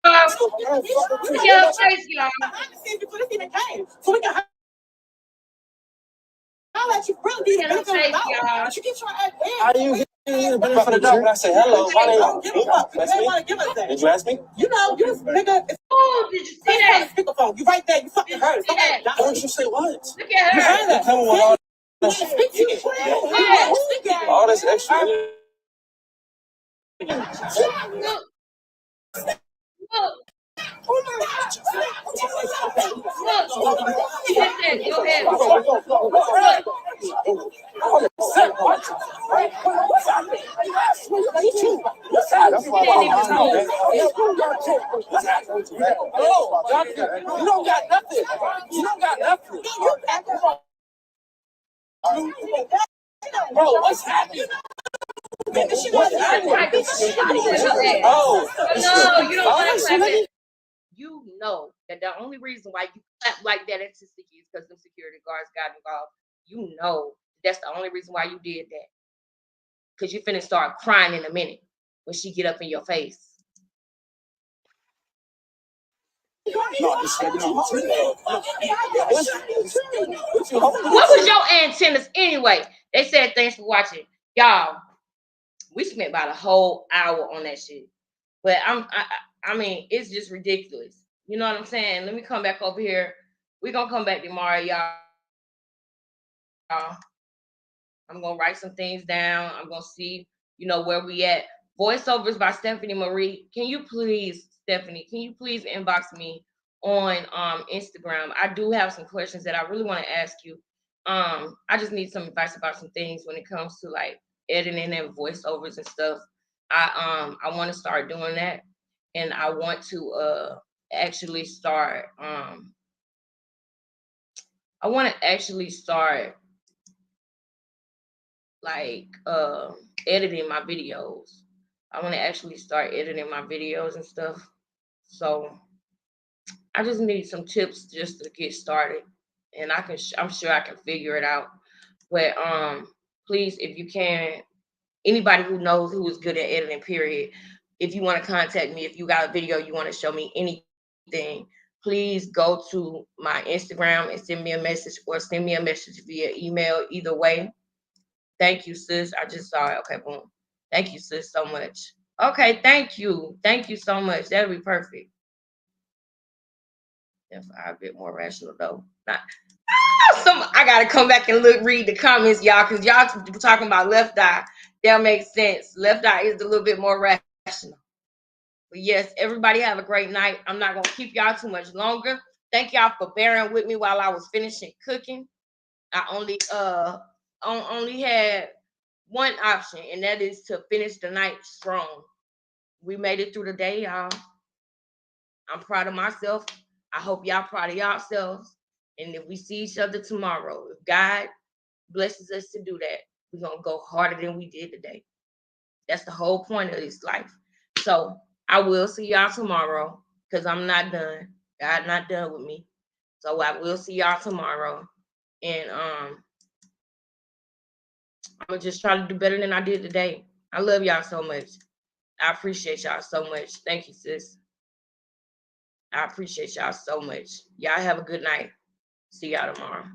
Look at her face, y'all. I'll let you really be the benefit of the doubt. Y'all. But you keep trying to act. How do you get the benefit of the doubt when I say hello? Why they don't give a fuck? Did you ask me? You know, you nigga. Oh, did you see that? Speakerphone. You right there. You fucking heard it. Why don't you say what? Look at her. You heard that? Come with all this extra. Look. Go ahead. You don't got nothing. You don't got nothing. Bro, what's happening? Oh, no, you don't want to clap it. You know that the only reason why you clap like that at Tissiki is because the security guards got involved. You know that's the only reason why you did that. Because you finna start crying in a minute when she get up in your face. What was your antennas anyway? They said thanks for watching. Y'all, we spent about a whole hour on that shit. But I mean, it's just ridiculous. You know what I'm saying? Let me come back over here. We're gonna come back tomorrow, y'all. I'm gonna write some things down. I'm gonna see, where we at. Voiceovers by Stephanie Marie. Can you please, Stephanie, inbox me on Instagram? I do have some questions that I really want to ask you. I just need some advice about some things when it comes to like editing and voiceovers and stuff. I want to start doing that, and I want to actually start. I want to actually start like editing my videos. I want to actually start editing my videos and stuff. So I just need some tips just to get started, and I'm sure I can figure it out. But please, if you can, anybody who knows who is good at editing, period, if you want to contact me, if you got a video you want to show me anything, please go to my Instagram and send me a message, or send me a message via email. Either way. Thank you, sis. I just saw it. Okay, boom. Thank you, sis, so much. Okay, thank you. Thank you so much. That'll be perfect. If I'm a bit more rational though. I gotta come back and read the comments, y'all, because y'all talking about left eye. That makes sense. Left eye is a little bit more rational. But yes, everybody have a great night. I'm not gonna keep y'all too much longer. Thank y'all for bearing with me while I was finishing cooking. I only had one option, and that is to finish the night strong. We made it through the day, y'all. I'm proud of myself. I hope y'all proud of yourselves. And if we see each other tomorrow, if God blesses us to do that, we're going to go harder than we did today. That's the whole point of this life. So I will see y'all tomorrow, because I'm not done. God not done with me. So I will see y'all tomorrow. And I'm going to just try to do better than I did today. I love y'all so much. I appreciate y'all so much. Thank you, sis. I appreciate y'all so much. Y'all have a good night. See y'all tomorrow.